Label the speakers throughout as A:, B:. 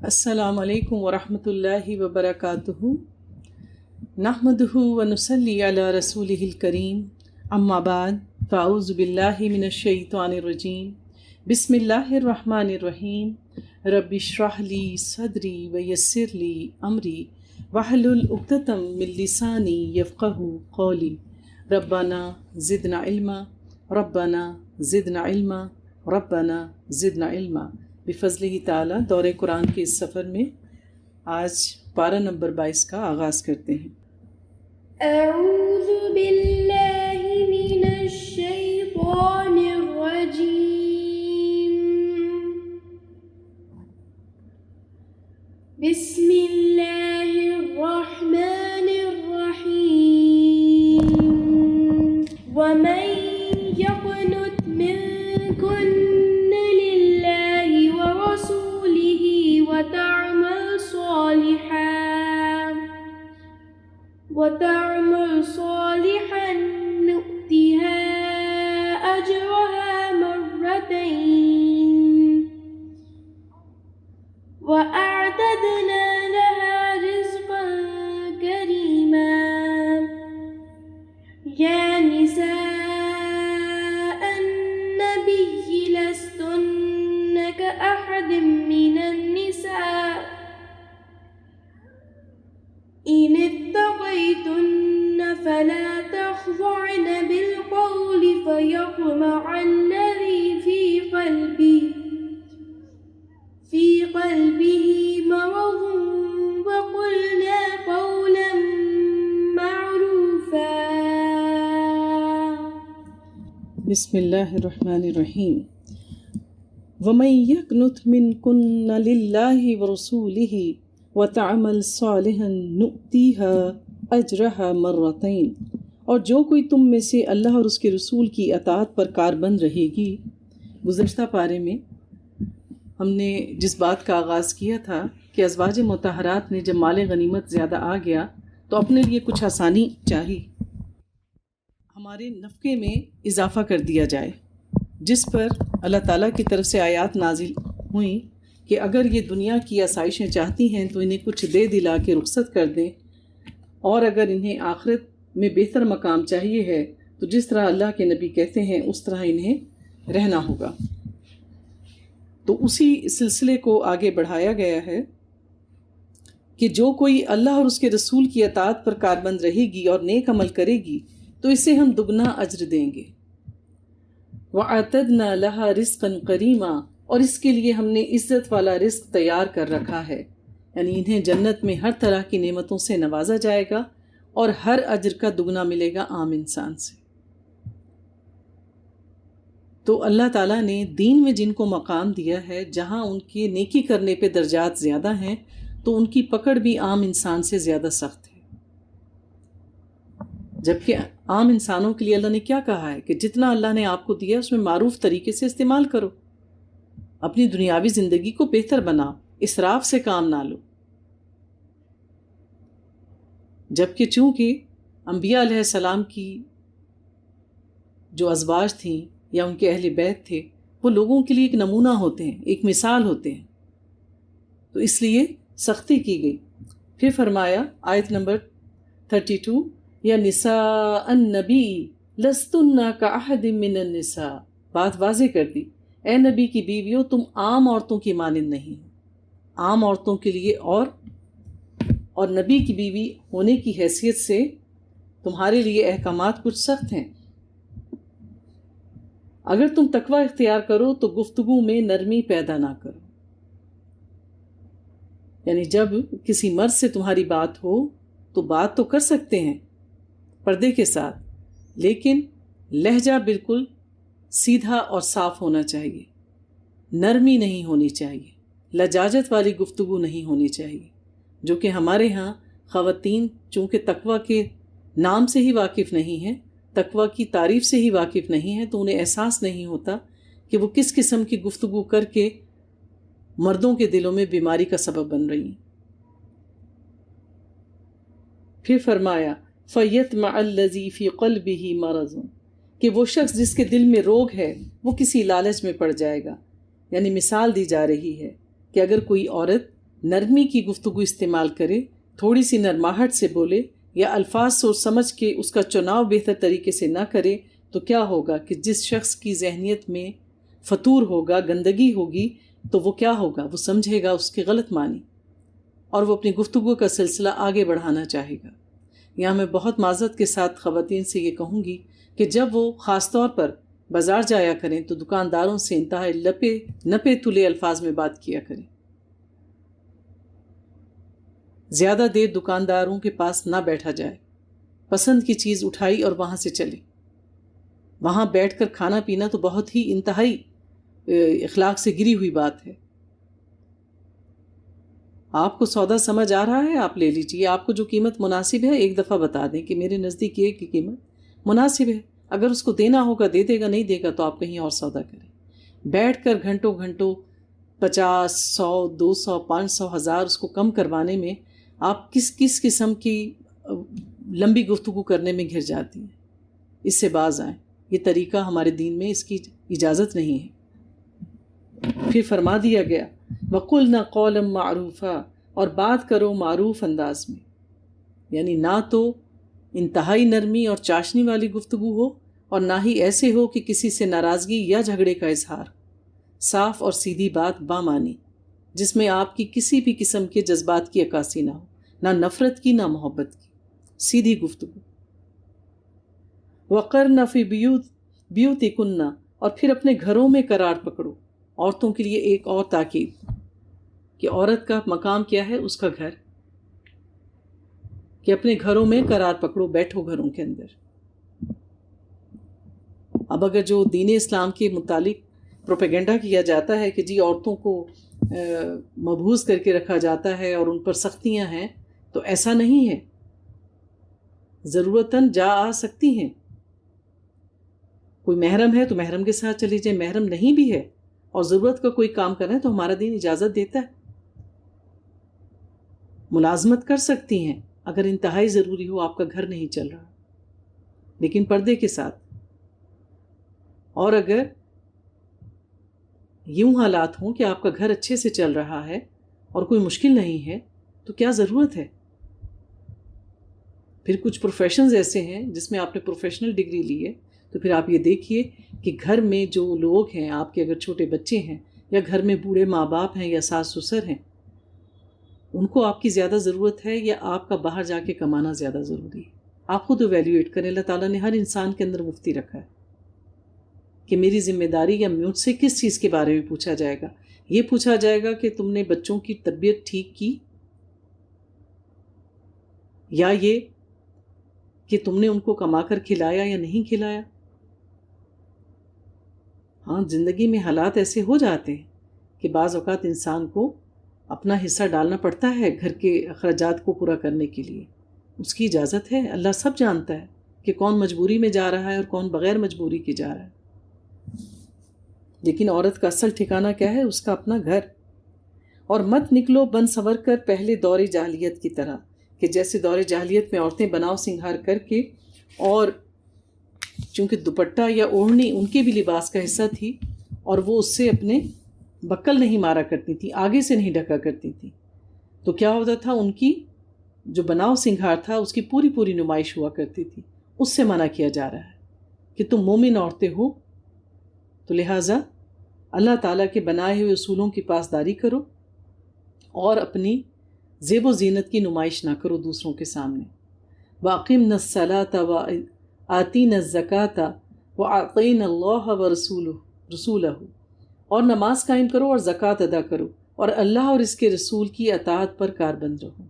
A: السلام علیکم ورحمۃ اللہ وبرکاتہ نحمدہ ونصلی علی رسولہ الکریم اما بعد فاعوذ باللہ من الشیطان الرجیم بسم اللہ الرحمن الرحیم رب اشرح لی صدری ویسر لی امری واحلل عقدۃ من لسانی یفقہوا قولی ربنا زدنا علما ربنا زدنا علما ربنا زدنا علما بفضلہ تعالی دور قرآن کے اس سفر میں آج پارہ نمبر 22 کا آغاز کرتے ہیں۔
B: اعوذ باللہ من الشیطان الرجیم بسم اللہ الرحمن الرحیم ومن یقنت منکن وتعمل صالحا نؤتها أجرها مرتين وأعتدنا لها رزقا كريما يا نساء النبي لستن كأحد من النساء إن اتقيتن فلا تخضعن بالقول فيطمع الذي في قلبه مرض وقلنا قولا معروفا۔
A: بسم اللہ الرحمن الرحیم۔ ومن یقنت منکن للہ ورسولہ وتعمل صالحا نؤتیها اجرها مرتين، اور جو کوئی تم میں سے اللہ اور اس کے رسول کی اطاعت پر کاربند رہے گی۔ گزشتہ پارے میں ہم نے جس بات کا آغاز کیا تھا کہ ازواج مطہرات نے جب مال غنیمت زیادہ آ گیا تو اپنے لیے کچھ آسانی چاہی، ہمارے نفقے میں اضافہ کر دیا جائے، جس پر اللہ تعالیٰ کی طرف سے آیات نازل ہوئیں کہ اگر یہ دنیا کی آسائشیں چاہتی ہیں تو انہیں کچھ دے دلا کے رخصت کر دیں، اور اگر انہیں آخرت میں بہتر مقام چاہیے ہے تو جس طرح اللہ کے نبی کہتے ہیں اس طرح انہیں رہنا ہوگا۔ تو اسی سلسلے کو آگے بڑھایا گیا ہے کہ جو کوئی اللہ اور اس کے رسول کی اطاعت پر کاربند رہے گی اور نیک عمل کرے گی تو اسے ہم دگنا اجر دیں گے۔ وَأَعْتَدْنَا لَهَا رِزْقًا كَرِيمًا، اور اس کے لیے ہم نے عزت والا رزق تیار کر رکھا ہے، یعنی انہیں جنت میں ہر طرح کی نعمتوں سے نوازا جائے گا اور ہر اجر کا دگنا ملے گا عام انسان سے۔ تو اللہ تعالیٰ نے دین میں جن کو مقام دیا ہے، جہاں ان کے نیکی کرنے پہ درجات زیادہ ہیں تو ان کی پکڑ بھی عام انسان سے زیادہ سخت ہے، جبکہ عام انسانوں کے لیے اللہ نے کیا کہا ہے کہ جتنا اللہ نے آپ کو دیا اس میں معروف طریقے سے استعمال کرو، اپنی دنیاوی زندگی کو بہتر بناؤ، اسراف سے کام نہ لو۔ جبکہ چونکہ انبیاء علیہ السلام کی جو ازواج تھیں یا ان کے اہل بیت تھے وہ لوگوں کے لیے ایک نمونہ ہوتے ہیں، ایک مثال ہوتے ہیں، تو اس لیے سختی کی گئی۔ پھر فرمایا آیت نمبر 32، یا نساء النبی لستن کاحد من النساء، بات واضح کر دی، اے نبی کی بیویوں تم عام عورتوں کی مانند نہیں ہو۔ عام عورتوں کے لیے اور نبی کی بیوی ہونے کی حیثیت سے تمہارے لیے احکامات کچھ سخت ہیں۔ اگر تم تقوی اختیار کرو تو گفتگو میں نرمی پیدا نہ کرو، یعنی جب کسی مرد سے تمہاری بات ہو تو بات تو کر سکتے ہیں پردے کے ساتھ، لیکن لہجہ بالکل سیدھا اور صاف ہونا چاہیے، نرمی نہیں ہونی چاہیے، لجاجت والی گفتگو نہیں ہونی چاہیے، جو کہ ہمارے ہاں خواتین چونکہ تقوی کے نام سے ہی واقف نہیں ہیں، تقوی کی تعریف سے ہی واقف نہیں ہیں، تو انہیں احساس نہیں ہوتا کہ وہ کس قسم کی گفتگو کر کے مردوں کے دلوں میں بیماری کا سبب بن رہی ہیں۔ پھر فرمایا فَيَطْمَعَ الَّذِي فِي قَلْبِهِ مَرَضٌ، کہ وہ شخص جس کے دل میں روگ ہے وہ کسی لالچ میں پڑ جائے گا۔ یعنی مثال دی جا رہی ہے کہ اگر کوئی عورت نرمی کی گفتگو استعمال کرے، تھوڑی سی نرماہٹ سے بولے، یا الفاظ سوچ سمجھ کے اس کا چناؤ بہتر طریقے سے نہ کرے، تو کیا ہوگا کہ جس شخص کی ذہنیت میں فتور ہوگا، گندگی ہوگی، تو وہ کیا ہوگا، وہ سمجھے گا اس کی غلط معنی، اور وہ اپنی گفتگو کا سلسلہ آگے بڑھانا چاہے گا۔ یہاں میں بہت معذرت کے ساتھ خواتین سے یہ کہوں گی کہ جب وہ خاص طور پر بازار جایا کریں تو دکانداروں سے انتہائی نپے تلے الفاظ میں بات کیا کریں۔ زیادہ دیر دکانداروں کے پاس نہ بیٹھا جائے، پسند کی چیز اٹھائی اور وہاں سے چلے۔ وہاں بیٹھ کر کھانا پینا تو بہت ہی انتہائی اخلاق سے گری ہوئی بات ہے۔ آپ کو سودا سمجھ آ رہا ہے، آپ لے لیجیے، آپ کو جو قیمت مناسب ہے ایک دفعہ بتا دیں کہ میرے نزدیک یہ کی قیمت مناسب ہے، اگر اس کو دینا ہوگا دے دے گا، نہیں دے گا تو آپ کہیں اور سودا کریں۔ بیٹھ کر گھنٹوں 50، 100، 200، 500، 1000 اس کو کم کروانے میں آپ کس قسم کی لمبی گفتگو کرنے میں گھر جاتی ہیں۔ اس سے باز آئیں، یہ طریقہ ہمارے دین میں اس کی اجازت نہیں ہے۔ پھر فرما دیا گیا وَقُلْنَا قَوْلًا مَعْرُوفًا، اور بات کرو معروف انداز میں، یعنی نہ تو انتہائی نرمی اور چاشنی والی گفتگو ہو، اور نہ ہی ایسے ہو کہ کسی سے ناراضگی یا جھگڑے کا اظہار۔ صاف اور سیدھی بات بامانی، جس میں آپ کی کسی بھی قسم کے جذبات کی عکاسی نہ ہو، نہ نفرت کی نہ محبت کی، سیدھی گفتگو۔ وَقَرْنَ فِي بِيُوتِكُنَّ، اور پھر اپنے گھروں میں قرار پکڑو۔ عورتوں کے لیے ایک اور تاکید کہ عورت کا مقام کیا ہے، اس کا گھر، کہ اپنے گھروں میں قرار پکڑو، بیٹھو گھروں کے اندر۔ اب اگر جو دین اسلام کے متعلق پروپیگنڈا کیا جاتا ہے کہ جی عورتوں کو مبہوس کر کے رکھا جاتا ہے اور ان پر سختیاں ہیں، تو ایسا نہیں ہے، ضرورتاً جا آ سکتی ہیں۔ کوئی محرم ہے تو محرم کے ساتھ چلی جائے، محرم نہیں بھی ہے اور ضرورت کا کوئی کام کرنا ہے تو ہمارا دین اجازت دیتا ہے، ملازمت کر سکتی ہیں اگر انتہائی ضروری ہو، آپ کا گھر نہیں چل رہا، لیکن پردے کے ساتھ۔ اور اگر یوں حالات ہوں کہ آپ کا گھر اچھے سے چل رہا ہے اور کوئی مشکل نہیں ہے، تو کیا ضرورت ہے؟ پھر کچھ پروفیشنز ایسے ہیں جس میں آپ نے پروفیشنل ڈگری لی ہے، تو پھر آپ یہ دیکھیے کہ گھر میں جو لوگ ہیں، آپ کے اگر چھوٹے بچے ہیں یا گھر میں بوڑھے ماں باپ ہیں یا ساس سسر ہیں، ان کو آپ کی زیادہ ضرورت ہے یا آپ کا باہر جا کے کمانا زیادہ ضروری ہے؟ آپ خود ایویلیویٹ کریں۔ اللہ تعالیٰ نے ہر انسان کے اندر مفتی رکھا ہے کہ میری ذمہ داری یا مجھ سے کس چیز کے بارے میں پوچھا جائے گا۔ یہ پوچھا جائے گا کہ تم نے بچوں کی تربیت ٹھیک کی، یا یہ کہ تم نے ان کو کما کر کھلایا یا نہیں کھلایا۔ ہاں، زندگی میں حالات ایسے ہو جاتے ہیں کہ بعض اوقات انسان کو اپنا حصہ ڈالنا پڑتا ہے گھر کے اخراجات کو پورا کرنے کے لیے، اس کی اجازت ہے۔ اللہ سب جانتا ہے کہ کون مجبوری میں جا رہا ہے اور کون بغیر مجبوری کے جا رہا ہے، لیکن عورت کا اصل ٹھکانہ کیا ہے؟ اس کا اپنا گھر۔ اور مت نکلو بن سنور کر پہلے دور جاہلیت کی طرح، کہ جیسے دور جاہلیت میں عورتیں بناؤ سنگھار کر کے، اور چونکہ دوپٹہ یا اوڑھنی ان کے بھی لباس کا حصہ تھی، اور وہ اس سے اپنے بکل نہیں مارا کرتی تھی، آگے سے نہیں ڈھکا کرتی تھی، تو کیا ہوتا تھا؟ ان کی جو بناؤ سنگھار تھا اس کی پوری نمائش ہوا کرتی تھی۔ اس سے منع کیا جا رہا ہے کہ تم مومن عورتیں ہو، تو لہٰذا اللہ تعالیٰ کے بنائے ہوئے اصولوں کی پاسداری کرو اور اپنی زیب و زینت کی نمائش نہ کرو دوسروں کے سامنے۔ وَأَقِمْنَا الصَّلَاةَ وَآتِينَا الزَّكَاةَ وَأَطِعْنَا اللَّهَ وَرَسُولَهُ، اور نماز قائم کرو اور زکوٰۃ ادا کرو، اور اللہ اور اس کے رسول کی اطاعت پر کاربند رہو۔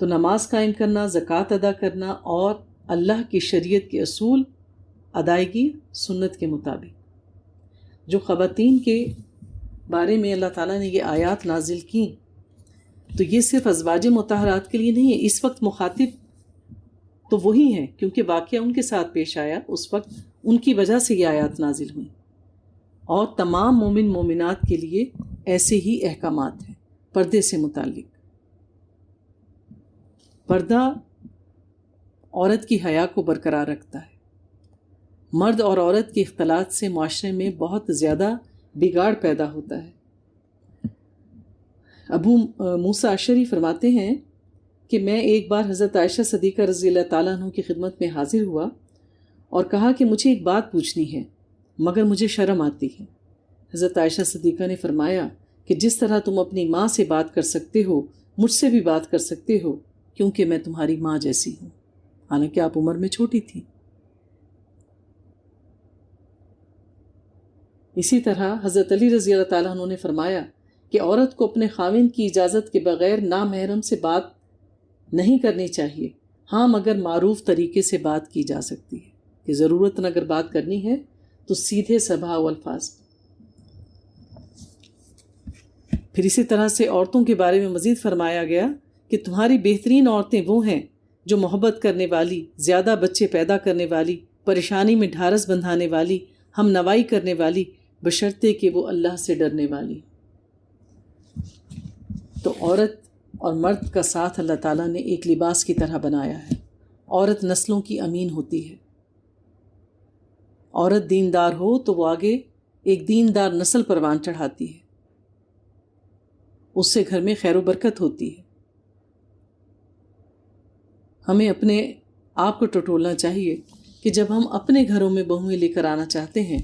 A: تو نماز قائم کرنا، زکوٰۃ ادا کرنا اور اللہ کی شریعت کے اصول ادائیگی سنت کے مطابق۔ جو خواتین کے بارے میں اللہ تعالیٰ نے یہ آیات نازل کیں، تو یہ صرف ازواج مطہرات کے لیے نہیں ہے، اس وقت مخاطب تو وہی ہیں، کیونکہ واقعہ ان کے ساتھ پیش آیا، اس وقت ان کی وجہ سے یہ آیات نازل ہوئیں، اور تمام مومن مومنات کے لیے ایسے ہی احکامات ہیں پردے سے متعلق۔ پردہ عورت کی حیا کو برقرار رکھتا ہے۔ مرد اور عورت کے اختلاط سے معاشرے میں بہت زیادہ بگاڑ پیدا ہوتا ہے۔ ابو موسیٰ اشعری فرماتے ہیں کہ میں ایک بار حضرت عائشہ صدیقہ رضی اللہ تعالیٰ عنہ کی خدمت میں حاضر ہوا اور کہا کہ مجھے ایک بات پوچھنی ہے مگر مجھے شرم آتی ہے۔ حضرت عائشہ صدیقہ نے فرمایا کہ جس طرح تم اپنی ماں سے بات کر سکتے ہو مجھ سے بھی بات کر سکتے ہو، کیونکہ میں تمہاری ماں جیسی ہوں، حالانکہ آپ عمر میں چھوٹی تھی۔ اسی طرح حضرت علی رضی اللہ تعالیٰ عنہ نے فرمایا کہ عورت کو اپنے خاوند کی اجازت کے بغیر نامحرم سے بات نہیں کرنی چاہیے، ہاں مگر معروف طریقے سے بات کی جا سکتی ہے، کہ ضرورت اگر بات کرنی ہے تو سیدھے سبھا و الفاظ۔ پھر اسی طرح سے عورتوں کے بارے میں مزید فرمایا گیا کہ تمہاری بہترین عورتیں وہ ہیں جو محبت کرنے والی، زیادہ بچے پیدا کرنے والی، پریشانی میں ڈھارس بندھانے والی، ہم نوائی کرنے والی، بشرطے کہ وہ اللہ سے ڈرنے والی۔ تو عورت اور مرد کا ساتھ اللہ تعالیٰ نے ایک لباس کی طرح بنایا ہے۔ عورت نسلوں کی امین ہوتی ہے۔ عورت دیندار ہو تو وہ آگے ایک دیندار نسل پروان چڑھاتی ہے، اس سے گھر میں خیر و برکت ہوتی ہے۔ ہمیں اپنے آپ کو ٹٹولنا چاہیے کہ جب ہم اپنے گھروں میں بہویں لے کر آنا چاہتے ہیں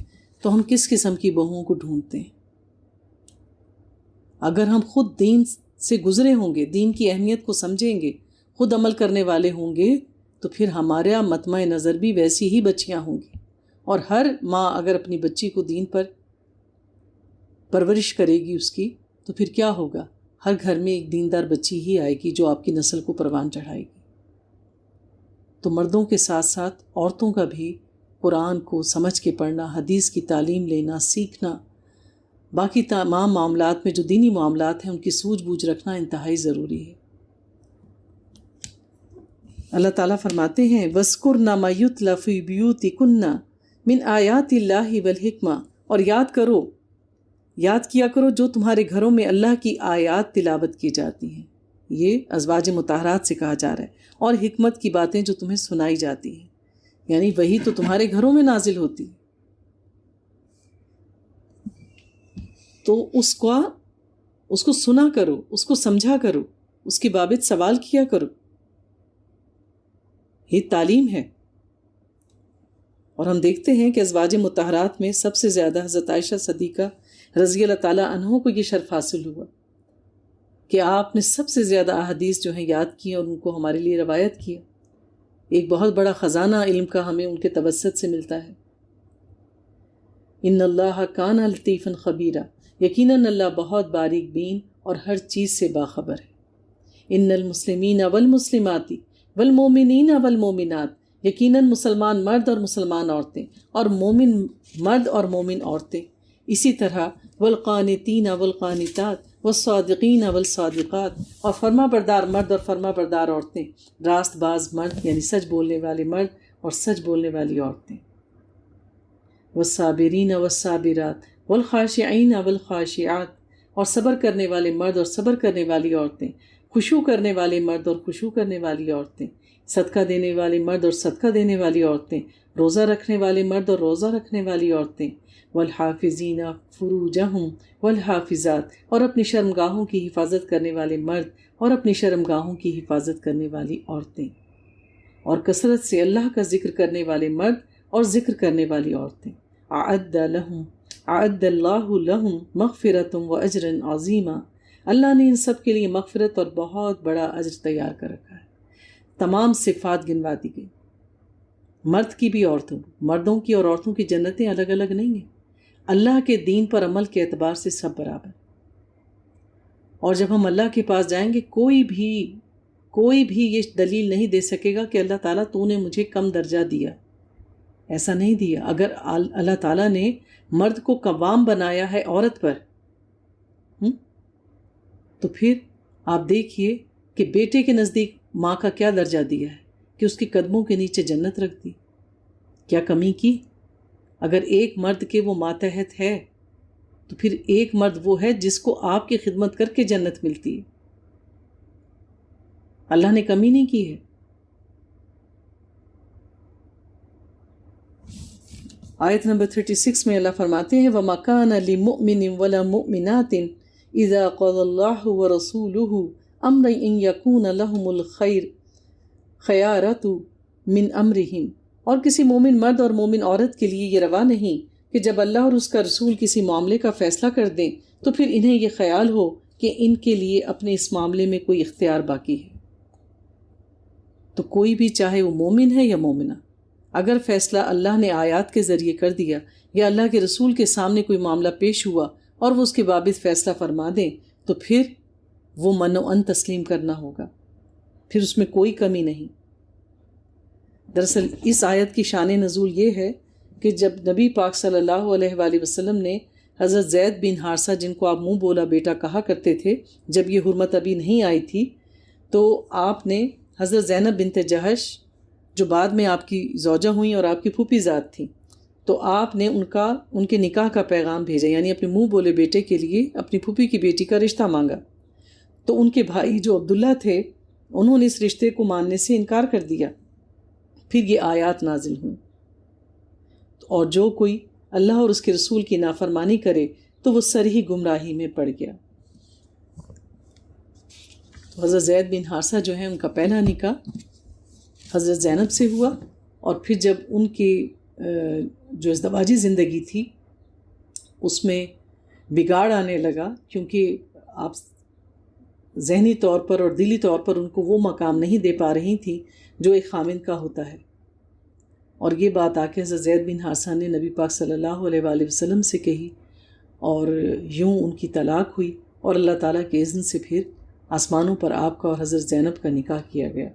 A: تو ہم کس قسم کی بہوؤں کو ڈھونڈتے ہیں۔ اگر ہم خود دین سے گزرے ہوں گے، دین کی اہمیت کو سمجھیں گے، خود عمل کرنے والے ہوں گے، تو پھر ہمارا مطمع نظر بھی ویسی ہی بچیاں ہوں گی۔ اور ہر ماں اگر اپنی بچی کو دین پر پرورش کرے گی اس کی، تو پھر کیا ہوگا؟ ہر گھر میں ایک دیندار بچی ہی آئے گی جو آپ کی نسل کو پروان چڑھائے گی۔ تو مردوں کے ساتھ ساتھ عورتوں کا بھی قرآن کو سمجھ کے پڑھنا، حدیث کی تعلیم لینا، سیکھنا، باقی تمام معاملات میں جو دینی معاملات ہیں ان کی سوجھ بوجھ رکھنا انتہائی ضروری ہے۔ اللہ تعالیٰ فرماتے ہیں وَاذْكُرْنَ مَا يُتْلَى فِي بُيُوتِكُنَّ مِنْ آیَاتِ اللَّهِ وَالْحِکْمَةِ، اور یاد کیا کرو جو تمہارے گھروں میں اللہ کی آیات تلاوت کی جاتی ہیں، یہ ازواج مطہرات سے کہا جا رہا ہے، اور حکمت کی باتیں جو تمہیں سنائی جاتی ہیں، یعنی وہی تو تمہارے گھروں میں نازل ہوتی ہے، تو اس کو سنا کرو، اس کو سمجھا کرو، اس کی بابت سوال کیا کرو، یہ تعلیم ہے۔ اور ہم دیکھتے ہیں کہ ازواج مطہرات میں سب سے زیادہ حضرت عائشہ صدیقہ رضی اللہ تعالیٰ عنہ کو یہ شرف حاصل ہوا کہ آپ نے سب سے زیادہ احادیث جو ہیں یاد کی اور ان کو ہمارے لیے روایت کیا۔ ایک بہت بڑا خزانہ علم کا ہمیں ان کے توسط سے ملتا ہے۔ ان اللہ کان لطیفا خبیرا، یقیناً اللہ بہت باریک بین اور ہر چیز سے باخبر ہے۔ ان المسلمین والمسلمات والمومنین والمومنات، یقیناً مسلمان مرد اور مسلمان عورتیں، اور مومن مرد اور مومن عورتیں، اسی طرح والقانتین والقانتات والصادقین والصادقات، اور فرما بردار مرد اور فرما بردار عورتیں، راست باز مرد یعنی سچ بولنے والے مرد اور سچ بولنے والی عورتیں، والصابرین والصابرات والخاشعین والخاشعات، اور صبر کرنے والے مرد اور صبر کرنے والی عورتیں، خشوع کرنے والے مرد اور خشوع کرنے والی عورتیں، صدقہ دینے والے مرد اور صدقہ دینے والی عورتیں، روزہ رکھنے والے مرد اور روزہ رکھنے والی عورتیں، والحافظین فروجہم والحافظات، اور اپنی شرمگاہوں کی حفاظت کرنے والے مرد اور اپنی شرمگاہوں کی حفاظت کرنے والی عورتیں، اور کثرت سے اللہ کا ذکر کرنے والے مرد اور ذکر کرنے والی عورتیں۔ اعد اللہ لہم مغفرۃ واجرا عظیما، اللہ نے ان سب کے لیے مغفرت اور بہت بڑا اجر تیار کر رکھا ہے۔ تمام صفات گنوا دی گئی، مرد کی بھی مردوں کی اور عورتوں کی جنتیں الگ الگ نہیں ہیں، اللہ کے دین پر عمل کے اعتبار سے سب برابر۔ اور جب ہم اللہ کے پاس جائیں گے کوئی بھی یہ دلیل نہیں دے سکے گا کہ اللہ تعالیٰ تو نے مجھے کم درجہ دیا، ایسا نہیں دیا۔ اگر اللہ تعالیٰ نے مرد کو قوام بنایا ہے عورت پر، تو پھر آپ دیکھیے کہ بیٹے کے نزدیک ماں کا کیا درجہ دیا ہے کہ اس کے قدموں کے نیچے جنت رکھ دی۔ کیا کمی کی؟ اگر ایک مرد کے وہ ماتحت ہے تو پھر ایک مرد وہ ہے جس کو آپ کی خدمت کر کے جنت ملتی ہے۔ اللہ نے کمی نہیں کی ہے۔ آیت نمبر 36 میں اللہ فرماتے ہیں وَمَا كَانَ لِمُؤْمِنٍ وَلَا مُؤْمِنَاتٍ اذا قضى اللہ ورسولہ امرا ان یکون لہم الخیارۃ من امرہم، اور کسی مومن مرد اور مومن عورت کے لیے یہ روا نہیں کہ جب اللہ اور اس کا رسول کسی معاملے کا فیصلہ کر دیں تو پھر انہیں یہ خیال ہو کہ ان کے لیے اپنے اس معاملے میں کوئی اختیار باقی ہے۔ تو کوئی بھی چاہے وہ مومن ہے یا مومنہ، اگر فیصلہ اللہ نے آیات کے ذریعے کر دیا یا اللہ کے رسول کے سامنے کوئی معاملہ پیش ہوا اور وہ اس کے بابت فیصلہ فرما دیں تو پھر وہ من و ان تسلیم کرنا ہوگا، پھر اس میں کوئی کمی نہیں۔ دراصل اس آیت کی شان نزول یہ ہے کہ جب نبی پاک صلی اللہ علیہ وآلہ وسلم نے حضرت زید بن حارثہ، جن کو آپ منہ بولا بیٹا کہا کرتے تھے، جب یہ حرمت ابھی نہیں آئی تھی تو آپ نے حضرت زینب بنت جہش، جو بعد میں آپ کی زوجہ ہوئیں اور آپ کی پھوپھی ذات تھیں، تو آپ نے ان کے نکاح کا پیغام بھیجا، یعنی اپنے منہ بولے بیٹے کے لیے اپنی پھوپھی کی بیٹی کا رشتہ مانگا۔ تو ان کے بھائی جو عبداللہ تھے انہوں نے اس رشتے کو ماننے سے انکار کر دیا۔ پھر یہ آیات نازل ہوئیں، اور جو کوئی اللہ اور اس کے رسول کی نافرمانی کرے تو وہ سرہی گمراہی میں پڑ گیا۔ تو حضرت زید بن حارثہ جو ہیں ان کا پہلا نکاح حضرت زینب سے ہوا، اور پھر جب ان کی جو ازدواجی زندگی تھی اس میں بگاڑ آنے لگا، کیونکہ آپ ذہنی طور پر اور دلی طور پر ان کو وہ مقام نہیں دے پا رہی تھیں جو ایک خامند کا ہوتا ہے۔ اور یہ بات آ کے حضرت زید بن حارثہ نے نبی پاک صلی اللہ علیہ وآلہ وسلم سے کہی، اور یوں ان کی طلاق ہوئی، اور اللہ تعالیٰ کے اذن سے پھر آسمانوں پر آپ کا اور حضرت زینب کا نکاح کیا گیا۔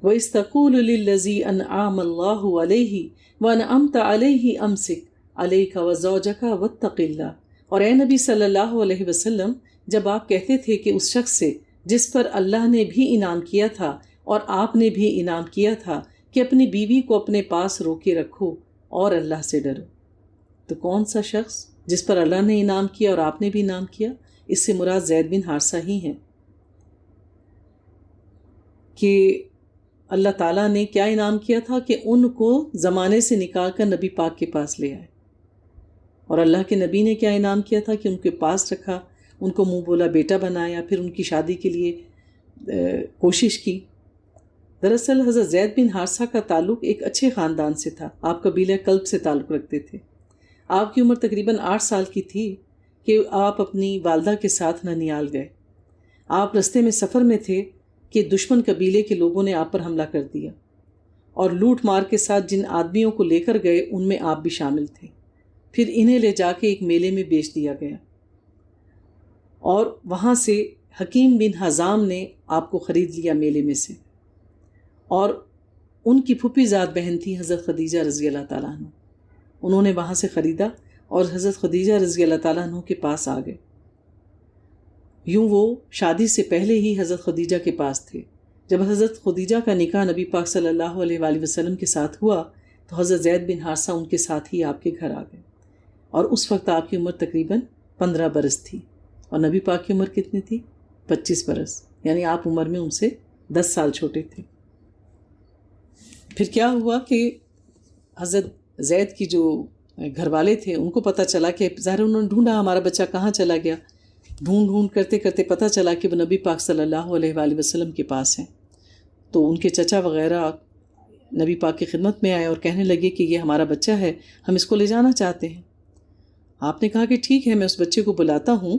A: وَإِذْ تَقُولُ لِلَّذِي أَنْعَمَ اللَّهُ عَلَيْهِ وَأَنْعَمْتَ عَلَيْهِ أَمْسِكْ عَلَيْكَ وَزَوْجَكَ وَاتَّقِ اللَّهَ، اور اے نبی صلی اللہ علیہ وسلم، جب آپ کہتے تھے کہ اس شخص سے جس پر اللہ نے بھی انعام کیا تھا اور آپ نے بھی انعام کیا تھا کہ اپنی بیوی کو اپنے پاس روکے رکھو اور اللہ سے ڈرو، تو کون سا شخص جس پر اللہ نے انعام کیا اور آپ نے بھی انعام کیا؟ اس سے مراد زید بن حارثہ ہی ہیں کہ اللہ تعالیٰ نے کیا انعام کیا تھا کہ ان کو زمانے سے نکال کر نبی پاک کے پاس لے آئے، اور اللہ کے نبی نے کیا انعام کیا تھا کہ ان کے پاس رکھا، ان کو منہ بولا بیٹا بنایا، پھر ان کی شادی کے لیے کوشش کی۔ دراصل حضرت زید بن حارثہ کا تعلق ایک اچھے خاندان سے تھا، آپ قبیلہ کلب سے تعلق رکھتے تھے۔ آپ کی عمر تقریباً 8 سال کی تھی کہ آپ اپنی والدہ کے ساتھ ننیال گئے۔ آپ رستے میں سفر میں تھے کہ دشمن قبیلے کے لوگوں نے آپ پر حملہ کر دیا، اور لوٹ مار کے ساتھ جن آدمیوں کو لے کر گئے ان میں آپ بھی شامل تھے۔ پھر انہیں لے جا کے ایک میلے میں بیچ دیا گیا، اور وہاں سے حکیم بن حزام نے آپ کو خرید لیا میلے میں سے، اور ان کی پھوپھی ذات بہن تھی حضرت خدیجہ رضی اللہ تعالیٰ عنہ، انہوں نے وہاں سے خریدا اور حضرت خدیجہ رضی اللہ تعالیٰ عنہ کے پاس آ گئے۔ یوں وہ شادی سے پہلے ہی حضرت خدیجہ کے پاس تھے۔ جب حضرت خدیجہ کا نکاح نبی پاک صلی اللہ علیہ وآلہ وسلم کے ساتھ ہوا تو حضرت زید بن حارثہ ان کے ساتھ ہی آپ کے گھر آ گئے، اور اس وقت آپ کی عمر تقریباً 15 برس تھی، اور نبی پاک کی عمر کتنی تھی؟ 25 برس، یعنی آپ عمر میں ان سے 10 سال چھوٹے تھے۔ پھر کیا ہوا کہ حضرت زید کی جو گھر والے تھے ان کو پتہ چلا کہ ظاہر انہوں نے ڈھونڈا ہمارا بچہ کہاں چلا گیا، ڈھونڈ کرتے کرتے پتہ چلا کہ وہ نبی پاک صلی اللہ علیہ وآلہ وسلم کے پاس ہیں۔ تو ان کے چچا وغیرہ نبی پاک کی خدمت میں آئے اور کہنے لگے کہ یہ ہمارا بچہ ہے، ہم اس کو لے جانا چاہتے ہیں۔ آپ نے کہا کہ ٹھیک ہے، میں اس بچے کو بلاتا ہوں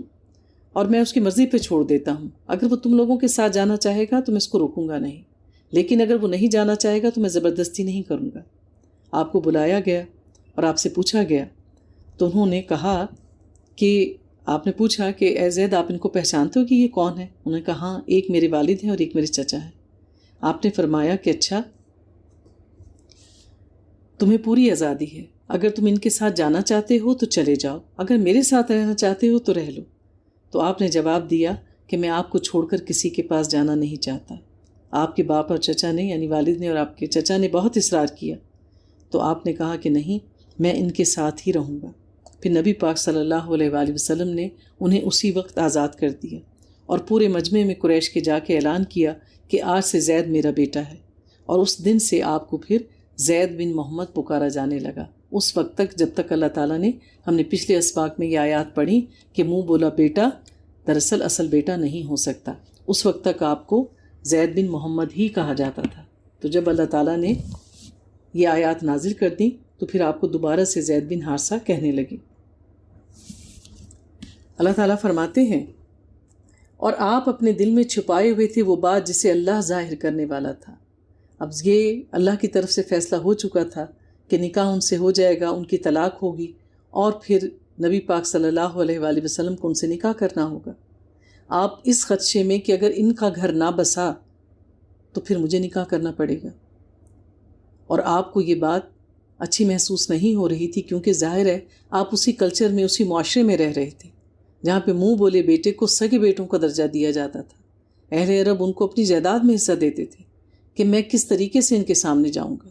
A: اور میں اس کی مرضی پہ چھوڑ دیتا ہوں، اگر وہ تم لوگوں کے ساتھ جانا چاہے گا تو میں اس کو روکوں گا نہیں، لیکن اگر وہ نہیں جانا چاہے گا تو میں زبردستی نہیں کروں گا۔ آپ کو بلایا گیا اور آپ سے پوچھا گیا، تو انہوں نے کہا کہ آپ نے پوچھا کہ اے زید، آپ ان کو پہچانتے ہو کہ یہ کون ہے؟ انہوں نے کہا ہاں، ایک میرے والد ہیں اور ایک میرے چچا ہیں۔ آپ نے فرمایا کہ اچھا، تمہیں پوری آزادی ہے، اگر تم ان کے ساتھ جانا چاہتے ہو تو چلے جاؤ، اگر میرے ساتھ رہنا چاہتے ہو تو رہ لو۔ تو آپ نے جواب دیا کہ میں آپ کو چھوڑ کر کسی کے پاس جانا نہیں چاہتا۔ آپ کے باپ اور چچا نے، یعنی والد نے اور آپ کے چچا نے بہت اصرار کیا، تو آپ نے کہا کہ نہیں، میں ان کے ساتھ ہی رہوں گا۔ پھر نبی پاک صلی اللہ علیہ وآلہ وسلم نے انہیں اسی وقت آزاد کر دیا، اور پورے مجمع میں قریش کے جا کے اعلان کیا کہ آج سے زید میرا بیٹا ہے، اور اس دن سے آپ کو پھر زید بن محمد پکارا جانے لگا، اس وقت تک جب تک اللہ تعالیٰ نے، ہم نے پچھلے اسباق میں یہ آیات پڑھی کہ منہ بولا بیٹا دراصل اصل بیٹا نہیں ہو سکتا۔ اس وقت تک آپ کو زید بن محمد ہی کہا جاتا تھا۔ تو جب اللہ تعالیٰ نے یہ آیات نازل کر دیں تو پھر آپ کو دوبارہ سے زید بن حارثہ کہنے لگے۔ اللہ تعالیٰ فرماتے ہیں اور آپ اپنے دل میں چھپائے ہوئے تھے وہ بات جسے اللہ ظاہر کرنے والا تھا۔ اب یہ اللہ کی طرف سے فیصلہ ہو چکا تھا کہ نکاح ان سے ہو جائے گا، ان کی طلاق ہوگی، اور پھر نبی پاک صلی اللہ علیہ وآلہ وسلم کو ان سے نکاح کرنا ہوگا۔ آپ اس خدشے میں کہ اگر ان کا گھر نہ بسا تو پھر مجھے نکاح کرنا پڑے گا، اور آپ کو یہ بات اچھی محسوس نہیں ہو رہی تھی، کیونکہ ظاہر ہے آپ اسی کلچر میں، اسی معاشرے میں رہ رہے تھے جہاں پہ منہ بولے بیٹے کو سگے بیٹوں کا درجہ دیا جاتا تھا۔ اہل عرب ان کو اپنی جائیداد میں حصہ دیتے تھے کہ میں کس طریقے سے ان کے سامنے جاؤں گا۔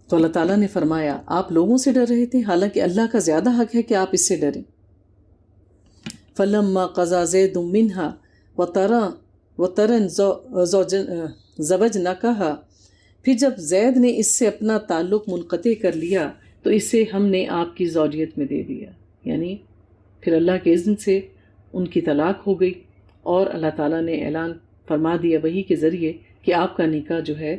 A: تو اللہ تعالیٰ نے فرمایا آپ لوگوں سے ڈر رہے تھے، حالانکہ اللہ کا زیادہ حق ہے کہ آپ اس سے ڈریں۔ فَلَمَّا قَضَى زَيْدٌ مِّنْهَا وَطَرًا زَوَّجْنَاكَهَا، پھر جب زید نے اس سے اپنا تعلق منقطع کر لیا تو اسے ہم نے آپ کی زوجیت میں دے دیا، یعنی پھر اللہ کے اذن سے ان کی طلاق ہو گئی، اور اللہ تعالیٰ نے اعلان فرما دیا وحی کے ذریعے کہ آپ کا نکاح جو ہے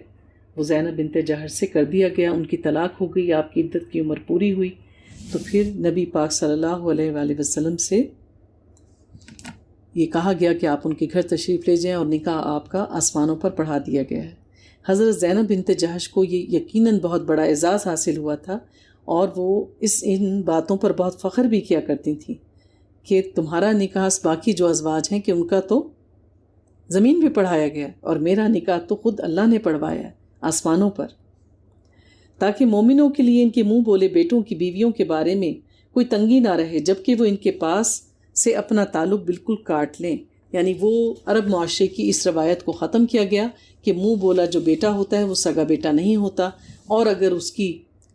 A: وہ زینب بنت جحش سے کر دیا گیا، ان کی طلاق ہو گئی، آپ کی عدت کی عمر پوری ہوئی۔ تو پھر نبی پاک صلی اللہ علیہ وآلہ وسلم سے یہ کہا گیا کہ آپ ان کے گھر تشریف لے جائیں، اور نکاح آپ کا آسمانوں پر پڑھا دیا گیا ہے۔ حضرت زینب بنت جحش کو یہ یقیناً بہت بڑا اعزاز حاصل ہوا تھا، اور وہ ان باتوں پر بہت فخر بھی کیا کرتی تھیں کہ تمہارا نکاح باقی جو ازواج ہیں کہ ان کا تو زمین پہ پڑھایا گیا، اور میرا نکاح تو خود اللہ نے پڑھوایا ہے آسمانوں پر، تاکہ مومنوں کے لیے ان کے منہ بولے بیٹوں کی بیویوں کے بارے میں کوئی تنگی نہ رہے، جبکہ وہ ان کے پاس سے اپنا تعلق بالکل کاٹ لیں۔ یعنی وہ عرب معاشرے کی اس روایت کو ختم کیا گیا کہ منہ بولا جو بیٹا ہوتا ہے وہ سگا بیٹا نہیں ہوتا، اور اگر اس کی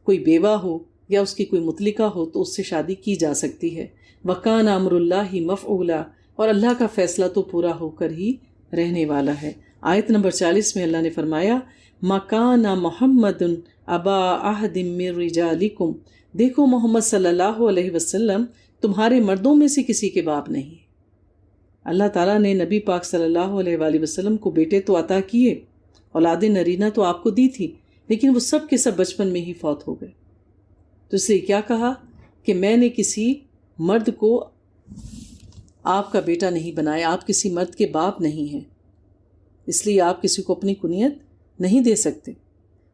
A: کوئی بیوہ ہو یا اس کی کوئی مطلقہ ہو تو اس سے شادی کی جا سکتی ہے۔ وَكَانَ أَمْرُ اللَّهِ مَفْعُولًا، اور اللہ کا فیصلہ تو پورا ہو کر ہی رہنے والا ہے۔ آیت نمبر 40 میں اللہ نے فرمایا مَا كَانَ مُحَمَّدٌ أَبَا أَحَدٍ مِّن رِجَالِكُمْ، دیکھو محمد صلی اللہ علیہ وسلم تمہارے مردوں میں سے کسی کے باپ نہیں۔ اللہ تعالیٰ نے نبی پاک صلی اللہ علیہ وآلہ وسلم کو بیٹے تو عطا کیے، اولاد نرینہ تو آپ کو دی تھی، لیکن وہ سب کے سب بچپن میں ہی فوت ہو گئے۔ تو اس لیے کیا کہا کہ میں نے کسی مرد کو آپ کا بیٹا نہیں بنایا، آپ کسی مرد کے باپ نہیں ہیں، اس لیے آپ کسی کو اپنی کنیت نہیں دے سکتے۔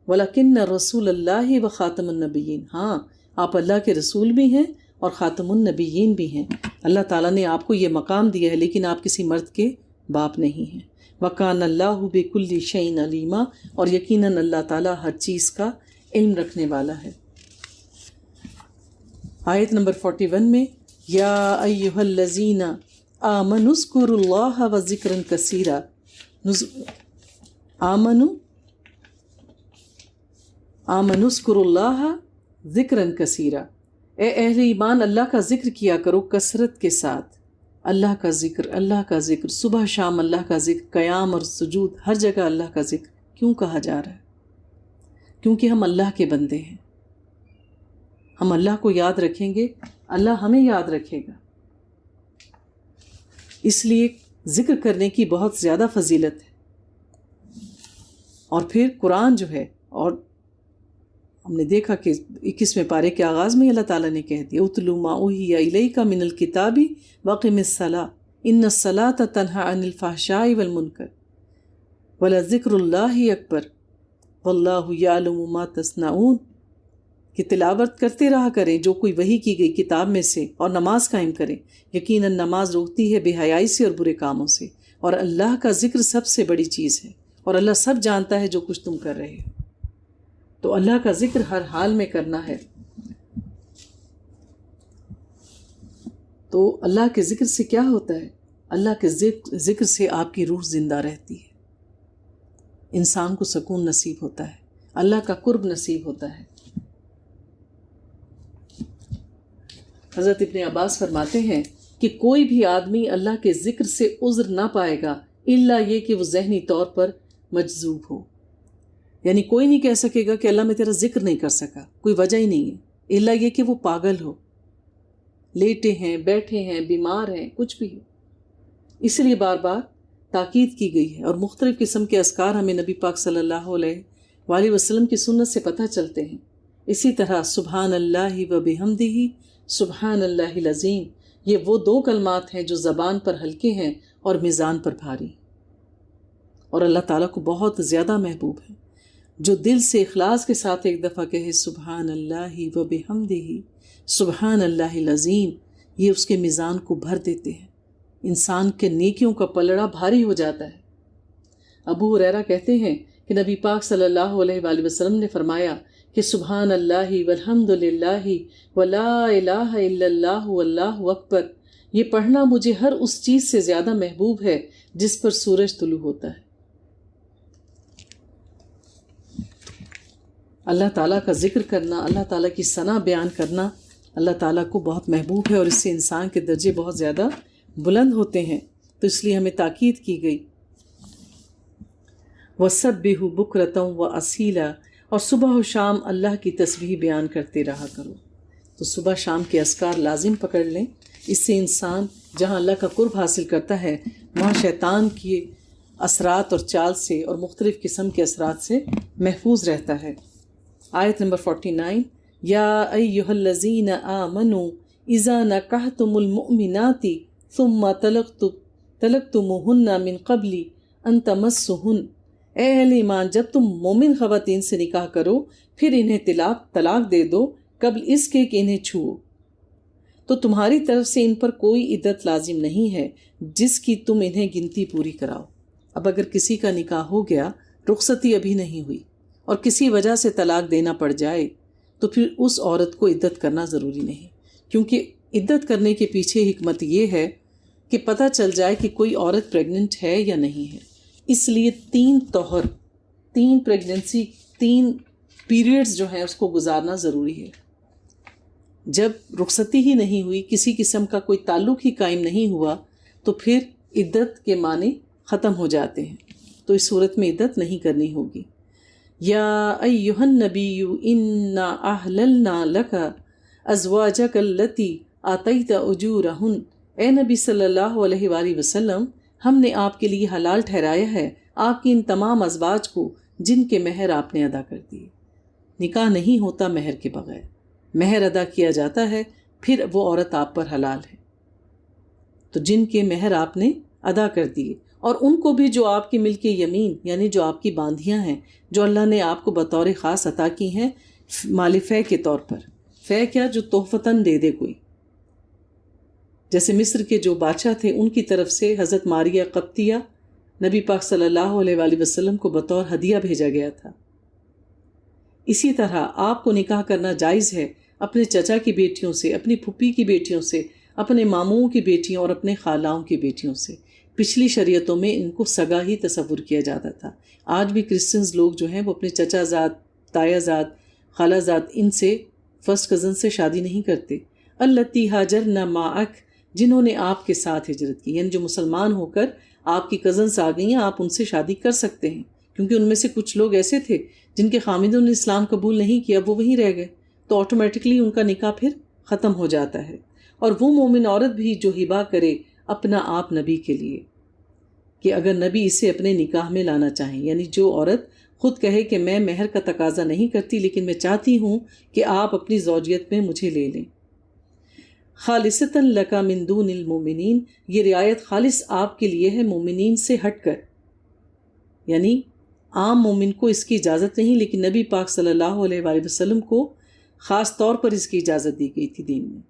A: وَلَكِنَّ رَسُولَ اللَّهِ وَخَاتَمَ النَّبِيِّينَ، ہاں آپ اللہ کے رسول بھی ہیں اور خاتم النبیین بھی ہیں۔ اللہ تعالیٰ نے آپ کو یہ مقام دیا ہے، لیکن آپ کسی مرد کے باپ نہیں ہیں۔ وَكَانَ اللَّهُ بِكُلِّ شَيْءٍ عَلِيمًا، اور یقیناً اللہ تعالیٰ ہر چیز کا علم رکھنے والا ہے۔ آیت نمبر 41 میں یا ایھا الذین آمنوا اذکروا اللہ وذکرا کثیرا، آمنوا اذکروا اللہ ذکرا کثیرا، اے اہل ایمان اللہ کا ذکر کیا کرو کثرت کے ساتھ۔ اللہ کا ذکر، اللہ کا ذکر، صبح شام اللہ کا ذکر، قیام اور سجود ہر جگہ اللہ کا ذکر کیوں کہا جا رہا ہے؟ کیونکہ ہم اللہ کے بندے ہیں، ہم اللہ کو یاد رکھیں گے، اللہ ہمیں یاد رکھے گا، اس لیے ذکر کرنے کی بہت زیادہ فضیلت ہے۔ اور پھر قرآن جو ہے، اور ہم نے دیکھا کہ 21ویں پارے کے آغاز میں اللہ تعالیٰ نے کہہ دیا اُتْلُو مَا أُوحِیَ إِلَیْکَ مِنَ الْکِتَابِ وَأَقِمِ الصَّلَاةَ إِنَّ الصَّلَاةَ تَنْہَىٰ عَنِ الْفَحْشَاءِ وَالْمُنکَرِ وَلَذِکْرُ اللہِ أَکْبَرُ وَاللَّهُ یَعْلَمُ مَا تَصْنَعُونَ، کہ تلاوت کرتے رہا کریں جو کوئی وحی کی گئی کتاب میں سے، اور نماز قائم کریں، یقیناً نماز روکتی ہے بے حیائی سے اور برے کاموں سے، اور اللہ کا ذکر سب سے بڑی چیز ہے، اور اللہ سب جانتا ہے جو کچھ تم کر رہے ہو۔ تو اللہ کا ذکر ہر حال میں کرنا ہے۔ تو اللہ کے ذکر سے کیا ہوتا ہے؟ اللہ کے ذکر سے آپ کی روح زندہ رہتی ہے، انسان کو سکون نصیب ہوتا ہے، اللہ کا قرب نصیب ہوتا ہے۔ حضرت ابن عباس فرماتے ہیں کہ کوئی بھی آدمی اللہ کے ذکر سے عذر نہ پائے گا الا یہ کہ وہ ذہنی طور پر مجذوب ہو، یعنی کوئی نہیں کہہ سکے گا کہ اللہ میں تیرا ذکر نہیں کر سکا، کوئی وجہ ہی نہیں ہے، الا یہ کہ وہ پاگل ہو، لیٹے ہیں، بیٹھے ہیں، بیمار ہیں، کچھ بھی ہو. اس لیے بار بار تاکید کی گئی ہے. اور مختلف قسم کے اذکار ہمیں نبی پاک صلی اللہ علیہ وآلہ وسلم کی سنت سے پتہ چلتے ہیں. اسی طرح سبحان اللہ و بحمدہ، سبحان اللہ العظیم، یہ وہ 2 کلمات ہیں جو زبان پر ہلکے ہیں اور میزان پر بھاری، اور اللہ تعالیٰ کو بہت زیادہ محبوب ہے. جو دل سے اخلاص کے ساتھ ایک دفعہ کہے سبحان اللہ و بحمدہ، سبحان اللہ العظیم، یہ اس کے میزان کو بھر دیتے ہیں. انسان کے نیکیوں کا پلڑا بھاری ہو جاتا ہے. ابو ہریرہ کہتے ہیں کہ نبی پاک صلی اللہ علیہ وآلہ وسلم نے فرمایا کہ سبحان اللہ والحمد للہ ولا الہ الا اللہ واللہ اکبر، یہ پڑھنا مجھے ہر اس چیز سے زیادہ محبوب ہے جس پر سورج طلوع ہوتا ہے. اللہ تعالیٰ کا ذکر کرنا، اللہ تعالیٰ کی ثنا بیان کرنا اللہ تعالیٰ کو بہت محبوب ہے، اور اس سے انسان کے درجے بہت زیادہ بلند ہوتے ہیں. تو اس لیے ہمیں تاکید کی گئی وَسَبِّحُ بُكْرَةً وَأَصِيلًا، اور صبح و شام اللہ کی تسبیح بیان کرتے رہا کرو. تو صبح شام کے اذکار لازم پکڑ لیں. اس سے انسان جہاں اللہ کا قرب حاصل کرتا ہے وہاں شیطان کے اثرات اور چال سے اور مختلف قسم کے اثرات سے محفوظ رہتا ہے. آیت نمبر 49، یا ایہا الذین آمنوا اذا نکحتم المؤمنات ثم طلقتموہن من قبل ان تمسوہن، اے اہل ایمان جب تم مومن خواتین سے نکاح کرو پھر انہیں طلاق دے دو قبل اس کے کہ انہیں چھوؤ، تو تمہاری طرف سے ان پر کوئی عدت لازم نہیں ہے جس کی تم انہیں گنتی پوری کراؤ. اب اگر کسی کا نکاح ہو گیا، رخصتی ابھی نہیں ہوئی، اور کسی وجہ سے طلاق دینا پڑ جائے تو پھر اس عورت کو عدت کرنا ضروری نہیں، کیونکہ عدت کرنے کے پیچھے حکمت یہ ہے کہ پتہ چل جائے کہ کوئی عورت پریگننٹ ہے یا نہیں ہے. اس لیے 3 طہر، 3 پریگننسی، 3 پیریڈز جو ہیں اس کو گزارنا ضروری ہے. جب رخصتی ہی نہیں ہوئی، کسی قسم کا کوئی تعلق ہی قائم نہیں ہوا، تو پھر عدت کے معنی ختم ہو جاتے ہیں. تو اس صورت میں عدت نہیں کرنی ہوگی. یا ایہا النبی انا احللنا لک ازواجک التی آتیت اجورہن، اے نبی صلی اللہ علیہ وآلہ وسلم، ہم نے آپ کے لیے حلال ٹھہرایا ہے آپ کی ان تمام ازواج کو جن کے مہر آپ نے ادا کر دیے. نکاح نہیں ہوتا مہر کے بغیر، مہر ادا کیا جاتا ہے پھر وہ عورت آپ پر حلال ہے. تو جن کے مہر آپ نے ادا کر دیے، اور ان کو بھی جو آپ کی ملک یمین یعنی جو آپ کی باندھیاں ہیں، جو اللہ نے آپ کو بطور خاص عطا کی ہیں مال فے کے طور پر. فے کیا؟ جو تحفتاً دے دے کوئی. جیسے مصر کے جو بادشاہ تھے ان کی طرف سے حضرت ماریہ قبطیہ نبی پاک صلی اللہ علیہ وآلہ وسلم کو بطور ہدیہ بھیجا گیا تھا. اسی طرح آپ کو نکاح کرنا جائز ہے اپنے چچا کی بیٹیوں سے، اپنی پھپھی کی بیٹیوں سے، اپنے ماموں کی بیٹیوں اور اپنے خالاؤں کی بیٹیوں سے. پچھلی شریعتوں میں ان کو سگا ہی تصور کیا جاتا تھا. آج بھی کرسچنز لوگ جو ہیں وہ اپنے چچا زاد، تایا زاد، خالہ زاد، ان سے فرسٹ کزن سے شادی نہیں کرتے. اللتی ہاجرن معک، جنہوں نے آپ کے ساتھ ہجرت کی، یعنی جو مسلمان ہو کر آپ کی کزنس آ گئی ہیں، آپ ان سے شادی کر سکتے ہیں. کیونکہ ان میں سے کچھ لوگ ایسے تھے جن کے خامندوں نے اسلام قبول نہیں کیا، وہ وہیں رہ گئے، تو آٹومیٹکلی ان کا نکاح پھر ختم ہو جاتا ہے. اور وہ مومن عورت بھی جو ہبہ کرے اپنا آپ نبی کے لیے، کہ اگر نبی اسے اپنے نکاح میں لانا چاہیں، یعنی جو عورت خود کہے کہ میں مہر کا تقاضا نہیں کرتی لیکن میں چاہتی ہوں کہ آپ اپنی زوجیت میں مجھے لے لیں. خالصتاً لک من دون المومنین، یہ رعایت خالص آپ کے لیے ہے مومنین سے ہٹ کر، یعنی عام مومن کو اس کی اجازت نہیں، لیکن نبی پاک صلی اللہ علیہ وآلہ وسلم کو خاص طور پر اس کی اجازت دی گئی تھی دین میں.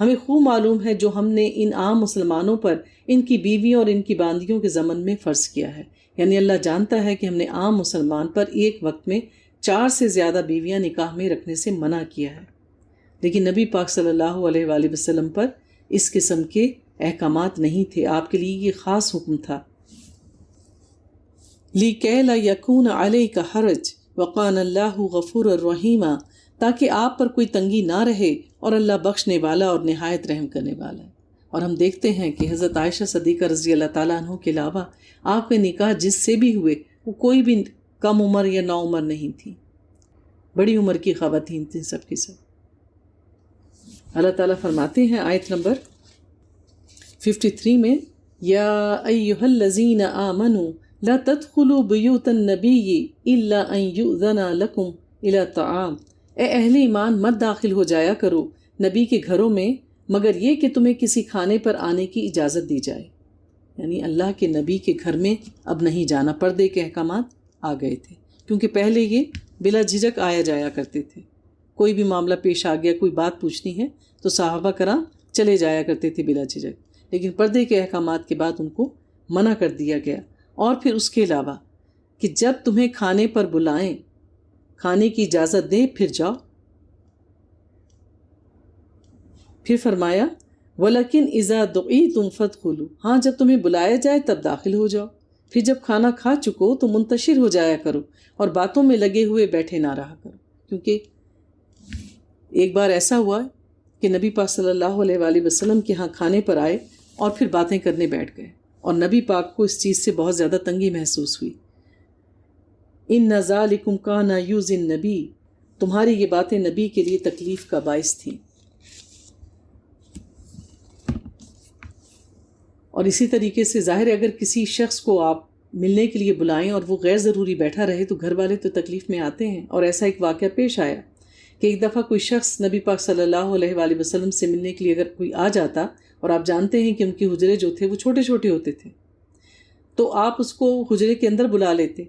A: ہمیں خوب معلوم ہے جو ہم نے ان عام مسلمانوں پر ان کی بیویوں اور ان کی باندیوں کے ضمن میں فرض کیا ہے. یعنی اللہ جانتا ہے کہ ہم نے عام مسلمان پر ایک وقت میں 4 سے زیادہ بیویاں نکاح میں رکھنے سے منع کیا ہے، لیکن نبی پاک صلی اللہ علیہ وآلہ وسلم پر اس قسم کے احکامات نہیں تھے. آپ کے لیے یہ خاص حکم تھا. لِكَيْ لَا يَكُونَ عَلَيْكَ حَرَجٌ وَكَانَ اللَّهُ غَفُورًا رَحِيمًا، تاکہ آپ پر کوئی تنگی نہ رہے اور اللہ بخشنے والا اور نہایت رحم کرنے والا ہے. اور ہم دیکھتے ہیں کہ حضرت عائشہ صدیقہ رضی اللہ تعالیٰ عنہ کے علاوہ آپ کے نکاح جس سے بھی ہوئے وہ کوئی بھی کم عمر یا نا عمر نہیں تھی، بڑی عمر کی خواتین تھیں سب کی سب. اللہ تعالیٰ فرماتے ہیں آیت نمبر 53 میں، یا ایھا الذین آمنوا لا تدخلوا بیوت النبی الا ان یؤذن لکم الی طعام، اے اہل ایمان مت داخل ہو جایا کرو نبی کے گھروں میں مگر یہ کہ تمہیں کسی کھانے پر آنے کی اجازت دی جائے. یعنی اللہ کے نبی کے گھر میں اب نہیں جانا، پردے کے احکامات آ گئے تھے، کیونکہ پہلے یہ بلا جھجک آیا جایا کرتے تھے. کوئی بھی معاملہ پیش آ گیا، کوئی بات پوچھنی ہے تو صحابہ کرام چلے جایا کرتے تھے بلا جھجک، لیکن پردے کے احکامات کے بعد ان کو منع کر دیا گیا. اور پھر اس کے علاوہ کہ جب تمہیں کھانے پر بلائیں، کھانے کی اجازت دیں، پھر جاؤ. پھر فرمایا وَلَكِنْ إِذَا دُعِيتُمْ فَادْخُلُوا، ہاں جب تمہیں بلایا جائے تب داخل ہو جاؤ. پھر جب کھانا کھا چکو تو منتشر ہو جایا کرو اور باتوں میں لگے ہوئے بیٹھے نہ رہا کرو. کیونکہ ایک بار ایسا ہوا کہ نبی پاک صلی اللہ علیہ وآلہ وسلم کے ہاں کھانے پر آئے اور پھر باتیں کرنے بیٹھ گئے، اور نبی پاک کو اس چیز سے بہت زیادہ تنگی محسوس ہوئی. إِنَّ ذَلِكُمْ كَانَ يُؤْذِي النَّبِيَّ، تمہاری یہ باتیں نبی کے لیے تکلیف کا باعث تھیں. اور اسی طریقے سے ظاہر ہے اگر کسی شخص کو آپ ملنے کے لیے بلائیں اور وہ غیر ضروری بیٹھا رہے تو گھر والے تو تکلیف میں آتے ہیں. اور ایسا ایک واقعہ پیش آیا کہ ایک دفعہ کوئی شخص نبی پاک صلی اللہ علیہ وآلہ وسلم سے ملنے کے لیے اگر کوئی آ جاتا، اور آپ جانتے ہیں کہ ان کے حجرے جو تھے وہ چھوٹے چھوٹے ہوتے تھے، تو آپ اس کو حجرے کے اندر بلا لیتے،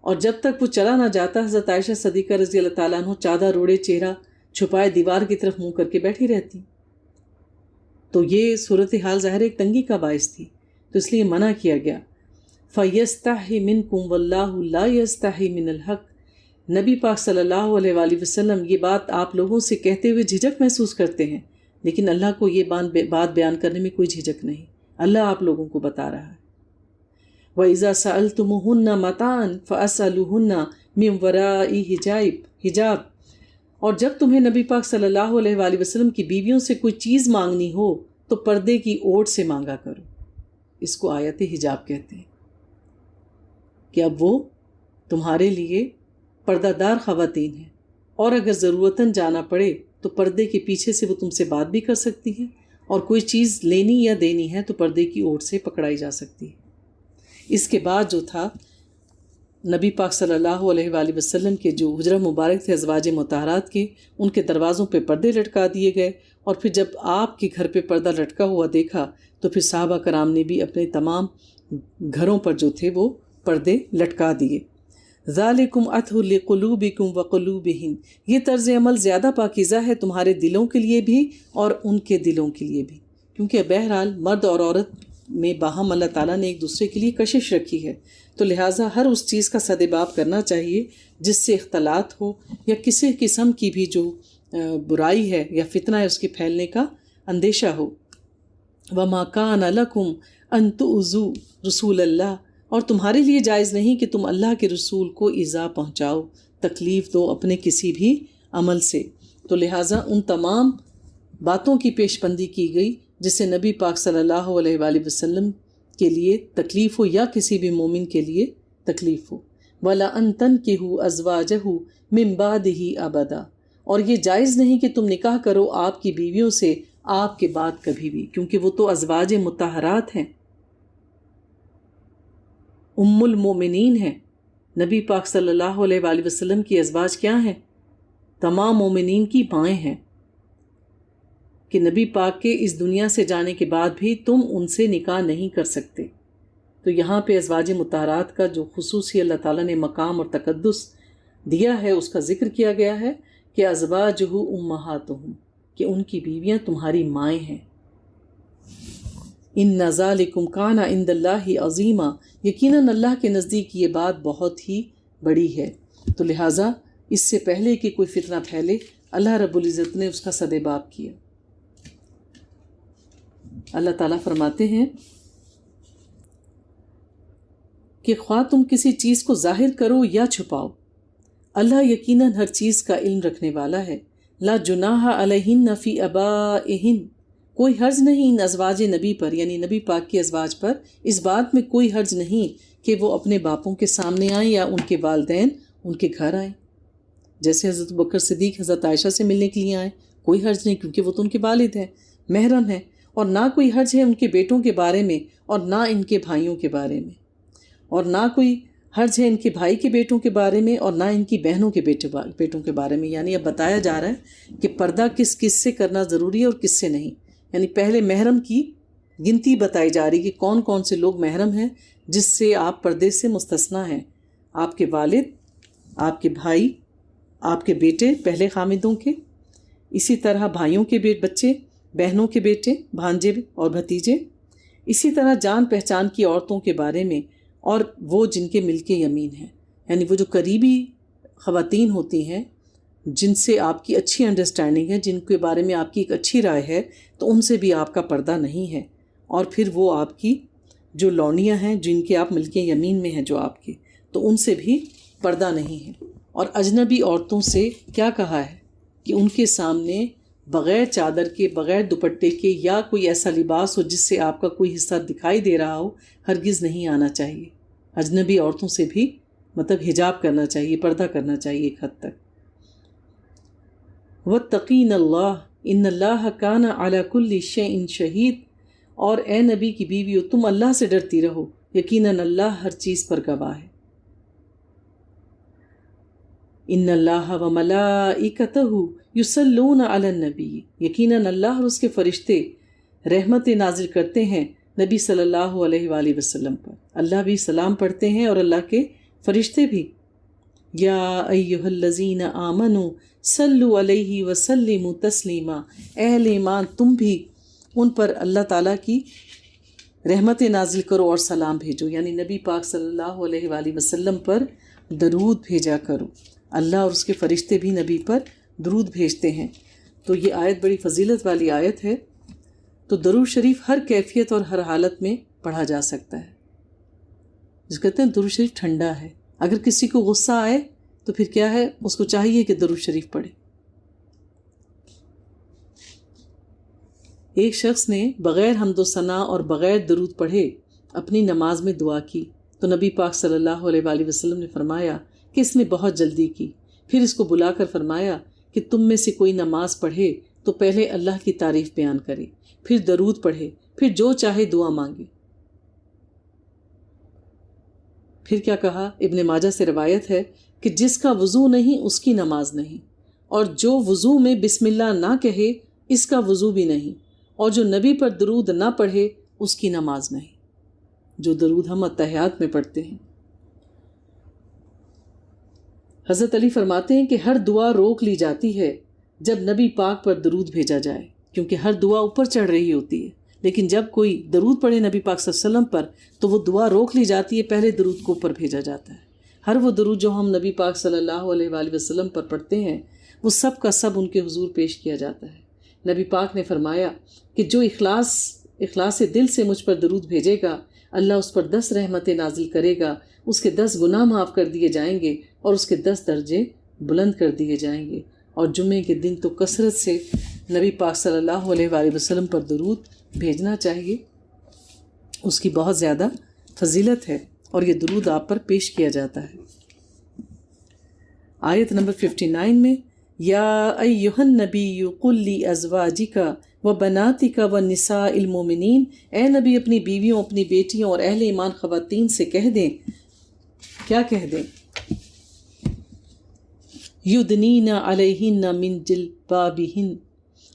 A: اور جب تک وہ چلا نہ جاتا حضرت عائشہ صدیقہ رضی اللہ تعالیٰ عنہ چادر اوڑھے چہرہ چھپائے دیوار کی طرف منہ کر کے بیٹھی رہتی. تو یہ صورتحال ظاہر ایک تنگی کا باعث تھی، تو اس لیے منع کیا گیا. فَيَسْتَحِي مِنْكُمْ وَاللَّهُ لَا يَسْتَحِي مِنَ الْحَقِّ، نبی پاک صلی اللہ علیہ وآلہ وسلم یہ بات آپ لوگوں سے کہتے ہوئے جھجک محسوس کرتے ہیں، لیکن اللہ کو یہ بات بیان کرنے میں کوئی جھجک نہیں. اللہ آپ لوگوں کو بتا رہا ہے. وَإِذَا سَأَلْتُمُوهُنَّ مَتَاعًا فَأَسْأَلُوهُنَّ مِنْ وَرَاءِ حجاب، اور جب تمہیں نبی پاک صلی اللہ علیہ وآلہ وسلم کی بیویوں سے کوئی چیز مانگنی ہو تو پردے کی اوٹ سے مانگا کرو. اس کو آیت حجاب کہتے ہیں کہ اب وہ تمہارے لیے پردہ دار خواتین ہیں، اور اگر ضرورتاً جانا پڑے تو پردے کے پیچھے سے وہ تم سے بات بھی کر سکتی ہیں، اور کوئی چیز لینی یا دینی ہے تو پردے کی اوٹ سے پکڑائی جا سکتی ہے. اس کے بعد جو تھا نبی پاک صلی اللہ علیہ وآلہ وسلم کے جو حجرہ مبارک تھے ازواج مطہرات کے، ان کے دروازوں پہ پردے لٹکا دیے گئے. اور پھر جب آپ کے گھر پہ پردہ لٹکا ہوا دیکھا تو پھر صحابہ کرام نے بھی اپنے تمام گھروں پر جو تھے وہ پردے لٹکا دیے. ذالکم اطہر لقلوبکم وقلوبہم، یہ طرز عمل زیادہ پاکیزہ ہے تمہارے دلوں کے لیے بھی اور ان کے دلوں کے لیے بھی. کیونکہ بہرحال مرد اور عورت میں باہم اللہ تعالیٰ نے ایک دوسرے کے لیے کشش رکھی ہے، تو لہٰذا ہر اس چیز کا سدباب کرنا چاہیے جس سے اختلاط ہو یا کسی قسم کی بھی جو برائی ہے یا فتنہ ہے اس کے پھیلنے کا اندیشہ ہو. وَمَا كَانَ لَكُمْ أَن تُؤْذُوا رسول اللہ، اور تمہارے لیے جائز نہیں کہ تم اللہ کے رسول کو ایذا پہنچاؤ، تکلیف دو اپنے کسی بھی عمل سے. تو لہٰذا ان تمام باتوں کی پیش بندی کی گئی جس سے نبی پاک صلی اللہ علیہ وآلہ وسلم کے لیے تکلیف ہو یا کسی بھی مومن کے لیے تکلیف ہو. وَلَا أَن تَنكِحُوا أَزْوَاجَهُ مِن بَعْدِهِ أَبَدًا، اور یہ جائز نہیں کہ تم نکاح کرو آپ کی بیویوں سے آپ کے بعد کبھی بھی، کیونکہ وہ تو ازواج مطہرات ہیں، ام المومنین ہیں. نبی پاک صلی اللہ علیہ وآلہ وسلم کی ازواج کیا ہیں؟ تمام مومنین کی مائیں ہیں، کہ نبی پاک کے اس دنیا سے جانے کے بعد بھی تم ان سے نکاح نہیں کر سکتے. تو یہاں پہ ازواج مطہرات کا جو خصوصی اللہ تعالیٰ نے مقام اور تقدس دیا ہے اس کا ذکر کیا گیا ہے کہ ازواجہ امہاتہم، کہ ان کی بیویاں تمہاری مائیں ہیں. ان ذالکم کان عند اللہ عظیما، یقیناً اللہ کے نزدیک یہ بات بہت ہی بڑی ہے. تو لہٰذا اس سے پہلے کہ کوئی فتنہ پھیلے اللہ رب العزت نے اس کا سدباب کیا. اللہ تعالیٰ فرماتے ہیں کہ خواہ تم کسی چیز کو ظاہر کرو یا چھپاؤ، اللہ یقیناً ہر چیز کا علم رکھنے والا ہے. لا جناح علیہن فی آبائہن، کوئی حرج نہیں ان ازواج نبی پر، یعنی نبی پاک کے ازواج پر اس بات میں کوئی حرج نہیں کہ وہ اپنے باپوں کے سامنے آئیں یا ان کے والدین ان کے گھر آئیں. جیسے حضرت بکر صدیق حضرت عائشہ سے ملنے کے لیے آئیں، کوئی حرج نہیں، کیونکہ وہ تو ان کے والد ہیں، محرم ہیں، اور نہ کوئی حرج ہے ان کے بیٹوں کے بارے میں اور نہ ان کے بھائیوں کے بارے میں، اور نہ کوئی حرج ہے ان کے بھائی کے بیٹوں کے بارے میں اور نہ ان کی بہنوں کے بیٹوں کے بارے میں۔ یعنی اب بتایا جا رہا ہے کہ پردہ کس کس سے کرنا ضروری ہے اور کس سے نہیں۔ یعنی پہلے محرم کی گنتی بتائی جا رہی کہ کون کون سے لوگ محرم ہیں جس سے آپ پردے سے مستثنیٰ ہیں، آپ کے والد، آپ کے بھائی، آپ کے بیٹے پہلے خامدوں کے، اسی طرح بھائیوں کے بچے، بہنوں کے بیٹے، بھانجے اور بھتیجے، اسی طرح جان پہچان کی عورتوں کے بارے میں، اور وہ جن کے ملک یمین ہیں، یعنی وہ جو قریبی خواتین ہوتی ہیں جن سے آپ کی اچھی انڈرسٹینڈنگ ہے، جن کے بارے میں آپ کی ایک اچھی رائے ہے، تو ان سے بھی آپ کا پردہ نہیں ہے۔ اور پھر وہ آپ کی جو لونیاں ہیں جن کے آپ ملک یمین میں ہیں جو آپ کے، تو ان سے بھی پردہ نہیں ہے۔ اور اجنبی عورتوں سے کیا کہا ہے کہ ان کے سامنے بغیر چادر کے، بغیر دوپٹے کے یا کوئی ایسا لباس ہو جس سے آپ کا کوئی حصہ دکھائی دے رہا ہو، ہرگز نہیں آنا چاہیے۔ اجنبی عورتوں سے بھی مطلب حجاب کرنا چاہیے، پردہ کرنا چاہیے ایک حد تک۔ وَاتَّقِينَ اللَّهَ إِنَّ اللَّهَ كَانَ عَلَى كُلِّ شَيْءٍ شَهِيدٌ، اور اے نبی کی بیویو تم اللہ سے ڈرتی رہو، یقیناً اللہ ہر چیز پر گواہ ہے۔ ان اللہ وملائکتہ یصلون علی النبی، یقیناً اللہ اور اس کے فرشتے رحمت نازل کرتے ہیں نبی صلی اللہ علیہ وآلہ وسلم پر۔ اللہ بھی سلام پڑھتے ہیں اور اللہ کے فرشتے بھی۔ یا ایہا الذین آمنوا صلوا علیہ وسلموا تسلیما، اہل ایمان تم بھی ان پر اللہ تعالیٰ کی رحمت نازل کرو اور سلام بھیجو، یعنی نبی پاک صلی اللہ علیہ وآلہ وسلم پر درود بھیجا کرو۔ اللہ اور اس کے فرشتے بھی نبی پر درود بھیجتے ہیں۔ تو یہ آیت بڑی فضیلت والی آیت ہے۔ تو درود شریف ہر کیفیت اور ہر حالت میں پڑھا جا سکتا ہے۔ جس کہتے ہیں درود شریف ٹھنڈا ہے، اگر کسی کو غصہ آئے تو پھر کیا ہے، اس کو چاہیے کہ درود شریف پڑھے۔ ایک شخص نے بغیر حمد و ثنا اور بغیر درود پڑھے اپنی نماز میں دعا کی، تو نبی پاک صلی اللہ علیہ وآلہ وسلم نے فرمایا کہ اس نے بہت جلدی کی۔ پھر اس کو بلا کر فرمایا کہ تم میں سے کوئی نماز پڑھے تو پہلے اللہ کی تعریف بیان کرے، پھر درود پڑھے، پھر جو چاہے دعا مانگے۔ پھر کیا کہا، ابن ماجہ سے روایت ہے کہ جس کا وضو نہیں اس کی نماز نہیں، اور جو وضو میں بسم اللہ نہ کہے اس کا وضو بھی نہیں، اور جو نبی پر درود نہ پڑھے اس کی نماز نہیں، جو درود ہم اتحیات میں پڑھتے ہیں۔ حضرت علی فرماتے ہیں کہ ہر دعا روک لی جاتی ہے جب نبی پاک پر درود بھیجا جائے، کیونکہ ہر دعا اوپر چڑھ رہی ہوتی ہے، لیکن جب کوئی درود پڑھے نبی پاک صلی اللہ علیہ وسلم پر تو وہ دعا روک لی جاتی ہے، پہلے درود کو اوپر بھیجا جاتا ہے۔ ہر وہ درود جو ہم نبی پاک صلی اللہ علیہ وآلہ وسلم پر پڑھتے ہیں وہ سب کا سب ان کے حضور پیش کیا جاتا ہے۔ نبی پاک نے فرمایا کہ جو اخلاص دل سے مجھ پر درود بھیجے گا، اللہ اس پر 10 رحمتیں نازل کرے گا، اس کے 10 گناہ معاف کر دیے جائیں گے اور اس کے 10 درجے بلند کر دیے جائیں گے۔ اور جمعے کے دن تو کثرت سے نبی پاک صلی اللہ علیہ وآلہ وسلم پر درود بھیجنا چاہیے، اس کی بہت زیادہ فضیلت ہے اور یہ درود آپ پر پیش کیا جاتا ہے۔ آیت نمبر 59 میں یا ایہا النبی قل لازواجک وبناتک ونساء المؤمنین، اے نبی اپنی بیویوں، اپنی بیٹیوں اور اہل ایمان خواتین سے کہہ دیں، کیا کہہ دیں، یدنین علیہن من جلبابہن،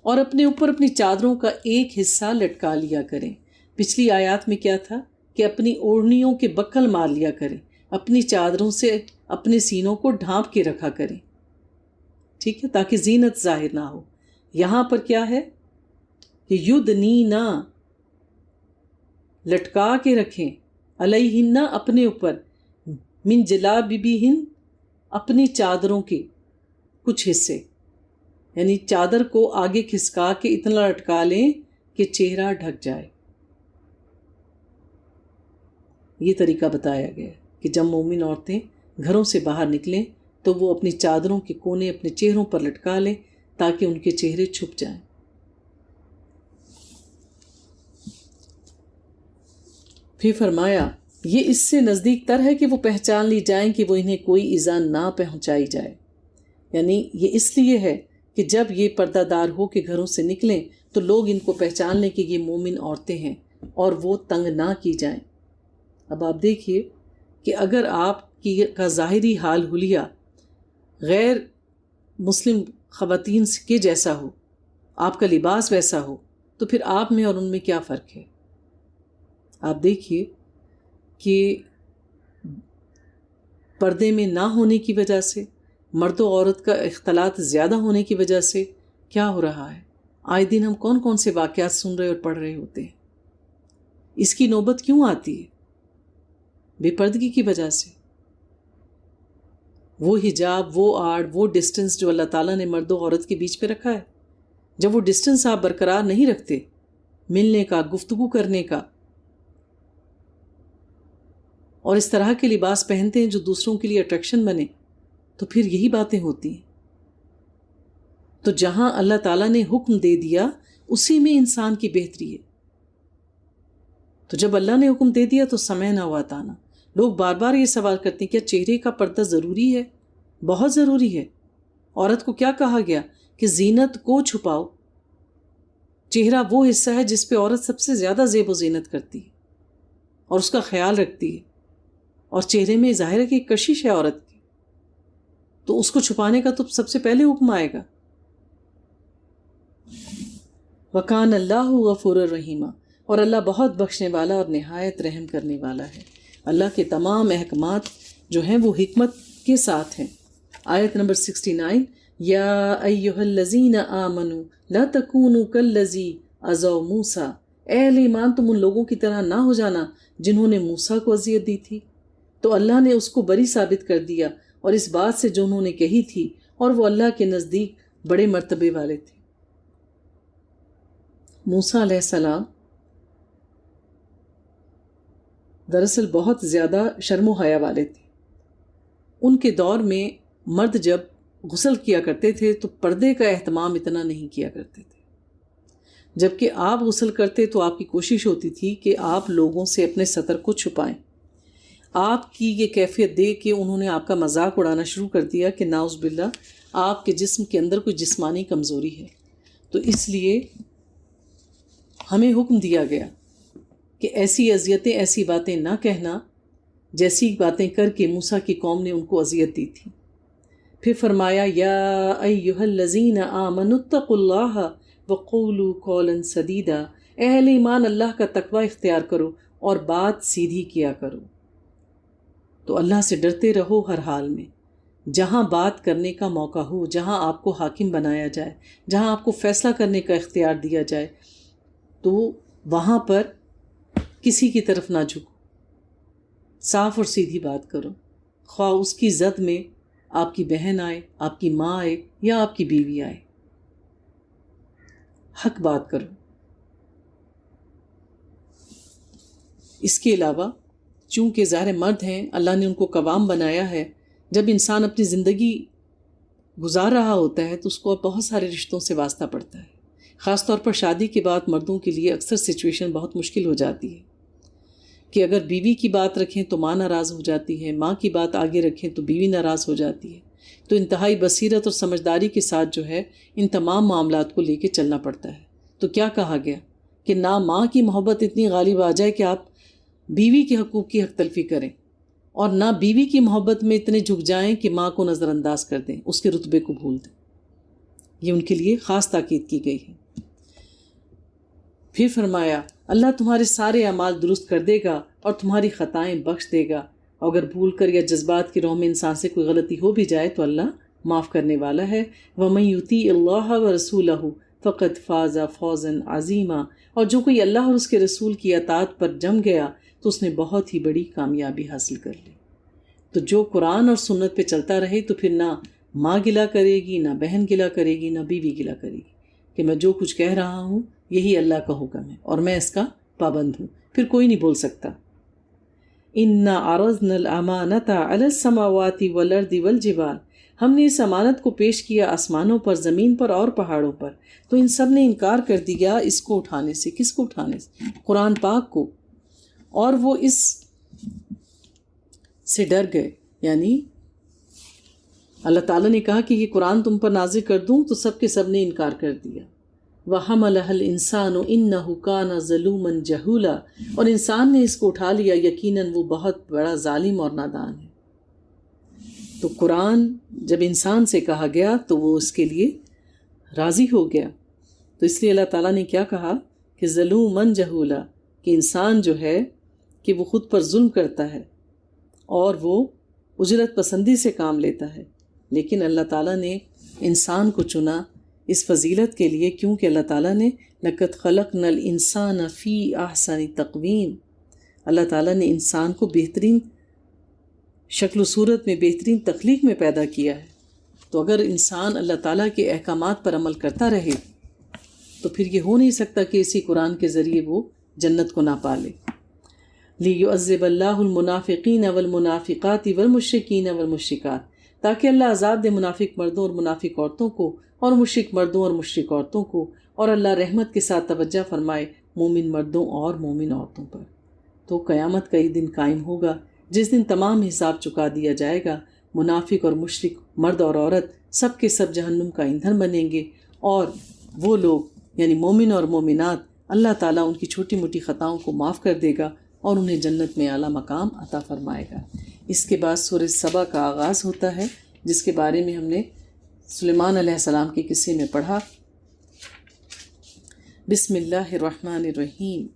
A: اور اپنے اوپر اپنی چادروں کا ایک حصہ لٹکا لیا کریں۔ پچھلی آیات میں کیا تھا کہ اپنی اوڑھنیوں کے بکل مار لیا کریں، اپنی چادروں سے اپنے سینوں کو ڈھانپ کے رکھا کریں، ٹھیک ہے، تاکہ زینت ظاہر نہ ہو۔ یہاں پر کیا ہے کہ یدنینا، لٹکا کے رکھیں، علیہن اپنے اوپر، من جلابیبہن اپنی چادروں کے کچھ حصے، یعنی چادر کو آگے کھسکا کے اتنا لٹکا لیں کہ چہرہ ڈھک جائے۔ یہ طریقہ بتایا گیا ہے کہ جب مومن عورتیں گھروں سے باہر نکلیں تو وہ اپنی چادروں کے کونے اپنے چہروں پر لٹکا لیں تاکہ ان کے چہرے چھپ جائیں۔ پھر فرمایا یہ اس سے نزدیک تر ہے کہ وہ پہچان لی جائیں کہ وہ انہیں کوئی ایذا نہ پہنچائی جائے، یعنی یہ اس لیے ہے کہ جب یہ پردہ دار ہو کے گھروں سے نکلیں تو لوگ ان کو پہچان لیں کہ یہ مومن عورتیں ہیں اور وہ تنگ نہ کی جائیں۔ اب آپ دیکھیے کہ اگر آپ کا ظاہری حال حلیہ غیر مسلم خواتین کے جیسا ہو، آپ کا لباس ویسا ہو، تو پھر آپ میں اور ان میں کیا فرق ہے؟ آپ دیکھیے کہ پردے میں نہ ہونے کی وجہ سے، مرد و عورت کا اختلاط زیادہ ہونے کی وجہ سے کیا ہو رہا ہے۔ آئے دن ہم کون کون سے واقعات سن رہے اور پڑھ رہے ہوتے ہیں۔ اس کی نوبت کیوں آتی ہے؟ بے پردگی کی وجہ سے۔ وہ حجاب، وہ آڑ، وہ ڈسٹنس جو اللہ تعالیٰ نے مرد و عورت کے بیچ پہ رکھا ہے، جب وہ ڈسٹنس آپ برقرار نہیں رکھتے، ملنے کا، گفتگو کرنے کا، اور اس طرح کے لباس پہنتے ہیں جو دوسروں کے لیے اٹریکشن بنے، تو پھر یہی باتیں ہوتی ہیں۔ تو جہاں اللہ تعالیٰ نے حکم دے دیا اسی میں انسان کی بہتری ہے۔ تو جب اللہ نے حکم دے دیا تو سمعنا و اطعنا۔ لوگ بار بار یہ سوال کرتے ہیں کیا چہرے کا پردہ ضروری ہے؟ بہت ضروری ہے۔ عورت کو کیا کہا گیا کہ زینت کو چھپاؤ۔ چہرہ وہ حصہ ہے جس پہ عورت سب سے زیادہ زیب و زینت کرتی ہے اور اس کا خیال رکھتی ہے، اور چہرے میں ظاہر ہے کہ ایک کشش ہے عورت کی، تو اس کو چھپانے کا تو سب سے پہلے حکم آئے گا۔ وَكَانَ اللَّهُ غَفُورًا رَحِيمًا، اور اللہ بہت بخشنے والا اور نہایت رحم کرنے والا ہے۔ اللہ کے تمام احکامات جو ہیں وہ حکمت کے ساتھ ہیں۔ آیت نمبر 69، یا ایہا الذین آمنوا لا تکونوا کالذی اذوا موسیٰ، اے اہل ایمان تم ان لوگوں کی طرح نہ ہو جانا جنہوں نے موسیٰ کو اذیت دی تھی، تو اللہ نے اس کو بری ثابت کر دیا اور اس بات سے جو انہوں نے کہی تھی، اور وہ اللہ کے نزدیک بڑے مرتبے والے تھے۔ موسیٰ علیہ السلام دراصل بہت زیادہ شرم و حیا والے تھے۔ ان کے دور میں مرد جب غسل کیا کرتے تھے تو پردے کا اہتمام اتنا نہیں کیا کرتے تھے، جبکہ آپ غسل کرتے تو آپ کی کوشش ہوتی تھی کہ آپ لوگوں سے اپنے ستر کو چھپائیں۔ آپ کی یہ کیفیت دیکھ کے انہوں نے آپ کا مذاق اڑانا شروع کر دیا کہ نعوذ باللہ آپ کے جسم کے اندر کوئی جسمانی کمزوری ہے۔ تو اس لیے ہمیں حکم دیا گیا کہ ایسی اذیتیں، ایسی باتیں نہ کہنا جیسی باتیں کر کے موسیٰ کی قوم نے ان کو اذیت دی تھی۔ پھر فرمایا یا ایہا الذین آمنوا اتقوا اللہ وقولوا قولا سدیدا، اے اہل ایمان اللہ کا تقوی اختیار کرو اور بات سیدھی کیا کرو۔ تو اللہ سے ڈرتے رہو ہر حال میں، جہاں بات کرنے کا موقع ہو، جہاں آپ کو حاکم بنایا جائے، جہاں آپ کو فیصلہ کرنے کا اختیار دیا جائے، تو وہاں پر کسی کی طرف نہ جھکو، صاف اور سیدھی بات کرو، خواہ اس کی زد میں آپ کی بہن آئے، آپ کی ماں آئے یا آپ کی بیوی آئے، حق بات کرو۔ اس کے علاوہ چونکہ ظاہر مرد ہیں، اللہ نے ان کو قوام بنایا ہے، جب انسان اپنی زندگی گزار رہا ہوتا ہے تو اس کو بہت سارے رشتوں سے واسطہ پڑتا ہے۔ خاص طور پر شادی کے بعد مردوں کے لیے اکثر سچویشن بہت مشکل ہو جاتی ہے کہ اگر بیوی کی بات رکھیں تو ماں ناراض ہو جاتی ہے، ماں کی بات آگے رکھیں تو بیوی ناراض ہو جاتی ہے۔ تو انتہائی بصیرت اور سمجھداری کے ساتھ جو ہے ان تمام معاملات کو لے کے چلنا پڑتا ہے۔ تو کیا کہا گیا کہ نہ ماں کی محبت اتنی غالب آ جائے کہ آپ بیوی کے حقوق کی حق تلفی کریں، اور نہ بیوی کی محبت میں اتنے جھک جائیں کہ ماں کو نظر انداز کر دیں، اس کے رتبے کو بھول دیں۔ یہ ان کے لیے خاص تاکید کی گئی ہے۔ پھر فرمایا اللہ تمہارے سارے اعمال درست کر دے گا اور تمہاری خطائیں بخش دے گا، اور اگر بھول کر یا جذبات کی روح میں انسان سے کوئی غلطی ہو بھی جائے تو اللہ معاف کرنے والا ہے۔ وَمَن يُطِیعِ اللَّهَ وَرَسُولَهُ فَقَدْ فَازَ فَوْزًا عَظِیمًا، اور جو کوئی اللہ اور اس کے رسول کی اطاعت پر جم گیا تو اس نے بہت ہی بڑی کامیابی حاصل کر لی۔ تو جو قرآن اور سنت پہ چلتا رہے تو پھر نہ ماں گلا کرے گی، نہ بہن گلا کرے گی، نہ بیوی گلا کرے گی کہ میں جو کچھ کہہ رہا ہوں یہی اللہ کا حکم ہے اور میں اس کا پابند ہوں، پھر کوئی نہیں بول سکتا۔ اِنَّا عَرَضْنَا الْأَمَانَةَ عَلَى السَّمَاوَاتِ وَالْأَرْضِ وَالْجِبَالِ، ہم نے اس امانت کو پیش کیا آسمانوں پر، زمین پر اور پہاڑوں پر، تو ان سب نے انکار کر دیا اس کو اٹھانے سے۔ کس کو اٹھانے سے؟ قرآن پاک کو، اور وہ اس سے ڈر گئے، یعنی اللہ تعالیٰ نے کہا کہ یہ قرآن تم پر نازل کر دوں تو سب کے سب نے انکار کر دیا. وَحَمَلَهَا الْإِنسَانُ إِنَّهُ كَانَ ظَلُومًا جَهُولًا، اور انسان نے اس کو اٹھا لیا، یقیناً وہ بہت بڑا ظالم اور نادان ہے. تو قرآن جب انسان سے کہا گیا تو وہ اس کے لیے راضی ہو گیا. تو اس لیے اللہ تعالیٰ نے کیا کہا کہ ظلومًا جَهُولًا، کہ انسان جو ہے کہ وہ خود پر ظلم کرتا ہے اور وہ اجرت پسندی سے کام لیتا ہے. لیکن اللہ تعالیٰ نے انسان کو چنا اس فضیلت کے لیے، کیونکہ اللہ تعالیٰ نے لَقَدْ خَلَقْنَا الْإِنسَانَ فِي أَحْسَنِ تَقْوِيمٍ، اللہ تعالیٰ نے انسان کو بہترین شکل و صورت میں، بہترین تخلیق میں پیدا کیا ہے. تو اگر انسان اللہ تعالیٰ کے احکامات پر عمل کرتا رہے تو پھر یہ ہو نہیں سکتا کہ اسی قرآن کے ذریعے وہ جنت کو نہ پالے. لِيُعَذِّبَ اللَّهُ الْمُنَافِقِينَ وَالْمُنَافِقَاتِ وَالْمُشْرِكِينَ وَالْمُشْرِكَاتِ، تاکہ اللہ عذاب دے منافق مردوں اور منافق عورتوں کو، اور مشرک مردوں اور مشرک عورتوں کو، اور اللہ رحمت کے ساتھ توجہ فرمائے مومن مردوں اور مومن عورتوں پر. تو قیامت کا یہ دن قائم ہوگا جس دن تمام حساب چکا دیا جائے گا. منافق اور مشرک مرد اور عورت سب کے سب جہنم کا ایندھن بنیں گے، اور وہ لوگ یعنی مومن اور مومنات اللہ تعالیٰ ان کی چھوٹی موٹی خطاؤں کو معاف کر دے گا اور انہیں جنت میں اعلیٰ مقام عطا فرمائے گا. اس کے بعد سورہ سبا کا آغاز ہوتا ہے، جس کے بارے میں ہم نے سلیمان علیہ السلام کے قصے میں پڑھا. بسم اللہ الرحمن الرحیم.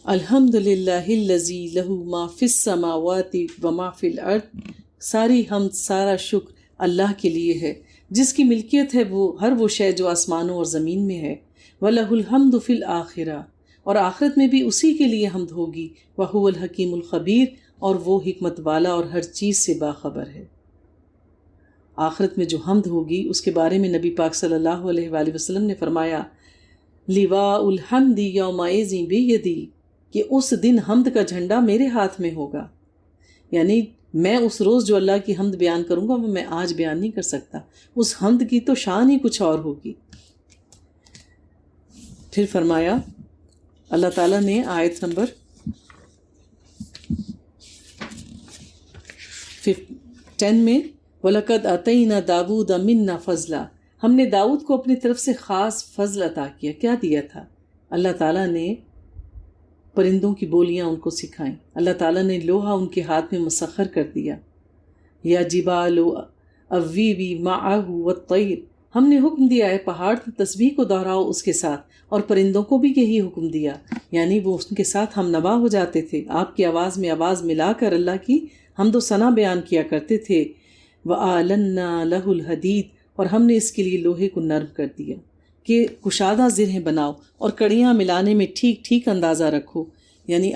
A: الحمد للہ الذی لہ ما فی السماوات وما فی الارض، ساری حمد، سارا شکر اللہ کے لیے ہے جس کی ملکیت ہے وہ ہر وہ شے جو آسمانوں اور زمین میں ہے. وَلَهُ الْحَمْدُ فِي الْآخِرَةِ، اور آخرت میں بھی اسی کے لیے حمد ہوگی. وَهُوَ الْحَكِيمُ الْخَبِيرُ، اور وہ حکمت والا اور ہر چیز سے باخبر ہے. آخرت میں جو حمد ہوگی اس کے بارے میں نبی پاک صلی اللہ علیہ وآلہ وسلم نے فرمایا لِوَاءُ الْحَمْدِ يَوْمَئِذٍ بِيَدِي، کہ اس دن حمد کا جھنڈا میرے ہاتھ میں ہوگا. یعنی میں اس روز جو اللہ کی حمد بیان کروں گا وہ میں آج بیان نہیں کر سکتا، اس حمد کی تو شان ہی کچھ اور ہوگی. پھر فرمایا اللہ تعالیٰ نے آیت نمبر 10 میں وَلَقَدْ آتَيْنَا دَاوُودَ مِنَّا فَضْلًا، ہم نے داؤد کو اپنی طرف سے خاص فضل عطا کیا. کیا دیا تھا؟ اللہ تعالیٰ نے پرندوں کی بولیاں ان کو سکھائیں. اللہ تعالیٰ نے لوہا ان کے ہاتھ میں مسخر کر دیا. یا جبال اویبی معہ والطیر، ہم نے حکم دیا ہے پہاڑ تسبیح کو دہراؤ اس کے ساتھ، اور پرندوں کو بھی یہی حکم دیا. یعنی وہ ان کے ساتھ ہم نوا ہو جاتے تھے، آپ کی آواز میں آواز ملا کر اللہ کی حمد و ثنا بیان کیا کرتے تھے. وَآلَنَّا لَهُ الْحَدِيدَ، اور ہم نے اس کے لیے لوہے کو نرم کر دیا کہ کشادہ زرہیں بناؤ اور کڑیاں ملانے میں ٹھیک ٹھیک اندازہ رکھو. یعنی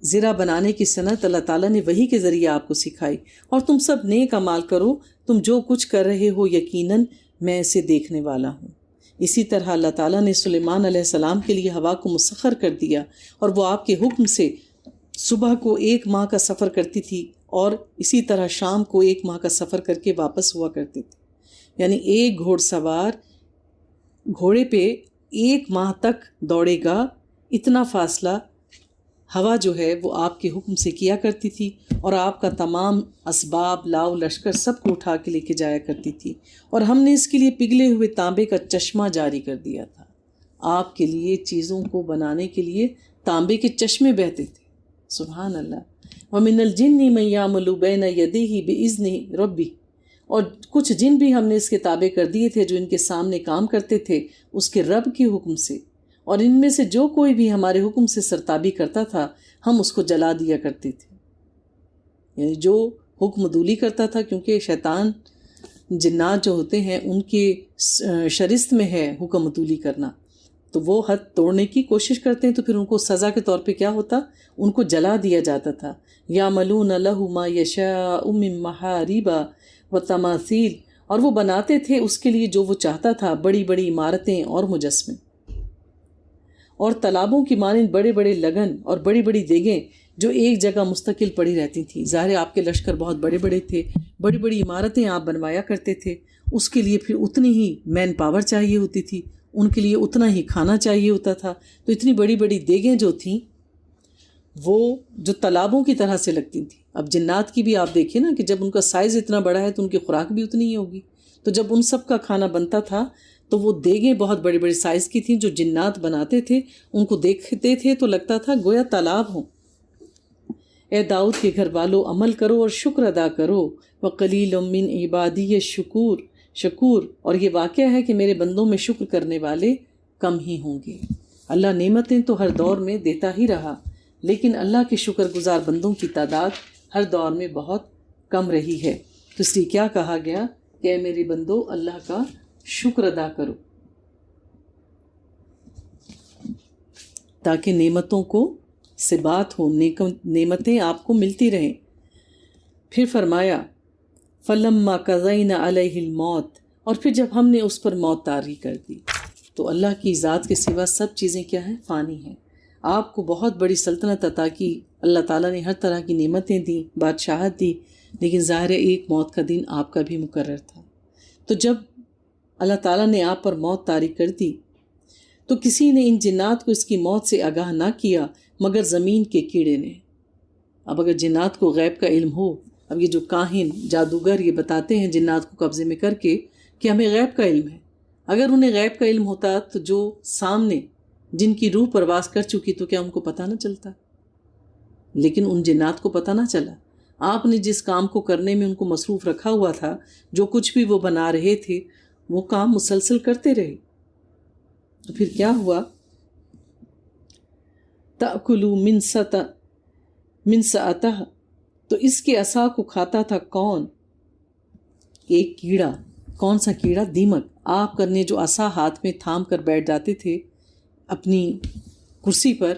A: زرہ بنانے کی صنعت اللہ تعالیٰ نے وحی کے ذریعے آپ کو سکھائی. اور تم سب نیک اعمال کرو، تم جو کچھ کر رہے ہو یقیناً میں اسے دیکھنے والا ہوں. اسی طرح اللہ تعالیٰ نے سلیمان علیہ السلام کے لیے ہوا کو مسخر کر دیا، اور وہ آپ کے حکم سے صبح کو 1 ماہ کا سفر کرتی تھی اور اسی طرح شام کو 1 ماہ کا سفر کر کے واپس ہوا کرتے تھے. یعنی ایک گھوڑ سوار گھوڑے پہ 1 ماہ تک دوڑے گا، اتنا فاصلہ ہوا جو ہے وہ آپ کے حکم سے کیا کرتی تھی، اور آپ کا تمام اسباب لاؤ لشکر سب کو اٹھا کے لے کے جایا کرتی تھی. اور ہم نے اس کے لیے پگھلے ہوئے تانبے کا چشمہ جاری کر دیا تھا. آپ کے لیے چیزوں کو بنانے کے لیے تانبے کے چشمے بہتے تھے. سبحان اللہ. وَمِنَ الْجِنِّ مَن يَعْمَلُ بَيْنَ يَدَيْهِ بِإِذْنِ رَبِّهِ، اور کچھ جن بھی ہم نے اس کے تابع کر دیے تھے جو ان کے سامنے کام کرتے تھے اس کے رب کے حکم سے. اور ان میں سے جو کوئی بھی ہمارے حکم سے سرتابی کرتا تھا ہم اس کو جلا دیا کرتے تھے. یعنی جو حکم عدولی کرتا تھا، کیونکہ شیطان جنات جو ہوتے ہیں ان کے شرست میں ہے حکم عدولی کرنا، تو وہ حد توڑنے کی کوشش کرتے ہیں، تو پھر ان کو سزا کے طور پہ کیا ہوتا؟ ان کو جلا دیا جاتا تھا. یعملون لہ ما یشاء من محارب وتماثیل، اور وہ بناتے تھے اس کے لیے جو وہ چاہتا تھا، بڑی بڑی عمارتیں اور مجسمے، اور تالابوں کی مانند بڑے بڑے لگن اور بڑی بڑی دیگیں جو ایک جگہ مستقل پڑی رہتی تھیں. ظاہر ہے آپ کے لشکر بہت بڑے بڑے تھے، بڑی بڑی عمارتیں آپ بنوایا کرتے تھے، اس کے لیے پھر اتنی ہی مین پاور چاہیے ہوتی تھی، ان کے لیے اتنا ہی کھانا چاہیے ہوتا تھا. تو اتنی بڑی بڑی دیگیں جو تھیں وہ جو تالابوں کی طرح سے لگتی تھیں. اب جنات کی بھی آپ دیکھیں نا کہ جب ان کا سائز اتنا بڑا ہے تو ان کی خوراک بھی اتنی ہی ہوگی. تو جب ان سب کا کھانا بنتا تھا تو وہ دیگیں بہت بڑے بڑے سائز کی تھیں. جو جنات بناتے تھے ان کو دیکھتے تھے تو لگتا تھا گویا تالاب ہوں. اے داؤد کے گھر والو عمل کرو اور شکر ادا کرو. وقلیل من عبادی شکور. اور یہ واقعہ ہے کہ میرے بندوں میں شکر کرنے والے کم ہی ہوں گے. اللہ نعمتیں تو ہر دور میں دیتا ہی رہا، لیکن اللہ کے شکر گزار بندوں کی تعداد ہر دور میں بہت کم رہی ہے. تو اس لیے کیا کہا گیا کہ اے میرے بندو اللہ کا شکر ادا کرو تاکہ نعمتوں کو سے بات ہو، نعمتیں آپ کو ملتی رہیں. پھر فرمایا فَلَمَّا قَضَيْنَا عَلَيْهِ الْمَوْتِ، اور پھر جب ہم نے اس پر موت طاری کر دی. تو اللہ کی ذات کے سوا سب چیزیں کیا ہیں؟ فانی ہیں. آپ کو بہت بڑی سلطنت عطا کی، اللہ تعالیٰ نے ہر طرح کی نعمتیں دیں، بادشاہت دی، لیکن ظاہر ہے ایک موت کا دن آپ کا بھی مقرر تھا. تو جب اللہ تعالیٰ نے آپ پر موت طاری کر دی تو کسی نے ان جنات کو اس کی موت سے آگاہ نہ کیا مگر زمین کے کیڑے نے. اب اگر جنات کو غیب کا علم ہو، اب یہ جو کاہن جادوگر یہ بتاتے ہیں جنات کو قبضے میں کر کے کہ ہمیں غیب کا علم ہے، اگر انہیں غیب کا علم ہوتا تو جو سامنے جن کی روح پرواز کر چکی تو کیا ان کو پتہ نہ چلتا؟ لیکن ان جنات کو پتہ نہ چلا. آپ نے جس کام کو کرنے میں ان کو مصروف رکھا ہوا تھا، جو کچھ بھی وہ بنا رہے تھے وہ کام مسلسل کرتے رہے. تو پھر کیا ہوا؟ تأکلوا من سأتہ، تو اس کے عصا کو کھاتا تھا کون؟ ایک کیڑا. کون سا کیڑا؟ دیمک. آپ کرنے جو عصا ہاتھ میں تھام کر بیٹھ جاتے تھے اپنی کرسی پر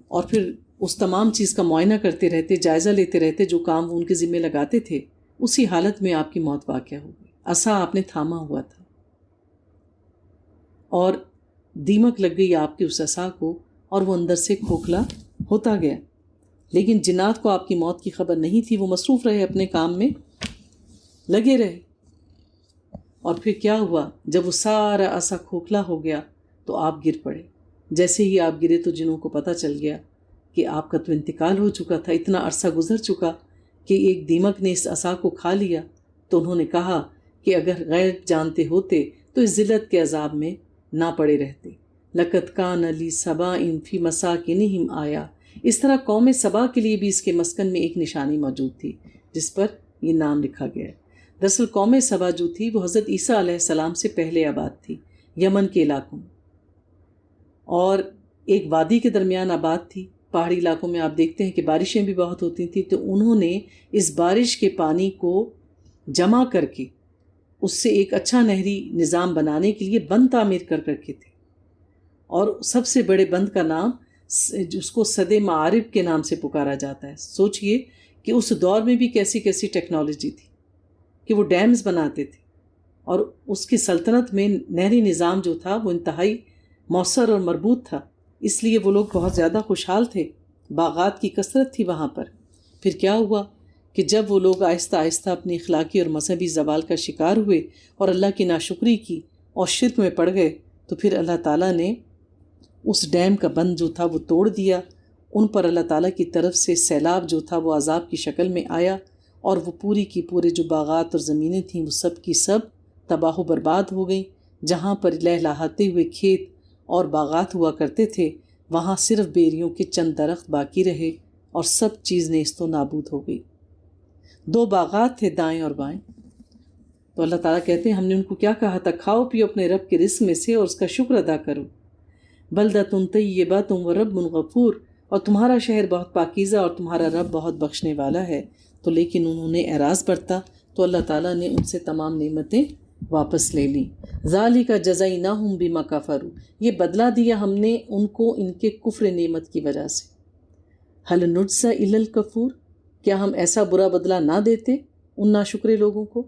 A: اور پھر اس تمام چیز کا معائنہ کرتے رہتے، جائزہ لیتے رہتے جو کام وہ ان کے ذمہ لگاتے تھے، اسی حالت میں آپ کی موت واقع ہو گئی. عصا آپ نے تھاما ہوا تھا اور دیمک لگ گئی آپ کی اس عصا کو اور وہ اندر سے کھوکھلا ہوتا گیا. لیکن جنات کو آپ کی موت کی خبر نہیں تھی، وہ مصروف رہے اپنے کام میں لگے رہے. اور پھر کیا ہوا؟ جب وہ سارا عصا کھوکھلا ہو گیا تو آپ گر پڑے. جیسے ہی آپ گرے تو جنوں کو پتہ چل گیا کہ آپ کا تو انتقال ہو چکا تھا، اتنا عرصہ گزر چکا کہ ایک دیمک نے اس عصا کو کھا لیا. تو انہوں نے کہا کہ اگر غیب جانتے ہوتے تو اس ذلت کے عذاب میں نہ پڑے رہتے. لَقَدْ كَانَ لِسَبَإٍ فِي مَسَاكِنِهِمْ آیا. اس طرح قوم سبا کے لیے بھی اس کے مسکن میں ایک نشانی موجود تھی جس پر یہ نام لکھا گیا ہے. دراصل قوم سبا جو تھی وہ حضرت عیسیٰ علیہ السلام سے پہلے آباد تھی، یمن کے علاقوں میں، اور ایک وادی کے درمیان آباد تھی. پہاڑی علاقوں میں آپ دیکھتے ہیں کہ بارشیں بھی بہت ہوتی تھیں، تو انہوں نے اس بارش کے پانی کو جمع کر کے اس سے ایک اچھا نہری نظام بنانے کے لیے بند تعمیر کر رکھے تھے. اور سب سے بڑے بند کا نام جس کو سد معارب کے نام سے پکارا جاتا ہے. سوچئے کہ اس دور میں بھی کیسی کیسی ٹیکنالوجی تھی کہ وہ ڈیمز بناتے تھے، اور اس کی سلطنت میں نہری نظام جو تھا وہ انتہائی مؤثر اور مربوط تھا. اس لیے وہ لوگ بہت زیادہ خوشحال تھے، باغات کی کثرت تھی وہاں پر. پھر کیا ہوا کہ جب وہ لوگ آہستہ آہستہ اپنی اخلاقی اور مذہبی زوال کا شکار ہوئے اور اللہ کی ناشکری کی اور شرک میں پڑ گئے، تو پھر اللہ تعالیٰ نے اس ڈیم کا بند جو تھا وہ توڑ دیا. ان پر اللہ تعالیٰ کی طرف سے سیلاب جو تھا وہ عذاب کی شکل میں آیا، اور وہ پوری کی پورے جو باغات اور زمینیں تھیں وہ سب کی سب تباہ و برباد ہو گئیں. جہاں پر لہلہاتے ہوئے کھیت اور باغات ہوا کرتے تھے وہاں صرف بیریوں کے چند درخت باقی رہے اور سب چیز نیست و نابود ہو گئی. 2 باغات تھے دائیں اور بائیں. تو اللہ تعالیٰ کہتے ہیں ہم نے ان کو کیا کہا تھا؟ کھاؤ پیو اپنے رب کے رزق میں سے اور اس کا شکر ادا کرو. بلدۃ طیبۃ ورب غفور، اور تمہارا شہر بہت پاکیزہ اور تمہارا رب بہت بخشنے والا ہے. تو لیکن انہوں نے اعراض برتا تو اللہ تعالیٰ نے ان سے تمام نعمتیں واپس لے لیں. ذالک جزیناہم بما کفروا، یہ بدلہ دیا ہم نے ان کو ان کے کفر نعمت کی وجہ سے. هل نجزی الا الکفور، کیا ہم ایسا برا بدلہ نہ دیتے ان ناشکرے لوگوں کو؟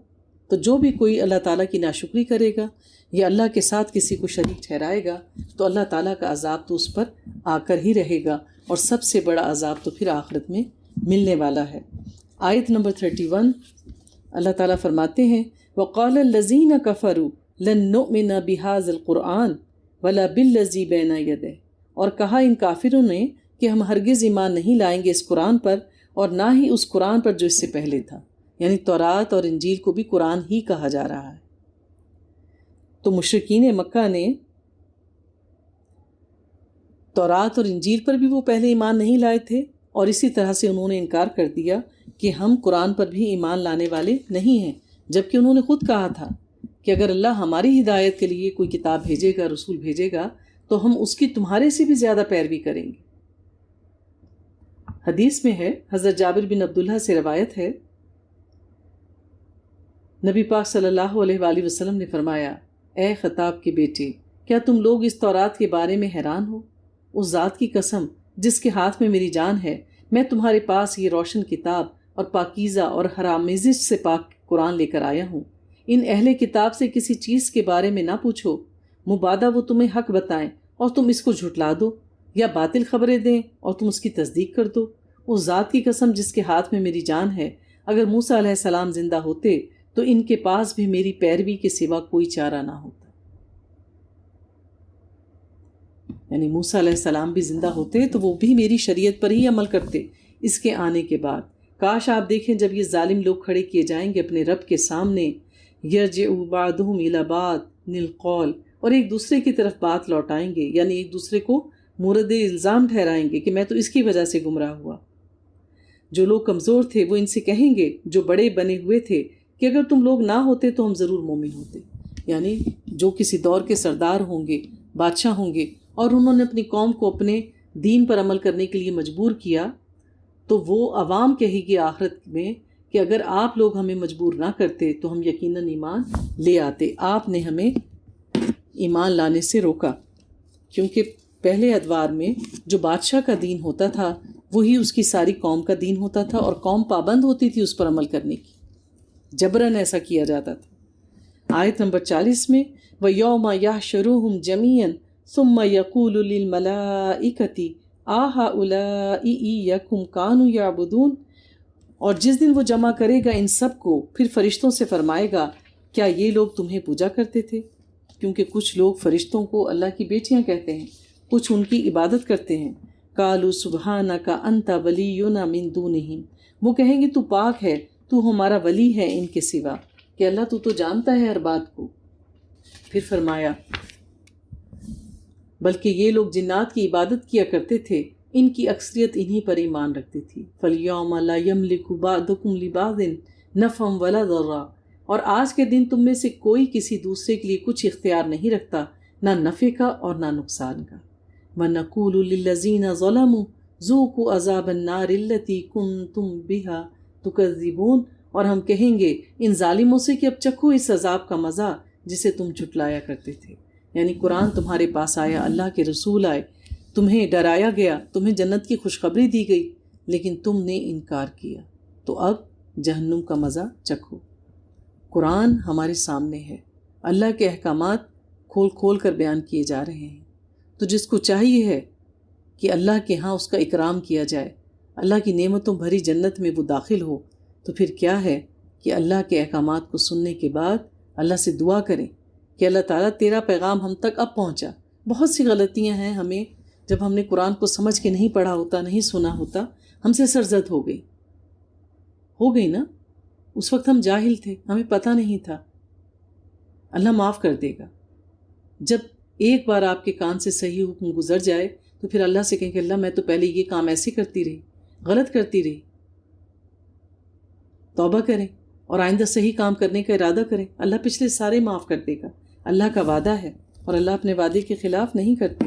A: تو جو بھی کوئی اللہ تعالیٰ کی ناشکری کرے گا یا اللہ کے ساتھ کسی کو شریک ٹھہرائے گا تو اللہ تعالیٰ کا عذاب تو اس پر آ کر ہی رہے گا، اور سب سے بڑا عذاب تو پھر آخرت میں ملنے والا ہے. آیت نمبر 31 اللہ تعالیٰ فرماتے ہیں وَقَالَ الَّذِينَ كَفَرُوا لَن نُؤْمِنَ بِهَذَا الْقُرْآنِ وَلَا بِالَّذِي بَيْنَ يَدَيْهِ، اور کہا ان کافروں نے کہ ہم ہرگز ایمان نہیں لائیں گے اس قرآن پر اور نہ ہی اس قرآن پر جو اس سے پہلے تھا. یعنی تورات اور انجیل کو بھی قرآن ہی کہا جا رہا ہے. تو مشرکین مکہ نے تورات اور انجیل پر بھی وہ پہلے ایمان نہیں لائے تھے، اور اسی طرح سے انہوں نے انکار کر دیا کہ ہم قرآن پر بھی ایمان لانے والے نہیں ہیں، جبکہ انہوں نے خود کہا تھا کہ اگر اللہ ہماری ہدایت کے لیے کوئی کتاب بھیجے گا، رسول بھیجے گا، تو ہم اس کی تمہارے سے بھی زیادہ پیروی کریں گے. حدیث میں ہے، حضرت جابر بن عبداللہ سے روایت ہے، نبی پاک صلی اللہ علیہ وآلہ وسلم نے فرمایا، اے خطاب کے بیٹے، کیا تم لوگ اس تورات کے بارے میں حیران ہو؟ اس ذات کی قسم جس کے ہاتھ میں میری جان ہے، میں تمہارے پاس یہ روشن کتاب اور پاکیزہ اور حرامزش سے پاک قرآن لے کر آیا ہوں. ان اہل کتاب سے کسی چیز کے بارے میں نہ پوچھو، مبادا وہ تمہیں حق بتائیں اور تم اس کو جھٹلا دو، یا باطل خبریں دیں اور تم اس کی تصدیق کر دو. اس ذات کی قسم جس کے ہاتھ میں میری جان ہے، اگر موسیٰ علیہ السلام زندہ ہوتے تو ان کے پاس بھی میری پیروی کے سوا کوئی چارہ نہ ہوتا. یعنی موسیٰ علیہ السلام بھی زندہ ہوتے تو وہ بھی میری شریعت پر ہی عمل کرتے اس کے آنے کے بعد. کاش آپ دیکھیں جب یہ ظالم لوگ کھڑے کیے جائیں گے اپنے رب کے سامنے، یرجع بعضهم الی بعض القول، اور ایک دوسرے کی طرف بات لوٹائیں گے، یعنی ایک دوسرے کو مورد الزام ٹھہرائیں گے کہ میں تو اس کی وجہ سے گمراہ ہوا. جو لوگ کمزور تھے وہ ان سے کہیں گے جو بڑے بنے ہوئے تھے کہ اگر تم لوگ نہ ہوتے تو ہم ضرور مومن ہوتے. یعنی جو کسی دور کے سردار ہوں گے، بادشاہ ہوں گے، اور انہوں نے اپنی قوم کو اپنے دین پر عمل کرنے کے لیے مجبور کیا، تو وہ عوام کہے گی آخرت میں کہ اگر آپ لوگ ہمیں مجبور نہ کرتے تو ہم یقیناً ایمان لے آتے. آپ نے ہمیں ایمان لانے سے روکا. کیونکہ پہلے ادوار میں جو بادشاہ کا دین ہوتا تھا وہی اس کی ساری قوم کا دین ہوتا تھا، اور قوم پابند ہوتی تھی اس پر عمل کرنے کی. جبراً ایسا کیا جاتا تھا. آیت نمبر 40 میں وَيَوْمَ يَحْشُرُهُمْ جَمِيعًا ثُمَّ يَقُولُ لِلْمَلَائِكَةِ أَهَؤُلَاءِ إِيَّاكُمْ كَانُوا يَعْبُدُونَ، اور جس دن وہ جمع کرے گا ان سب کو، پھر فرشتوں سے فرمائے گا کیا یہ لوگ تمہیں پوجا کرتے تھے؟ کیونکہ کچھ لوگ فرشتوں کو اللہ کی بیٹیاں کہتے ہیں، کچھ ان کی عبادت کرتے ہیں. قالوا سبحانک انت ولینا من دونہم، وہ کہیں گے تو پاک ہے، تو ہمارا ولی ہے ان کے سوا، کہ اللہ تو جانتا ہے ہر بات کو. پھر فرمایا بلکہ یہ لوگ جنات کی عبادت کیا کرتے تھے، ان کی اکثریت انہی پر ایمان رکھتی تھی. فَالْيَوْمَ لَا يَمْلِكُ بَعْضُكُمْ لِبَعْضٍ نَفْعًا وَلَا ضَرًّا، اور آج کے دن تم میں سے کوئی کسی دوسرے کے لیے کچھ اختیار نہیں رکھتا، نہ نفع کا اور نہ نقصان کا. وَنَقُولُ لِلَّذِينَ ظَلَمُوا ذُوقُوا عَذَابَ النَّارِ الَّتِي كُنتُم بِهَا تُكَذِّبُونَ، اور ہم کہیں گے ان ظالموں سے کہ اب چکھو اس عذاب کا مزہ جسے تم جھٹلایا کرتے تھے. یعنی قرآن تمہارے پاس آیا، اللہ کے رسول آئے، تمہیں ڈرایا گیا، تمہیں جنت کی خوشخبری دی گئی، لیکن تم نے انکار کیا، تو اب جہنم کا مزہ چکھو. قرآن ہمارے سامنے ہے، اللہ کے احکامات کھول کھول کر بیان کیے جا رہے ہیں. تو جس کو چاہیے ہے کہ اللہ کے ہاں اس کا اکرام کیا جائے، اللہ کی نعمتوں بھری جنت میں وہ داخل ہو، تو پھر کیا ہے کہ اللہ کے احکامات کو سننے کے بعد اللہ سے دعا کریں کہ اللہ تعالیٰ تیرا پیغام ہم تک اب پہنچا. بہت سی غلطیاں ہیں ہمیں، جب ہم نے قرآن کو سمجھ کے نہیں پڑھا ہوتا، نہیں سنا ہوتا، ہم سے سرزد ہو گئی نا. اس وقت ہم جاہل تھے، ہمیں پتہ نہیں تھا. اللہ معاف کر دے گا. جب ایک بار آپ کے کان سے صحیح حکم گزر جائے تو پھر اللہ سے کہیں کہ اللہ میں تو پہلے یہ کام ایسے کرتی رہی، غلط کرتی رہی. توبہ کریں اور آئندہ صحیح کام کرنے کا ارادہ کریں. اللہ پچھلے سارے معاف کر دے گا. اللہ کا وعدہ ہے اور اللہ اپنے وعدے کے خلاف نہیں کرتے.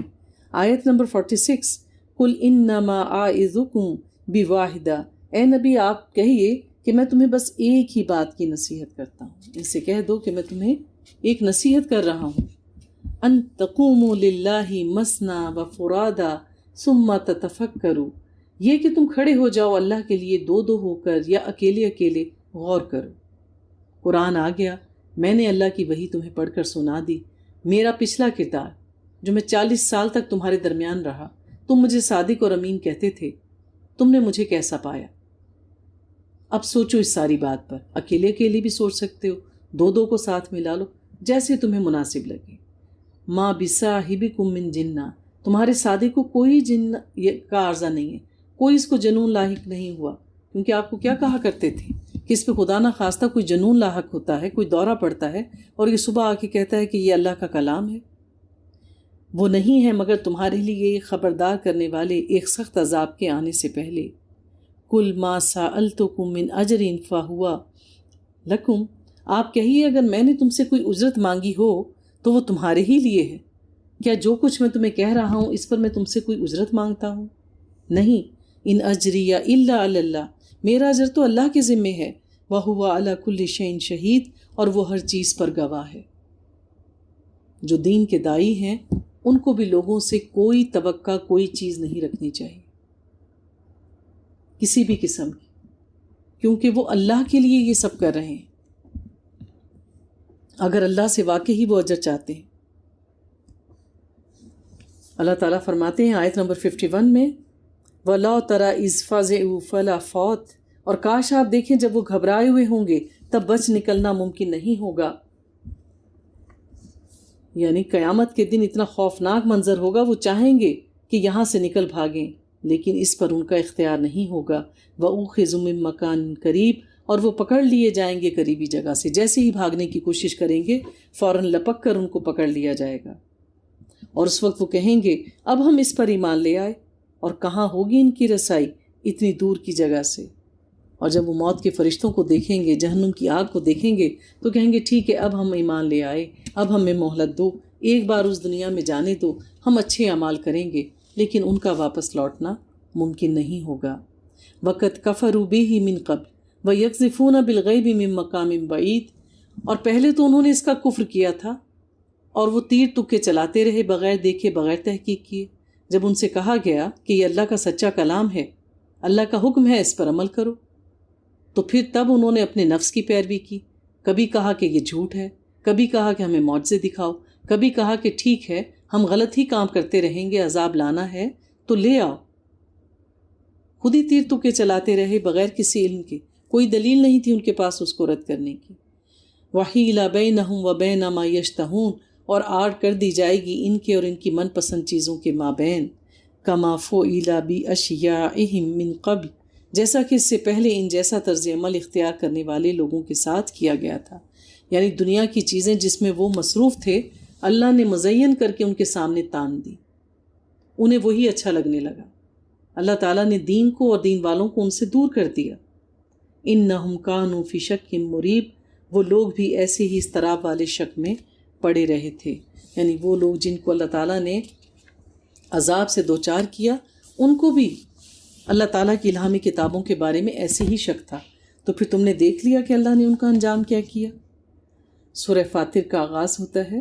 A: آیت نمبر 46 قُلْ إِنَّمَا أَعِظُكُمْ بِوَاحِدَةٍ، اے نبی آپ کہیے کہ میں تمہیں بس ایک ہی بات کی نصیحت کرتا ہوں. ان سے کہہ دو کہ میں تمہیں ایک نصیحت کر رہا ہوں. ان تقوموا للہ مثنی وفرادا ثم تتفکروا، یہ کہ تم کھڑے ہو جاؤ اللہ کے لیے دو دو ہو کر یا اکیلے اکیلے غور کرو. قرآن آ گیا، میں نے اللہ کی وحی تمہیں پڑھ کر سنا دی. میرا پچھلا کردار جو میں 40 سال تک تمہارے درمیان رہا، تم مجھے صادق اور امین کہتے تھے، تم نے مجھے کیسا پایا. اب سوچو اس ساری بات پر. اکیلے اکیلے بھی سوچ سکتے ہو، دو دو کو ساتھ ملا لو، جیسے تمہیں مناسب لگے. ما بصاحبکم من جنہ، تمہارے سادے کو کوئی جن کا عارضہ نہیں ہے، کوئی اس کو جنون لاحق نہیں ہوا، کیونکہ آپ کو کیا کہا کرتے تھے کہ اس پہ خدا نہ خواستہ کوئی جنون لاحق ہوتا ہے، کوئی دورہ پڑتا ہے اور یہ صبح آ کے کہتا ہے کہ یہ اللہ کا کلام ہے۔ وہ نہیں ہے مگر تمہارے لیے خبردار کرنے والے ایک سخت عذاب کے آنے سے پہلے۔ کل ما سألتکم من اجر فہو لکم، آپ کہیے اگر میں نے تم سے کوئی اجرت مانگی ہو تو وہ تمہارے ہی لیے ہے۔ کیا جو کچھ میں تمہیں کہہ رہا ہوں اس پر میں تم سے کوئی اجرت مانگتا ہوں؟ نہیں، ان اجری الا علی اللہ، میرا اجر تو اللہ کے ذمے ہے، وَهُوَ عَلَى كُلِّ شَيْءٍ شہید، اور وہ ہر چیز پر گواہ ہے۔ جو دین کے داعی ہیں ان کو بھی لوگوں سے کوئی توقع، کوئی چیز نہیں رکھنی چاہیے کسی بھی قسم کی، کیونکہ وہ اللہ کے لیے یہ سب کر رہے ہیں، اگر اللہ سے واقعی وہ اجر چاہتے ہیں۔ اللہ تعالیٰ فرماتے ہیں آیت نمبر 51 میں، وَلَا تَرَى إِذْ فَزِعُوا فَلَا فَوْتَ، اور کاش آپ دیکھیں جب وہ گھبرائے ہوئے ہوں گے تب بچ نکلنا ممکن نہیں ہوگا۔ یعنی قیامت کے دن اتنا خوفناک منظر ہوگا، وہ چاہیں گے کہ یہاں سے نکل بھاگیں لیکن اس پر ان کا اختیار نہیں ہوگا۔ وَأُخِذُوا مِن مَّكَانٍ قَرِيبٍ، اور وہ پکڑ لیے جائیں گے قریبی جگہ سے، جیسے ہی بھاگنے کی کوشش کریں گے فوراً لپک کر ان کو پکڑ لیا جائے گا، اور اس وقت وہ کہیں گے اب ہم اس پر ایمان لے آئے، اور کہاں ہوگی ان کی رسائی اتنی دور کی جگہ سے۔ اور جب وہ موت کے فرشتوں کو دیکھیں گے، جہنم کی آگ کو دیکھیں گے تو کہیں گے ٹھیک ہے اب ہم ایمان لے آئے، اب ہمیں مہلت دو، ایک بار اس دنیا میں جانے دو، ہم اچھے اعمال کریں گے، لیکن ان کا واپس لوٹنا ممکن نہیں ہوگا۔ وَقَدْ كَفَرُوا بِهِ مِن قَبْلُ وَيَقْذِفُونَ بِالْغَيْبِ مِن مَّقَامٍ بَعِيدٍ، اور پہلے تو انہوں نے اس کا کفر کیا تھا اور وہ تیر تکے چلاتے رہے بغیر دیکھے، بغیر تحقیق کیے۔ جب ان سے کہا گیا کہ یہ اللہ کا سچا کلام ہے، اللہ کا حکم ہے، اس پر عمل کرو، تو پھر تب انہوں نے اپنے نفس کی پیروی کی، کبھی کہا کہ یہ جھوٹ ہے، کبھی کہا کہ ہمیں معجزے دکھاؤ، کبھی کہا کہ ٹھیک ہے ہم غلط ہی کام کرتے رہیں گے، عذاب لانا ہے تو لے آؤ۔ خود ہی تیر تکے چلاتے رہے بغیر کسی علم کے، کوئی دلیل نہیں تھی ان کے پاس اس کو رد کرنے کی۔ وَحِيلَ بَيْنَهُمْ وَبَيْنَ مَا يَشْتَهُونَ، اور آڑ کر دی جائے گی ان کے اور ان کی من پسند چیزوں کے مابین، كَمَا فُعِلَ بِأَشْيَاعِهِمْ مِن قَبْلُ، جیسا کہ اس سے پہلے ان جیسا طرز عمل اختیار کرنے والے لوگوں کے ساتھ کیا گیا تھا۔ یعنی دنیا کی چیزیں جس میں وہ مصروف تھے اللہ نے مزین کر کے ان کے سامنے تان دی، انہیں وہی اچھا لگنے لگا۔ اللہ تعالیٰ نے دین کو اور دین والوں کو ان سے دور کر دیا۔ انہم کانوا فی شک مریب، وہ لوگ بھی ایسے ہی اضطراب والے شک میں پڑے رہے تھے، یعنی وہ لوگ جن کو اللہ تعالیٰ نے عذاب سے دوچار کیا ان کو بھی اللہ تعالیٰ کی الہامی کتابوں کے بارے میں ایسے ہی شک تھا۔ تو پھر تم نے دیکھ لیا کہ اللہ نے ان کا انجام کیا کیا۔ سورہ فاتر کا آغاز ہوتا ہے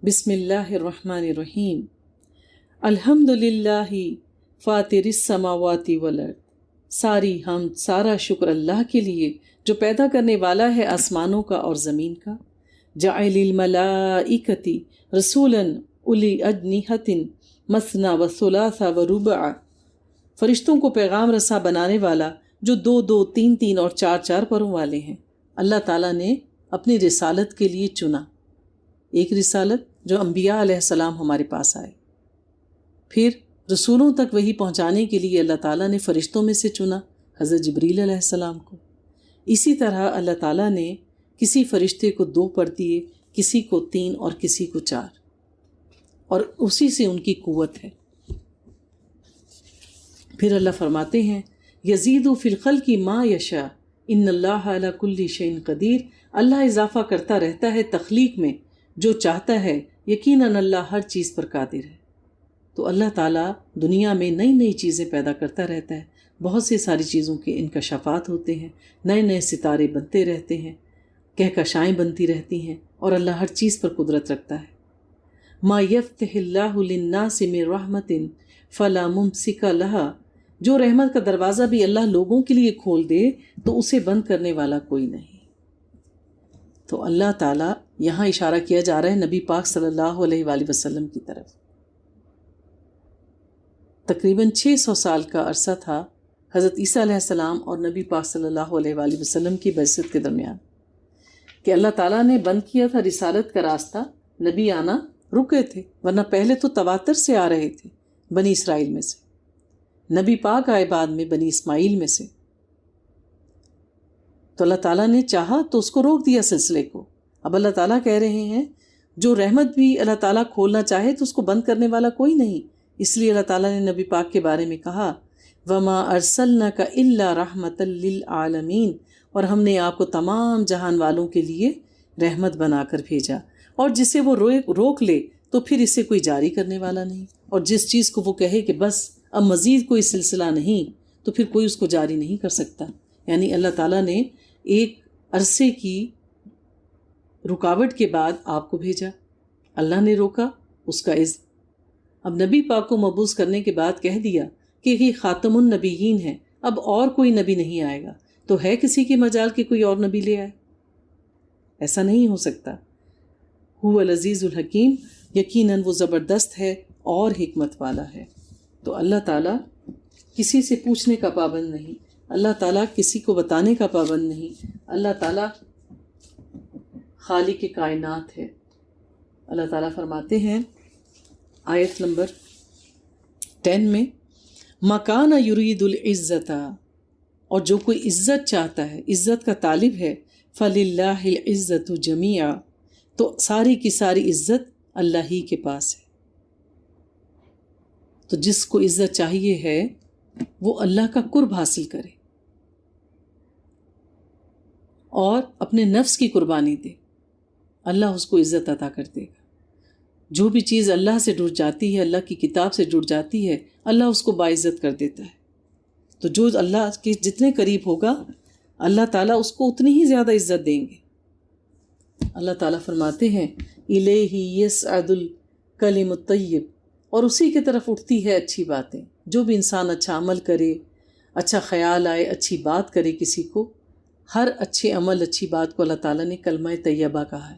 A: بسم اللہ الرحمن الرحیم، الحمد للہ فاطر السماوات والارض، ساری حمد، سارا شکر اللہ کے لیے جو پیدا کرنے والا ہے آسمانوں کا اور زمین کا۔ جاعل الملائکۃ رسولا اولی اجنحۃ مثنی وثلاث ورباع، فرشتوں کو پیغام رساں بنانے والا جو 2 2 3 3 اور 4 4 پروں والے ہیں۔ اللہ تعالیٰ نے اپنی رسالت کے لیے چنا، ایک رسالت جو انبیاء علیہ السلام ہمارے پاس آئے، پھر رسولوں تک وہی پہنچانے کے لیے اللہ تعالیٰ نے فرشتوں میں سے چنا حضرت جبریل علیہ السلام کو۔ اسی طرح اللہ تعالیٰ نے کسی فرشتے کو 2 پر دیے، کسی کو 3 اور کسی کو 4، اور اسی سے ان کی قوت ہے۔ پھر اللہ فرماتے ہیں یزید فی الخلق ما یشاء ان اللہ علی کل شیء قدیر، اللہ اضافہ کرتا رہتا ہے تخلیق میں جو چاہتا ہے، یقیناً اللہ ہر چیز پر قادر ہے۔ تو اللہ تعالیٰ دنیا میں نئی نئی چیزیں پیدا کرتا رہتا ہے، بہت سی ساری چیزوں کے انکشافات ہوتے ہیں، نئے نئے ستارے بنتے رہتے ہیں، کہکشائیں بنتی رہتی ہیں، اور اللہ ہر چیز پر قدرت رکھتا ہے۔ ما یفتح اللہ للناس من رحمت فلا ممسک لہا، جو رحمت کا دروازہ بھی اللہ لوگوں کے لیے کھول دے تو اسے بند کرنے والا کوئی نہیں۔ تو اللہ تعالیٰ یہاں اشارہ کیا جا رہا ہے نبی پاک صلی اللہ علیہ وآلہ وسلم کی طرف۔ تقریباً 600 سال کا عرصہ تھا حضرت عیسیٰ علیہ السلام اور نبی پاک صلی اللہ علیہ وآلہ وسلم کی بعثت کے درمیان، کہ اللہ تعالیٰ نے بند کیا تھا رسالت کا راستہ، نبی آنا رکے تھے، ورنہ پہلے تو تواتر سے آ رہے تھے بنی اسرائیل میں سے، نبی پاک آئے بعد میں بنی اسماعیل میں سے، تو اللہ تعالیٰ نے چاہا تو اس کو روک دیا سلسلے کو۔ اب اللہ تعالیٰ کہہ رہے ہیں جو رحمت بھی اللہ تعالیٰ کھولنا چاہے تو اس کو بند کرنے والا کوئی نہیں، اس لیے اللہ تعالیٰ نے نبی پاک کے بارے میں کہا وَمَا أَرْسَلْنَاكَ إِلَّا رَحْمَةً لِّلْعَالَمِينَ، اور ہم نے آپ کو تمام جہان والوں کے لیے رحمت بنا کر بھیجا، اور جسے وہ روک لے تو پھر اسے کوئی جاری کرنے والا نہیں، اور جس چیز کو وہ کہے کہ بس اب مزید کوئی سلسلہ نہیں تو پھر کوئی اس کو جاری نہیں کر سکتا۔ یعنی اللہ تعالیٰ نے ایک عرصے کی رکاوٹ کے بعد آپ کو بھیجا، اللہ نے روکا، اس کا عزت۔ اب نبی پاک کو مبعوث کرنے کے بعد کہہ دیا کہ یہ خاتم النبیین ہے، اب اور کوئی نبی نہیں آئے گا، تو ہے کسی کے مجال کہ کوئی اور نبی لے آئے؟ ایسا نہیں ہو سکتا۔ هو العزیز الحکیم، یقیناً وہ زبردست ہے اور حکمت والا ہے۔ تو اللہ تعالیٰ کسی سے پوچھنے کا پابند نہیں، اللہ تعالیٰ کسی کو بتانے کا پابند نہیں، اللہ تعالیٰ خالق کائنات ہے۔ اللہ تعالیٰ فرماتے ہیں آیت نمبر 10 میں مَكَانَ يُرِيدُ الْعِزَّةَ، اور جو کوئی عزت چاہتا ہے، عزت کا طالب ہے، فَلِلَّهِ الْعِزَّةُ جَمِيعًا، تو ساری کی ساری عزت اللہ ہی کے پاس ہے۔ تو جس کو عزت چاہیے ہے وہ اللہ کا قرب حاصل کرے اور اپنے نفس کی قربانی دے، اللہ اس کو عزت عطا کر دے گا۔ جو بھی چیز اللہ سے جڑ جاتی ہے، اللہ کی کتاب سے جڑ جاتی ہے، اللہ اس کو باعزت کر دیتا ہے۔ تو جو اللہ کے جتنے قریب ہوگا اللہ تعالیٰ اس کو اتنی ہی زیادہ عزت دیں گے۔ اللہ تعالیٰ فرماتے ہیں الیہ یصعد الکلم الطیب، اور اسی کی طرف اٹھتی ہے اچھی باتیں۔ جو بھی انسان اچھا عمل کرے، اچھا خیال آئے، اچھی بات کرے کسی کو، ہر اچھے عمل، اچھی بات کو اللہ تعالیٰ نے کلمہ طیبہ کہا ہے،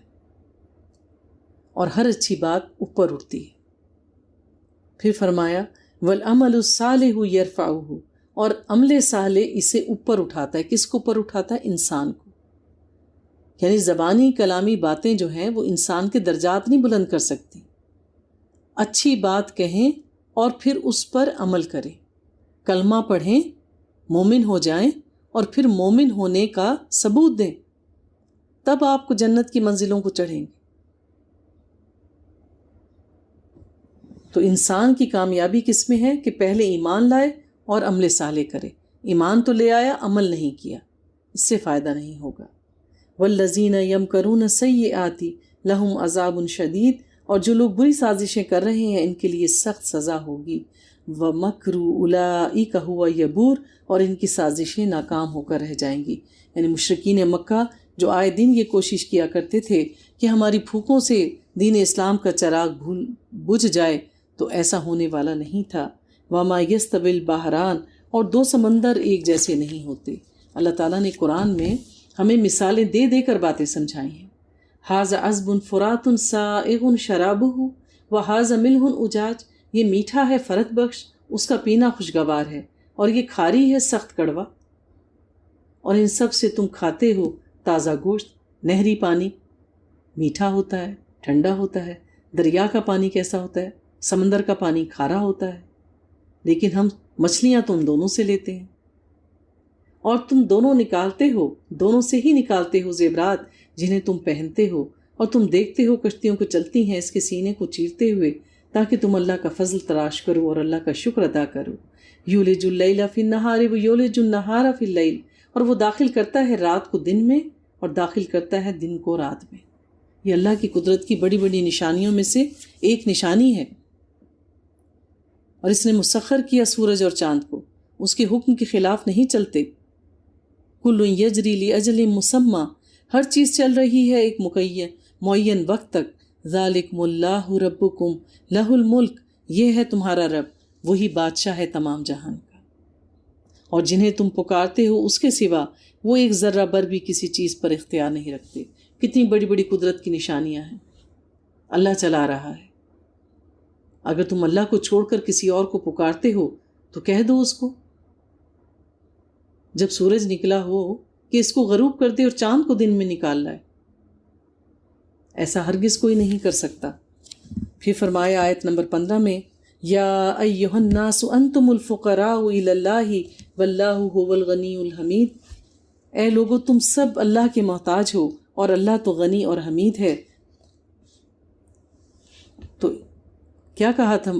A: اور ہر اچھی بات اوپر اٹھتی ہے۔ پھر فرمایا والعمل الصالح یرفعہ، اور عمل صالح اسے اوپر اٹھاتا ہے۔ کس کو اوپر اٹھاتا ہے؟ انسان کو۔ یعنی زبانی کلامی باتیں جو ہیں وہ انسان کے درجات نہیں بلند کر سکتی۔ اچھی بات کہیں اور پھر اس پر عمل کریں، کلمہ پڑھیں، مومن ہو جائیں، اور پھر مومن ہونے کا ثبوت دیں، تب آپ کو جنت کی منزلوں کو چڑھیں گے۔ تو انسان کی کامیابی کس میں ہے کہ پہلے ایمان لائے اور عمل صالح کرے۔ ایمان تو لے آیا، عمل نہیں کیا، اس سے فائدہ نہیں ہوگا۔ والذین یمکرون السیئات لہم عذاب شدید، اور جو لوگ بری سازشیں کر رہے ہیں ان کے لیے سخت سزا ہوگی۔ ومکر اولئک ھو یبور، اور ان کی سازشیں ناکام ہو کر رہ جائیں گی۔ یعنی مشرکین مکہ جو آئے دن یہ کوشش کیا کرتے تھے کہ ہماری پھوکوں سے دین اسلام کا چراغ بجھ جائے، تو ایسا ہونے والا نہیں تھا۔ وما یستوی البحران، اور دو سمندر ایک جیسے نہیں ہوتے۔ اللہ تعالیٰ نے قرآن میں ہمیں مثالیں دے دے کر باتیں سمجھائی ہیں۔ ھذا عذب فرات سائغ شرابہ وھذا ملح اجاج، یہ میٹھا ہے فرت بخش، اس کا پینا خوشگوار ہے، اور یہ کھاری ہے سخت کڑوا، اور ان سب سے تم کھاتے ہو تازہ گوشت۔ نہری پانی میٹھا ہوتا ہے، ٹھنڈا ہوتا ہے، دریا کا پانی کیسا ہوتا ہے؟ سمندر کا پانی کھارا ہوتا ہے، لیکن ہم مچھلیاں تو ان دونوں سے لیتے ہیں، اور تم دونوں نکالتے ہو، دونوں سے ہی نکالتے ہو زیورات جنہیں تم پہنتے ہو، اور تم دیکھتے ہو کشتیوں کو چلتی ہیں اس کے سینے کو چیرتے ہوئے، تاکہ تم اللہ کا فضل تلاش کرو اور اللہ کا شکر ادا کرو۔ یولج اللیل فی النہار ویولج النہار فی اللیل، اور وہ داخل کرتا ہے رات کو دن میں اور داخل کرتا ہے دن کو رات میں۔ یہ اللہ کی قدرت کی بڑی بڑی نشانیوں میں سے ایک نشانی ہے، اور اس نے مسخر کیا سورج اور چاند کو، اس کے حکم کے خلاف نہیں چلتے۔ کل یجری لاجل مسمى، ہر چیز چل رہی ہے ایک معین وقت تک۔ ذالکم اللہ ربکم لہ الملک، یہ ہے تمہارا رب، وہی بادشاہ ہے تمام جہان کا، اور جنہیں تم پکارتے ہو اس کے سوا وہ ایک ذرہ بر بھی کسی چیز پر اختیار نہیں رکھتے۔ کتنی بڑی بڑی قدرت کی نشانیاں ہیں، اللہ چلا رہا ہے۔ اگر تم اللہ کو چھوڑ کر کسی اور کو پکارتے ہو تو کہہ دو اس کو، جب سورج نکلا ہو کہ اس کو غروب کر دے اور چاند کو دن میں نکال لائے۔ ایسا ہرگز کوئی نہیں کر سکتا۔ پھر فرمایا آیت نمبر 15 میں، یا ایھا الناس انتم الفقراء الی اللہ واللہ ھو الغنی الحمید، اے لوگو تم سب اللہ کے محتاج ہو اور اللہ تو غنی اور حمید ہے۔ تو کیا کہا تھا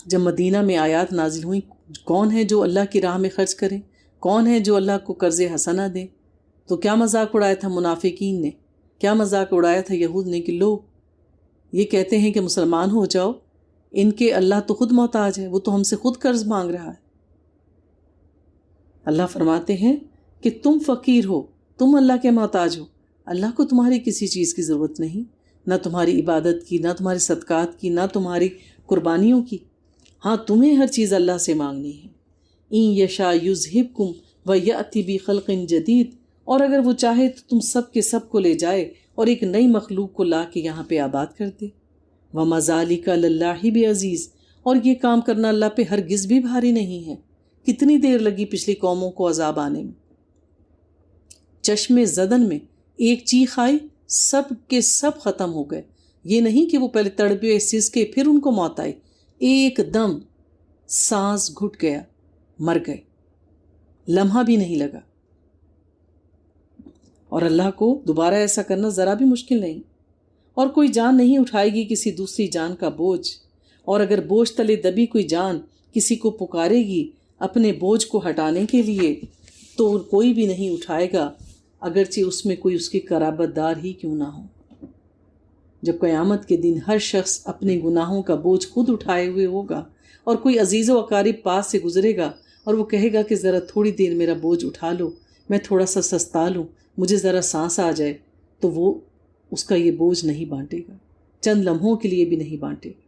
A: جب مدینہ میں آیات نازل ہوئیں، کون ہے جو اللہ کی راہ میں خرچ کرے، کون ہے جو اللہ کو قرض حسنہ دے؟ تو کیا مذاق اڑایا تھا منافقین نے، کیا مذاق اڑایا تھا یہود نے کہ لوگ یہ کہتے ہیں کہ مسلمان ہو جاؤ، ان کے اللہ تو خود محتاج ہے، وہ تو ہم سے خود قرض مانگ رہا ہے۔ اللہ فرماتے ہیں کہ تم فقیر ہو، تم اللہ کے محتاج ہو، اللہ کو تمہاری کسی چیز کی ضرورت نہیں، نہ تمہاری عبادت کی، نہ تمہارے صدقات کی، نہ تمہاری قربانیوں کی۔ ہاں تمہیں ہر چیز اللہ سے مانگنی ہے۔ ان یشاء یذہبکم ویأتی بخلق جدید، اور اگر وہ چاہے تو تم سب کے سب کو لے جائے اور ایک نئی مخلوق کو لا کے یہاں پہ آباد کر دے۔ وما ذالک علی اللہ بعزیز، اور یہ کام کرنا اللہ پہ ہرگز بھی بھاری نہیں ہے۔ کتنی دیر لگی پچھلی قوموں کو عذاب آنے میں، چشم زدن میں ایک چیخ آئی، سب کے سب ختم ہو گئے۔ یہ نہیں کہ وہ پہلے تڑپے سسکے پھر ان کو موت آئی، ایک دم سانس گھٹ گیا، مر گئے، لمحہ بھی نہیں لگا۔ اور اللہ کو دوبارہ ایسا کرنا ذرا بھی مشکل نہیں، اور کوئی جان نہیں اٹھائے گی کسی دوسری جان کا بوجھ، اور اگر بوجھ تلے دبی کوئی جان کسی کو پکارے گی اپنے بوجھ کو ہٹانے کے لیے تو کوئی بھی نہیں اٹھائے گا، اگرچہ اس میں کوئی اس کی قرابت دار ہی کیوں نہ ہو۔ جب قیامت کے دن ہر شخص اپنے گناہوں کا بوجھ خود اٹھائے ہوئے ہوگا اور کوئی عزیز و اقارب پاس سے گزرے گا اور وہ کہے گا کہ ذرا تھوڑی دیر میرا بوجھ اٹھا لو، میں تھوڑا سا سستا لوں، مجھے ذرا سانس آ جائے، تو وہ اس کا یہ بوجھ نہیں بانٹے گا، چند لمحوں کے لیے بھی نہیں بانٹے گا۔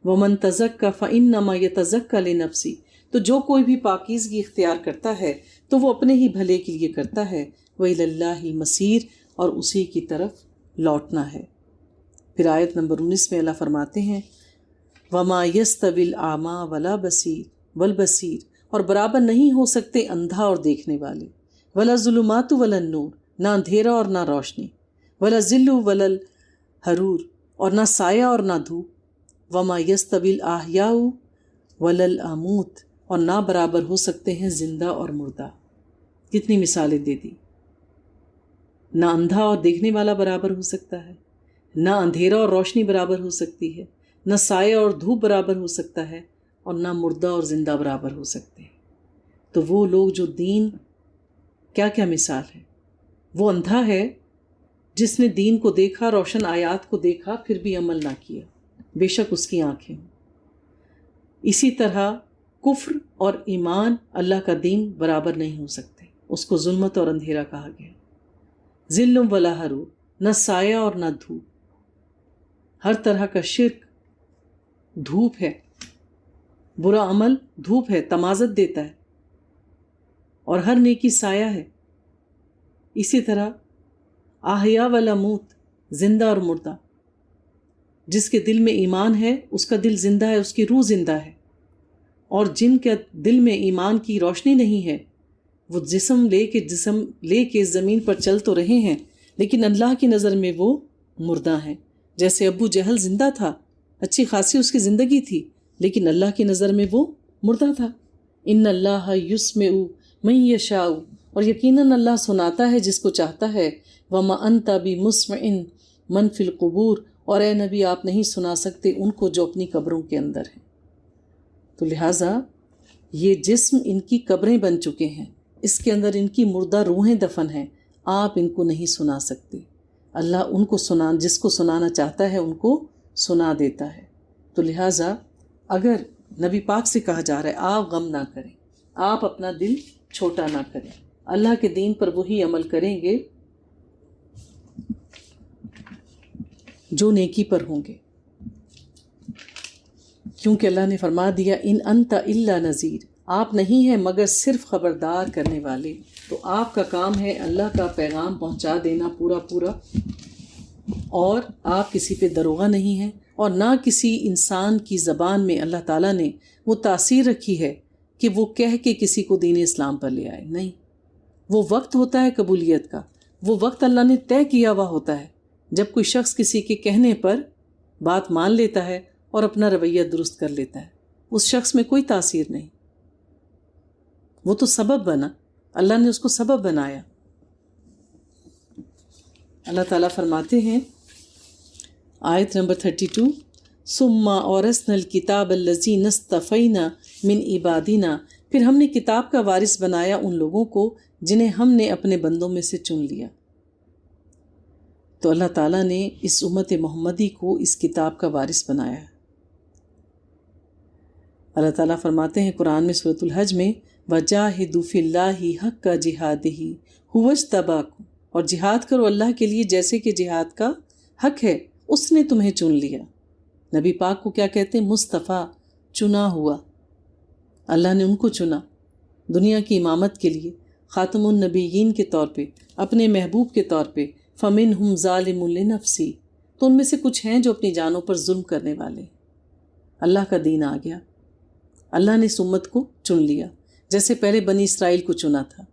A: وَمَن تَزَكَّىٰ فَإِنَّمَا يَتَزَكَّىٰ لِنَفْسِهِ، تو جو کوئی بھی پاکیزگی اختیار کرتا ہے تو وہ اپنے ہی بھلے کے لیے کرتا ہے۔ وَإِلَى اللَّهِ الْمَصِيرُ، اور اسی کی طرف لوٹنا ہے۔ پھر آیت نمبر 19 میں اللہ فرماتے ہیں وَمَا يَسْتَوِي الْأَعْمَىٰ وَلَا وَالْبَصِيرُ، اور برابر نہیں ہو سکتے اندھا اور دیکھنے والے، وَلَا الظُّلُمَاتُ وَلَا النُّورُ، نہ اندھیرا اور نہ روشنی، وَلَا الظِّلُّ وَلَا الْحَرُورُ، اور نہ سایہ اور نہ دھوپ، وَمَا يَسْتَوِي الْأَحْيَاءُ وَلَا الْأَمْوَاتُ، اور نہ برابر ہو سکتے ہیں زندہ اور مردہ۔ کتنی مثالیں دے دی، نہ اندھا اور دیکھنے والا برابر ہو سکتا ہے، نہ اندھیرا اور روشنی برابر ہو سکتی ہے، نہ سایہ اور دھوپ برابر ہو سکتا ہے، اور نہ مردہ اور زندہ برابر ہو سکتے ہیں۔ تو وہ لوگ جو دین، کیا کیا مثال ہے؟ وہ اندھا ہے جس نے دین کو دیکھا، روشن آیات کو دیکھا، پھر بھی عمل نہ کیا، بے شک اس کی آنکھیں ہوں۔ اسی طرح کفر اور ایمان، اللہ کا دین برابر نہیں ہو سکتے، اس کو ظلمت اور اندھیرا کہا گیا۔ ظل ولا حرور، نہ سایہ اور نہ دھوپ، ہر طرح کا شرک دھوپ ہے، برا عمل دھوپ ہے، تمازت دیتا ہے، اور ہر نیکی سایہ ہے۔ اسی طرح احیا ولا موت، زندہ اور مردہ، جس کے دل میں ایمان ہے اس کا دل زندہ ہے، اس کی روح زندہ ہے، اور جن کے دل میں ایمان کی روشنی نہیں ہے وہ جسم لے کے زمین پر چل تو رہے ہیں لیکن اللہ کی نظر میں وہ مردہ ہیں۔ جیسے ابو جہل زندہ تھا، اچھی خاصی اس کی زندگی تھی، لیکن اللہ کی نظر میں وہ مردہ تھا۔ ان اللہ یسمع من یشاء، اور یقیناً اللہ سناتا ہے جس کو چاہتا ہے۔ وما انت بمسمع من فی القبور، اور اے نبی آپ نہیں سنا سکتے ان کو جو اپنی قبروں کے اندر ہیں۔ تو لہٰذا یہ جسم ان کی قبریں بن چکے ہیں، اس کے اندر ان کی مردہ روحیں دفن ہیں، آپ ان کو نہیں سنا سکتے۔ اللہ ان کو جس کو سنانا چاہتا ہے ان کو سنا دیتا ہے۔ تو لہٰذا اگر نبی پاک سے کہا جا رہا ہے آپ غم نہ کریں، آپ اپنا دل چھوٹا نہ کریں، اللہ کے دین پر وہی عمل کریں گے جو نیکی پر ہوں گے، کیونکہ اللہ نے فرما دیا ان انت الا نذیر، آپ نہیں ہیں مگر صرف خبردار کرنے والے۔ تو آپ کا کام ہے اللہ کا پیغام پہنچا دینا پورا، اور آپ کسی پہ دروغہ نہیں ہیں، اور نہ کسی انسان کی زبان میں اللہ تعالیٰ نے وہ تاثیر رکھی ہے کہ وہ کہہ کے کسی کو دین اسلام پر لے آئے، نہیں۔ وہ وقت ہوتا ہے قبولیت کا، وہ وقت اللہ نے طے کیا ہوا ہوتا ہے جب کوئی شخص کسی کے کہنے پر بات مان لیتا ہے اور اپنا رویہ درست کر لیتا ہے، اس شخص میں کوئی تاثیر نہیں، وہ تو سبب بنا، اللہ نے اس کو سبب بنایا۔ اللہ تعالیٰ فرماتے ہیں آیت نمبر 32، ثم اورثنا الکتاب الذین اصطفینا من عبادنا، پھر ہم نے کتاب کا وارث بنایا ان لوگوں کو جنہیں ہم نے اپنے بندوں میں سے چن لیا۔ تو اللہ تعالیٰ نے اس امت محمدی کو اس کتاب کا وارث بنایا ہے۔ اللہ تعالیٰ فرماتے ہیں قرآن میں سورۃ الحج میں، وَجَاهِدُوا فِي اللَّهِ حَقَّ جِهَادِهِ هُوَ اجْتَبَاكُمْ، اور جہاد کرو اللہ کے لیے جیسے کہ جہاد کا حق ہے، اس نے تمہیں چن لیا۔ نبی پاک کو کیا کہتے ہیں؟ مصطفیٰ، چنا ہوا۔ اللہ نے ان کو چنا دنیا کی امامت کے لیے، خاتم النبیین کے طور پہ، اپنے محبوب کے طور پہ۔ فَمِنْهُمْ ظَالِمٌ لِنَفْسِهِ، تو ان میں سے کچھ ہیں جو اپنی جانوں پر ظلم کرنے والے۔ اللہ کا دین آ گیا، اللہ نے اس امت کو چن لیا، جیسے پہلے بنی اسرائیل کو چنا تھا،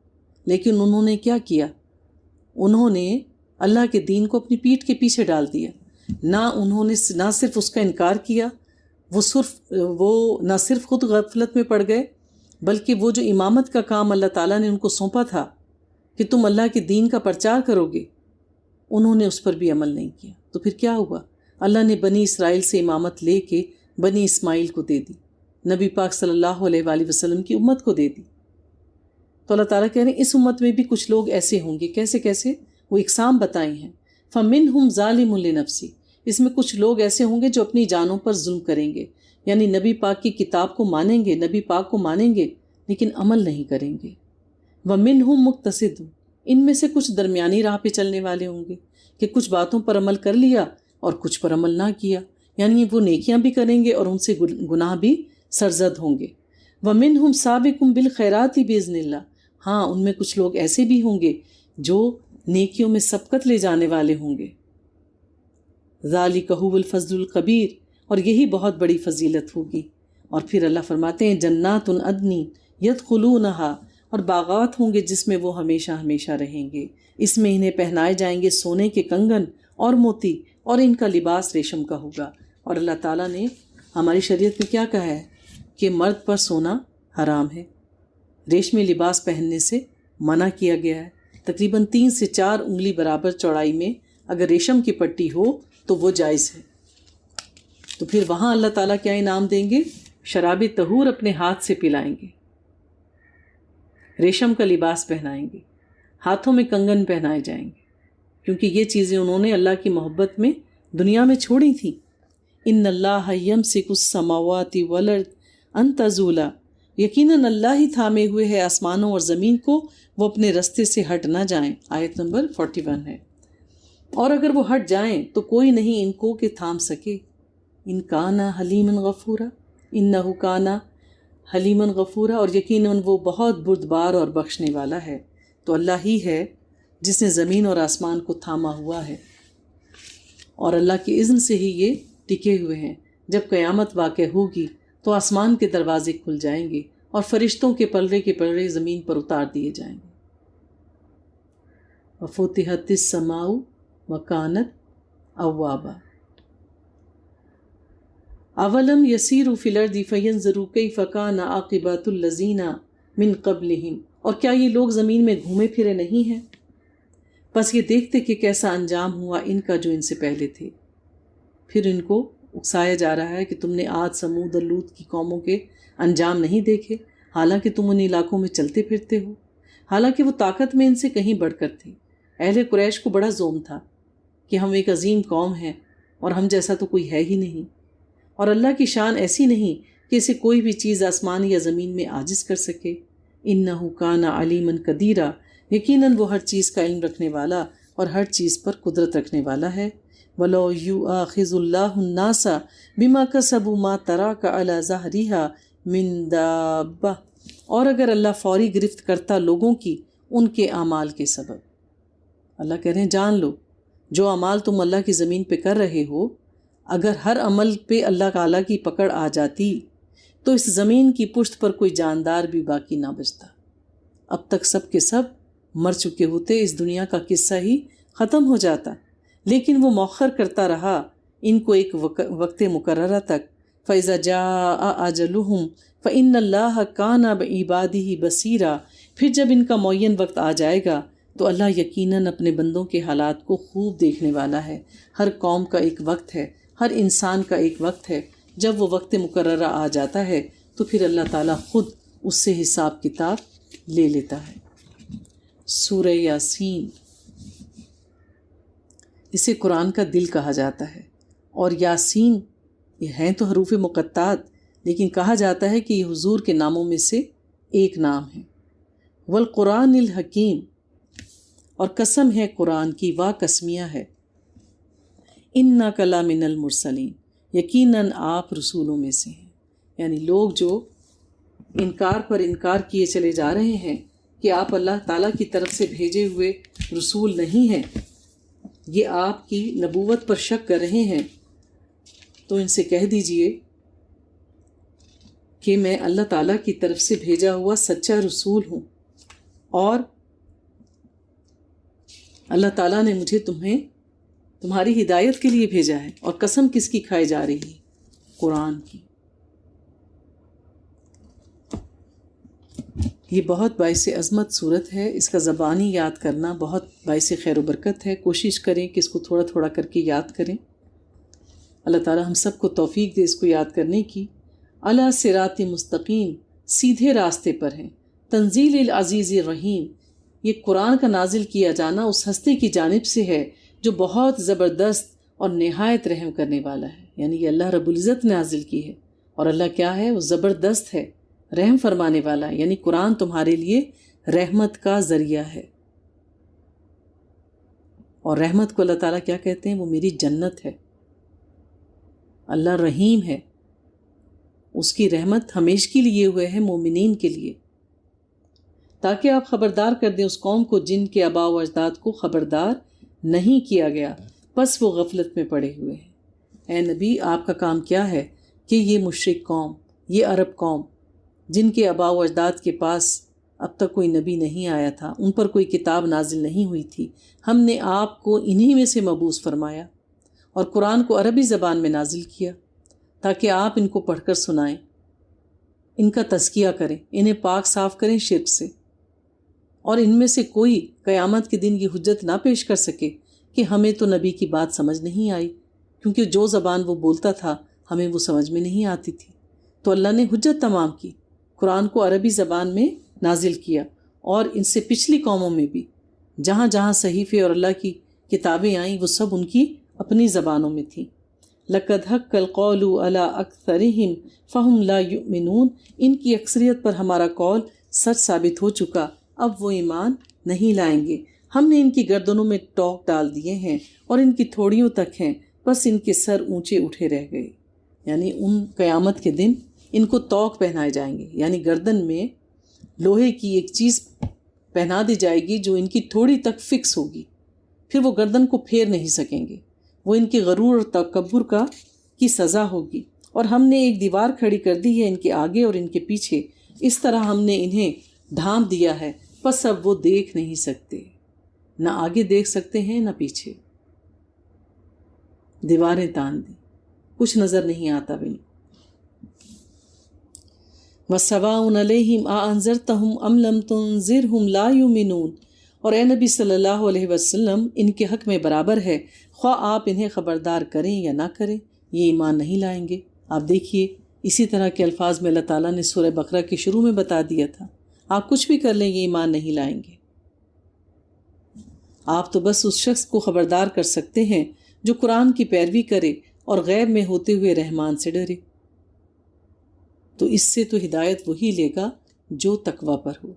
A: لیکن انہوں نے کیا کیا؟ انہوں نے اللہ کے دین کو اپنی پیٹھ کے پیچھے ڈال دیا۔ انہوں نے نہ صرف اس کا انکار کیا، وہ نہ صرف خود غفلت میں پڑ گئے، بلکہ وہ جو امامت کا کام اللہ تعالیٰ نے ان کو سونپا تھا کہ تم اللہ کے دین کا پرچار کرو گے، انہوں نے اس پر بھی عمل نہیں کیا۔ تو پھر کیا ہوا؟ اللہ نے بنی اسرائیل سے امامت لے کے بنی اسماعیل کو دے دی، نبی پاک صلی اللہ علیہ وآلہ وسلم کی امت کو دے دی۔ تو اللہ تعالیٰ کہہ رہے ہیں اس امت میں بھی کچھ لوگ ایسے ہوں گے۔ کیسے کیسے؟ وہ اقسام بتائے ہیں، فَمِنْهُمْ ظَالِمٌ لِنَفْسِهِ، اس میں کچھ لوگ ایسے ہوں گے جو اپنی جانوں پر ظلم کریں گے، یعنی نبی پاک کی کتاب کو مانیں گے، نبی پاک کو مانیں گے لیکن عمل نہیں کریں گے۔ وَمِنْهُمْ مُقْتَصِدٌ، ان میں سے کچھ درمیانی راہ پہ چلنے والے ہوں گے کہ کچھ باتوں پر عمل کر لیا اور کچھ پر عمل نہ کیا، یعنی وہ نیکیاں بھی کریں گے اور ان سے گناہ بھی سرزد ہوں گے۔ وَمِنْهُمْ سَابِقٌ بِالْخَيْرَاتِ بِإِذْنِ اللَّهِ، ہاں ان میں کچھ لوگ ایسے بھی ہوں گے جو نیکیوں میں سبقت لے جانے والے ہوں گے۔ ذَلِكَ هُوَ الْفَضْلُ الْكَبِيرُ، اور یہی بہت بڑی فضیلت ہوگی۔ اور پھر اللہ فرماتے ہیں جنات عدن يدخلونها، اور باغات ہوں گے جس میں وہ ہمیشہ ہمیشہ رہیں گے، اس میں انہیں پہنائے جائیں گے سونے کے کنگن اور موتی، اور ان کا لباس ریشم کا ہوگا۔ اور اللہ تعالیٰ نے ہماری شریعت میں کیا کہا ہے کہ مرد پر سونا حرام ہے، ریشمی لباس پہننے سے منع کیا گیا ہے۔ تقریباً 3 سے 4 انگلی برابر چوڑائی میں اگر ریشم کی پٹی ہو تو وہ جائز ہے۔ تو پھر وہاں اللہ تعالیٰ کیا انعام دیں گے؟ شراب طہور اپنے ہاتھ سے پلائیں گے، ریشم کا لباس پہنائیں گے، ہاتھوں میں کنگن پہنائے جائیں گے، کیونکہ یہ چیزیں انہوں نے اللہ کی محبت میں دنیا میں چھوڑی تھیں۔ ان اللہ یمسک السماوات والارض ان تزولا، یقیناً اللہ ہی تھامے ہوئے ہے آسمانوں اور زمین کو، وہ اپنے رستے سے ہٹ نہ جائیں۔ آیت نمبر 41 ہے۔ اور اگر وہ ہٹ جائیں تو کوئی نہیں ان کو کہ تھام سکے۔ ان کانا حلیما غفورا، انہ کانا حلیما غفورا، اور یقیناً وہ بہت بردبار اور بخشنے والا ہے۔ تو اللہ ہی ہے جس نے زمین اور آسمان کو تھاما ہوا ہے، اور اللہ کی اذن سے ہی یہ ٹکے ہوئے ہیں۔ جب قیامت واقع ہوگی تو آسمان کے دروازے کھل جائیں گے اور فرشتوں کے پلڑے زمین پر اتار دیے جائیں گے۔ وَفُتِحَتِ السَّمَاءُ وَكَانَتْ أَبْوَابًا اولم یسیروا فی الارض فینظروا کیف کان عاقبۃ الذین من قبلہم، اور کیا یہ لوگ زمین میں گھومے پھرے نہیں ہیں؟ بس یہ دیکھتے کہ کیسا انجام ہوا ان کا جو ان سے پہلے تھے۔ پھر ان کو اکسایا جا رہا ہے کہ تم نے عاد، سمود اور لوط کی قوموں کے انجام نہیں دیکھے، حالانکہ تم ان علاقوں میں چلتے پھرتے ہو، حالانکہ وہ طاقت میں ان سے کہیں بڑھ کر تھے۔ اہل قریش کو بڑا زوم تھا کہ ہم ایک عظیم قوم ہیں اور ہم جیسا تو کوئی ہے ہی نہیں، اور اللہ کی شان ایسی نہیں کہ اسے کوئی بھی چیز آسمان یا زمین میں عاجز کر سکے۔ انہ کان علیما قدیرا، یقیناً وہ ہر چیز کا علم رکھنے والا اور ہر چیز پر قدرت رکھنے والا ہے۔ وَلَوْ يُؤَاخِذُ اللَّهُ النَّاسَ بِمَا كَسَبُوا مَا تَرَكَ عَلَى ظَهْرِهَا مِن دَابَّةٍ، اور اگر اللہ فوری گرفت کرتا لوگوں کی ان کے اعمال کے سبب۔ اللہ کہہ رہے ہیں جان لو جو اعمال تم اللہ کی زمین پہ کر رہے ہو، اگر ہر عمل پہ اللہ تعالیٰ کی پکڑ آ جاتی تو اس زمین کی پشت پر کوئی جاندار بھی باقی نہ بچتا۔ اب تک سب کے سب مر چکے ہوتے، اس دنیا کا قصہ ہی ختم ہو جاتا، لیکن وہ مؤخر کرتا رہا ان کو ایک وقت مقررہ تک، فَإِذَا جَاءَ أَجَلُهُمْ فَإِنَّ اللَّهَ كَانَ بِعِبَادِهِ بَصِيرًا، پھر جب ان کا معین وقت آ جائے گا تو اللہ یقیناً اپنے بندوں کے حالات کو خوب دیکھنے والا ہے۔ ہر قوم کا ایک وقت ہے، ہر انسان کا ایک وقت ہے، جب وہ وقت مقررہ آ جاتا ہے تو پھر اللہ تعالیٰ خود اس سے حساب کتاب لے لیتا ہے۔ سورہ یاسین، اسے قرآن کا دل کہا جاتا ہے، اور یاسین یہ ہیں تو حروف مقطعات، لیکن کہا جاتا ہے کہ یہ حضور کے ناموں میں سے ایک نام ہے۔ والقرآن الحکیم، اور قسم ہے قرآن کی، وا قسمیہ ہے۔ انک لمن المرسلین، یقیناً آپ رسولوں میں سے ہیں۔ یعنی لوگ جو انکار پر انکار کیے چلے جا رہے ہیں کہ آپ اللہ تعالیٰ کی طرف سے بھیجے ہوئے رسول نہیں ہیں، یہ آپ کی نبوت پر شک کر رہے ہیں، تو ان سے کہہ دیجئے کہ میں اللہ تعالیٰ کی طرف سے بھیجا ہوا سچا رسول ہوں، اور اللہ تعالیٰ نے مجھے تمہاری ہدایت کے لیے بھیجا ہے۔ اور قسم کس کی کھائی جا رہی ہے؟ قرآن کی۔ یہ بہت باعث عظمت صورت ہے، اس کا زبانی یاد کرنا بہت باعث خیر و برکت ہے۔ کوشش کریں کہ اس کو تھوڑا تھوڑا کر کے یاد کریں۔ اللہ تعالیٰ ہم سب کو توفیق دے اس کو یاد کرنے کی۔ علی صراط مستقیم، سیدھے راستے پر ہیں۔ تنزیل العزیز الرحیم، یہ قرآن کا نازل کیا جانا اس ہستی کی جانب سے ہے جو بہت زبردست اور نہایت رحم کرنے والا ہے۔ یعنی یہ اللہ رب العزت نے نازل کی ہے، اور اللہ کیا ہے؟ وہ زبردست ہے، رحم فرمانے والا ہے۔ یعنی قرآن تمہارے لیے رحمت کا ذریعہ ہے، اور رحمت کو اللہ تعالیٰ کیا کہتے ہیں؟ وہ میری جنت ہے۔ اللہ رحیم ہے، اس کی رحمت ہمیشہ کے لیے ہوئے ہے مومنین کے لیے، تاکہ آپ خبردار کر دیں اس قوم کو جن کے آباء و اجداد کو خبردار نہیں کیا گیا، بس وہ غفلت میں پڑے ہوئے ہیں۔ اے نبی، آپ کا کام کیا ہے کہ یہ مشرک قوم، یہ عرب قوم جن کے آباء و اجداد کے پاس اب تک کوئی نبی نہیں آیا تھا، ان پر کوئی کتاب نازل نہیں ہوئی تھی، ہم نے آپ کو انہی میں سے مبعوث فرمایا اور قرآن کو عربی زبان میں نازل کیا تاکہ آپ ان کو پڑھ کر سنائیں، ان کا تزکیہ کریں، انہیں پاک صاف کریں شرک سے، اور ان میں سے کوئی قیامت کے دن یہ حجت نہ پیش کر سکے کہ ہمیں تو نبی کی بات سمجھ نہیں آئی، کیونکہ جو زبان وہ بولتا تھا ہمیں وہ سمجھ میں نہیں آتی تھی۔ تو اللہ نے حجت تمام کی، قرآن کو عربی زبان میں نازل کیا، اور ان سے پچھلی قوموں میں بھی جہاں جہاں صحیفے اور اللہ کی کتابیں آئیں وہ سب ان کی اپنی زبانوں میں تھیں۔ لَقَدْ حَقَّ الْقَوْلُ عَلَىٰ أَكْثَرِهِمْ فَهُمْ لَا يُؤْمِنُونَ، ان کی اکثریت پر ہمارا قول سچ ثابت ہو چکا، اب وہ ایمان نہیں لائیں گے۔ ہم نے ان کی گردنوں میں ٹوک ڈال دیے ہیں اور ان کی تھوڑیوں تک ہیں، بس ان کے سر اونچے اٹھے رہ گئے۔ یعنی ان قیامت کے دن ان کو توق پہنائے جائیں گے، یعنی گردن میں لوہے کی ایک چیز پہنا دی جائے گی جو ان کی تھوڑی تک فکس ہوگی، پھر وہ گردن کو پھیر نہیں سکیں گے، وہ ان کے غرور اور تکبر کی سزا ہوگی۔ اور ہم نے ایک دیوار کھڑی کر دی ہے ان کے آگے اور ان کے پیچھے، اس طرح ہم نے انہیں ڈھانپ دیا ہے، بس اب وہ دیکھ نہیں سکتے، نہ آگے دیکھ سکتے ہیں نہ پیچھے، دیواریں تان دی، کچھ نظر نہیں آتا بھی۔ وَسَوَاءٌ عَلَيْهِمْ أَأَنذَرْتَهُمْ أَمْ لَمْ تُنذِرْهُمْ لَا يُؤْمِنُونَ، اور اے نبی صلی اللہ علیہ وسلم ان کے حق میں برابر ہے، خواہ آپ انہیں خبردار کریں یا نہ کریں، یہ ایمان نہیں لائیں گے۔ آپ دیکھیے اسی طرح کے الفاظ میں اللہ تعالیٰ نے سورہ بقرہ کے شروع میں بتا دیا تھا، آپ کچھ بھی کر لیں یہ ایمان نہیں لائیں گے۔ آپ تو بس اس شخص کو خبردار کر سکتے ہیں جو قرآن کی پیروی کرے اور غیب میں ہوتے ہوئے رحمان سے ڈرے، تو اس سے تو ہدایت وہی لے گا جو تقوی پر ہو۔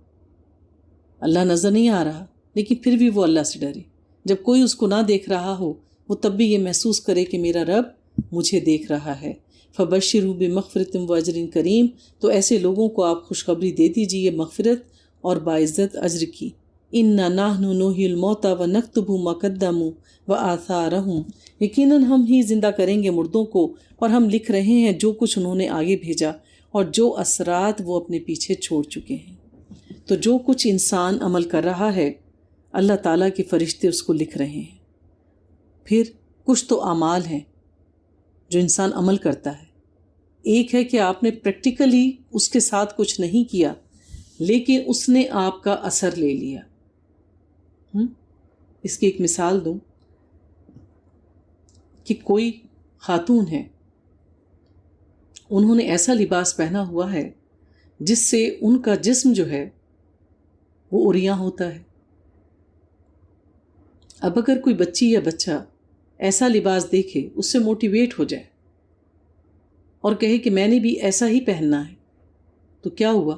A: اللہ نظر نہیں آ رہا لیکن پھر بھی وہ اللہ سے ڈرے، جب کوئی اس کو نہ دیکھ رہا ہو وہ تب بھی یہ محسوس کرے کہ میرا رب مجھے دیکھ رہا ہے۔ فَبَشِّرْهُ بِمَغْفِرَةٍ وَأَجْرٍ کریم، تو ایسے لوگوں کو آپ خوشخبری دے دیجیے مغفرت اور باعزت اجر کی۔ إِنَّا نَحْنُ نُحْيِي الْمَوْتَىٰ وَنَكْتُبُ مَا قَدَّمُوا وَآثَارَهُمْ، یقیناً ہم ہی زندہ کریں گے مردوں کو، اور ہم لکھ رہے ہیں جو کچھ انہوں نے آگے بھیجا اور جو اثرات وہ اپنے پیچھے چھوڑ چکے ہیں۔ تو جو کچھ انسان عمل کر رہا ہے اللہ تعالیٰ کے فرشتے اس کو لکھ رہے ہیں۔ پھر کچھ تو اعمال ہیں جو انسان عمل کرتا ہے، ایک ہے کہ آپ نے پریکٹیکلی اس کے ساتھ کچھ نہیں کیا لیکن اس نے آپ کا اثر لے لیا۔ اس کی ایک مثال دوں کہ کوئی خاتون ہے، انہوں نے ایسا لباس پہنا ہوا ہے جس سے ان کا جسم جو ہے وہ عریاں ہوتا ہے۔ اب اگر کوئی بچی یا بچہ ایسا لباس دیکھے، اس سے موٹیویٹ ہو جائے اور کہے کہ میں نے بھی ایسا ہی پہننا ہے، تو کیا ہوا؟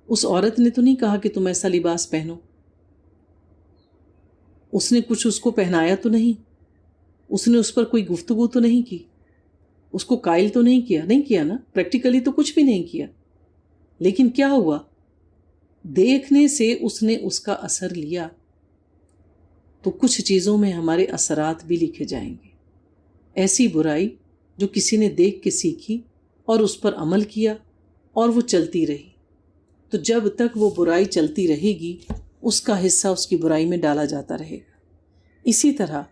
A: اس عورت نے تو نہیں کہا کہ تم ایسا لباس پہنو، اس نے کچھ اس کو پہنایا تو نہیں، اس نے اس پر کوئی گفتگو تو نہیں کی، اس کو قائل تو نہیں کیا نا، پریکٹیکلی تو کچھ بھی نہیں کیا، لیکن کیا ہوا؟ دیکھنے سے اس نے اس کا اثر لیا۔ تو کچھ چیزوں میں ہمارے اثرات بھی لکھے جائیں گے۔ ایسی برائی جو کسی نے دیکھ کے سیکھی اور اس پر عمل کیا اور وہ چلتی رہی، تو جب تک وہ برائی چلتی رہے گی اس کا حصہ اس کی برائی میں ڈالا جاتا رہے گا۔ اسی طرح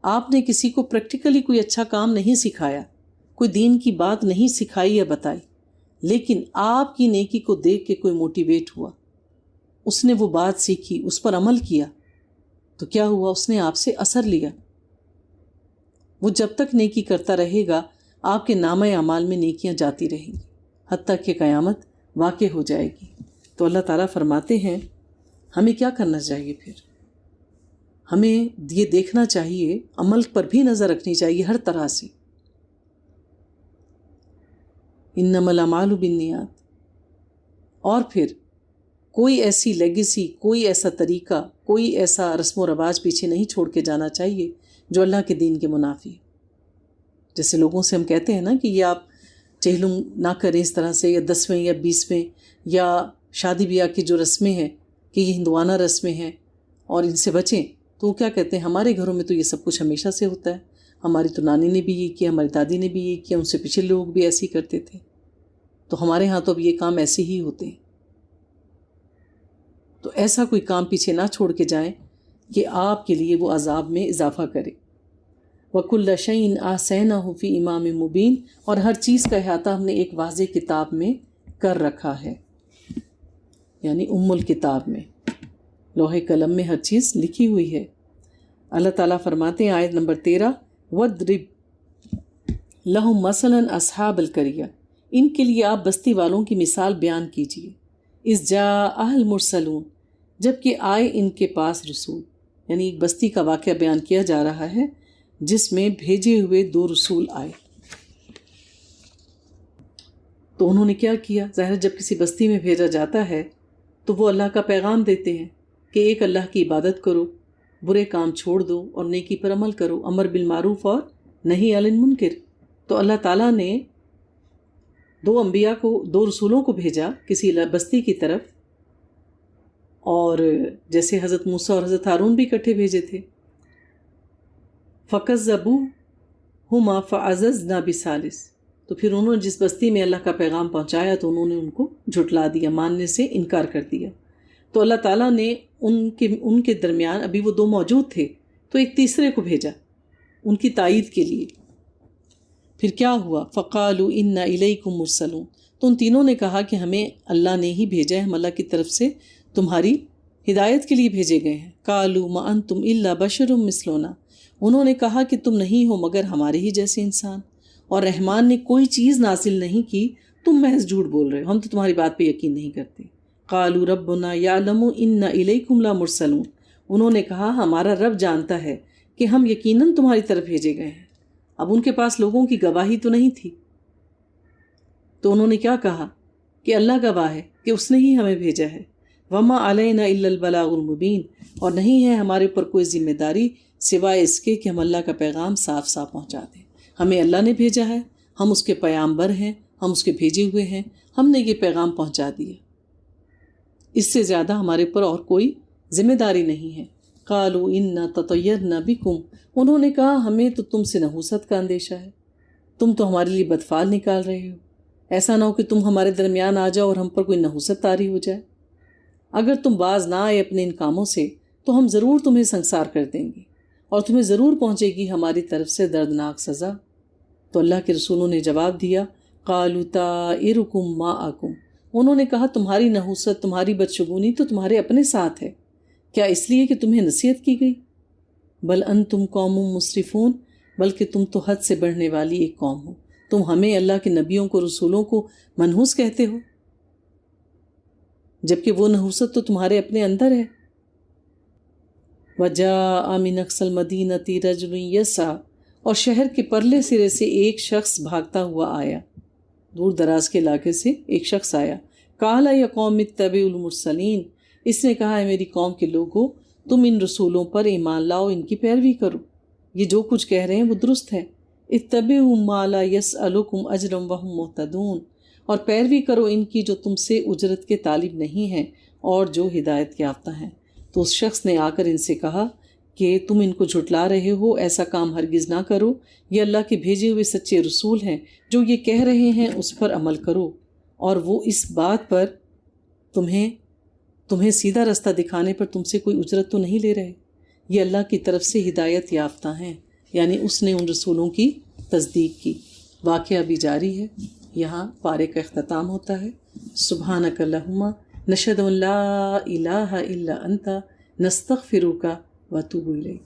A: آپ نے کسی کو پریکٹیکلی کوئی اچھا کام نہیں سکھایا، کوئی دین کی بات نہیں سکھائی یا بتائی، لیکن آپ کی نیکی کو دیکھ کے کوئی موٹیویٹ ہوا، اس نے وہ بات سیکھی، اس پر عمل کیا، تو کیا ہوا؟ اس نے آپ سے اثر لیا۔ وہ جب تک نیکی کرتا رہے گا آپ کے نامہ اعمال میں نیکیاں جاتی رہیں گی حتیٰ کہ قیامت واقع ہو جائے گی۔ تو اللہ تعالیٰ فرماتے ہیں ہمیں کیا کرنا چاہیے؟ پھر ہمیں یہ دیکھنا چاہیے، عمل پر بھی نظر رکھنی چاہیے ہر طرح سے۔ انما الاعمال بالنیات۔ اور پھر کوئی ایسی لیگیسی، کوئی ایسا طریقہ، کوئی ایسا رسم و رواج پیچھے نہیں چھوڑ کے جانا چاہیے جو اللہ کے دین کے منافی ہے۔ جیسے لوگوں سے ہم کہتے ہیں نا کہ یہ آپ چہلم نہ کریں اس طرح سے، یا 10ویں یا 20ویں، یا شادی بیاہ کی جو رسمیں ہیں کہ یہ ہندوانہ رسمیں ہیں اور ان سے بچیں، تو وہ کیا کہتے ہیں ہمارے گھروں میں تو یہ سب کچھ ہمیشہ سے ہوتا ہے، ہماری تو نانی نے بھی یہ کیا، ہماری دادی نے بھی یہ کیا، ان سے پچھلے لوگ بھی ایسے ہی کرتے تھے، تو ہمارے ہاں تو اب یہ کام ایسے ہی ہوتے ہیں۔ تو ایسا کوئی کام پیچھے نہ چھوڑ کے جائیں کہ آپ کے لیے وہ عذاب میں اضافہ کرے۔ وَكُلَّ شَيْءٍ أَحْصَيْنَاهُ فِي إِمَامٍ مُبِينٍ، اور ہر چیز کا احاطہ ہم نے ایک واضح کتاب میں کر رکھا ہے، یعنی الکتاب میں، لوح قلم میں ہر چیز لکھی ہوئی ہے۔ اللہ تعالیٰ فرماتے ہیں آیت نمبر 13، وَاضْرِبْ لَهُمْ مَثَلًا أَصْحَابَ الْقَرْيَةِ، ان کے لیے آپ بستی والوں کی مثال بیان کیجیے، اِذْ جَاءَهَا الْمُرْسَلُونَ، جب کہ آئے ان کے پاس رسول، یعنی ایک بستی کا واقعہ بیان کیا جا رہا ہے جس میں بھیجے ہوئے 2 رسول آئے۔ تو انہوں نے کیا کیا؟ ظاہر جب کسی بستی میں بھیجا جاتا ہے تو وہ اللہ کا پیغام دیتے ہیں کہ ایک اللہ کی عبادت کرو، برے کام چھوڑ دو اور نیکی پر عمل کرو، امر بالمعروف اور نہی عن المنکر۔ تو اللہ تعالیٰ نے 2 انبیاء کو، 2 رسولوں کو بھیجا کسی بستی کی طرف، اور جیسے حضرت موسیٰ اور حضرت ہارون بھی اکٹھے بھیجے تھے۔ فَكَذَّبُوهُمَا فَعَزَزْنَا بِثَالِثٍ، تو پھر انہوں نے جس بستی میں اللہ کا پیغام پہنچایا تو انہوں نے ان کو جھٹلا دیا، ماننے سے انکار کر دیا۔ تو اللہ تعالیٰ نے ان کے درمیان ابھی وہ 2 موجود تھے تو ایک تیسرے کو بھیجا ان کی تائید کے لیے۔ پھر کیا ہوا؟ فَقَالُوا إِنَّا إِلَيْكُمْ مُرْسَلُونَ، تو ان تینوں نے کہا کہ ہمیں اللہ نے ہی بھیجا ہے، ہم اللہ کی طرف سے تمہاری ہدایت کے لیے بھیجے گئے ہیں۔ قَالُوا مَا أَنْتُمْ إِلَّا بَشَرٌ مِثْلُنَا، انہوں نے کہا کہ تم نہیں ہو مگر ہمارے ہی جیسے انسان، اور رحمان نے کوئی چیز نازل نہیں کی، تم محض جھوٹ بول رہے ہو، ہم تو تمہاری بات پہ یقین نہیں کرتے۔ قالوا ربنا یعلم انا الیکم لمرسلون، انہوں نے کہا ہمارا رب جانتا ہے کہ ہم یقیناً تمہاری طرف بھیجے گئے ہیں۔ اب ان کے پاس لوگوں کی گواہی تو نہیں تھی، تو انہوں نے کیا کہا کہ اللہ گواہ ہے کہ اس نے ہی ہمیں بھیجا ہے۔ وما علینا الا البلاغ المبین، اور نہیں ہے ہمارے اوپر کوئی ذمہ داری سوائے اس کے کہ ہم اللہ کا پیغام صاف صاف پہنچا دیں۔ ہمیں اللہ نے بھیجا ہے، ہم اس کے پیامبر ہیں، ہم اس کے بھیجے ہوئے ہیں، ہم نے یہ پیغام پہنچا دیا، اس سے زیادہ ہمارے اوپر اور کوئی ذمہ داری نہیں ہے۔ قالوا انا تطیرنا بکم، انہوں نے کہا ہمیں تو تم سے نحوست کا اندیشہ ہے، تم تو ہمارے لیے بدفعل نکال رہے ہو، ایسا نہ ہو کہ تم ہمارے درمیان آ جاؤ اور ہم پر کوئی نحوست طاری ہو جائے۔ اگر تم باز نہ آئے اپنے ان کاموں سے تو ہم ضرور تمہیں سنگسار کر دیں گے اور تمہیں ضرور پہنچے گی ہماری طرف سے دردناک سزا۔ تو اللہ کے رسولوں نے جواب دیا قالوا طائرکم معکم، انہوں نے کہا تمہاری نحوست، تمہاری بدشگونی تو تمہارے اپنے ساتھ ہے، کیا اس لیے کہ تمہیں نصیحت کی گئی؟ بل انتم قوم مسرفون، بلکہ تم تو حد سے بڑھنے والی ایک قوم ہو، تم ہمیں اللہ کے نبیوں کو، رسولوں کو منحوس کہتے ہو، جبکہ وہ نحوست تو تمہارے اپنے اندر ہے۔ وَجَاءَ مِنْ أَقْصَى الْمَدِينَةِ رَجُلٌ يَسْعَىٰ، اور شہر کے پرلے سرے سے ایک شخص بھاگتا ہوا آیا، دور دراز کے علاقے سے ایک شخص آیا۔ قَالَ يَا قَوْمِ اتَّبِعُوا الْمُرْسَلِينَ، اس نے کہا ہے میری قوم کے لوگوں تم ان رسولوں پر ایمان لاؤ، ان کی پیروی کرو، یہ جو کچھ کہہ رہے ہیں وہ درست ہے۔ اتبعوا ما لا يسألكم اجرا وهم مهتدون، اور پیروی کرو ان کی جو تم سے اجرت کے طالب نہیں ہیں اور جو ہدایت یافتہ ہیں۔ تو اس شخص نے آ کر ان سے کہا کہ تم ان کو جھٹلا رہے ہو، ایسا کام ہرگز نہ کرو، یہ اللہ کے بھیجے ہوئے سچے رسول ہیں، جو یہ کہہ رہے ہیں اس پر عمل کرو، اور وہ اس بات پر تمہیں سیدھا رستہ دکھانے پر تم سے کوئی اجرت تو نہیں لے رہے، یہ اللہ کی طرف سے ہدایت یافتہ ہیں، یعنی اس نے ان رسولوں کی تصدیق کی۔ واقعہ ابھی جاری ہے، یہاں پارے کا اختتام ہوتا ہے۔ سبحانک اللہم نشہد ان لا الہ الا انت نستغفرک واتوب الیک۔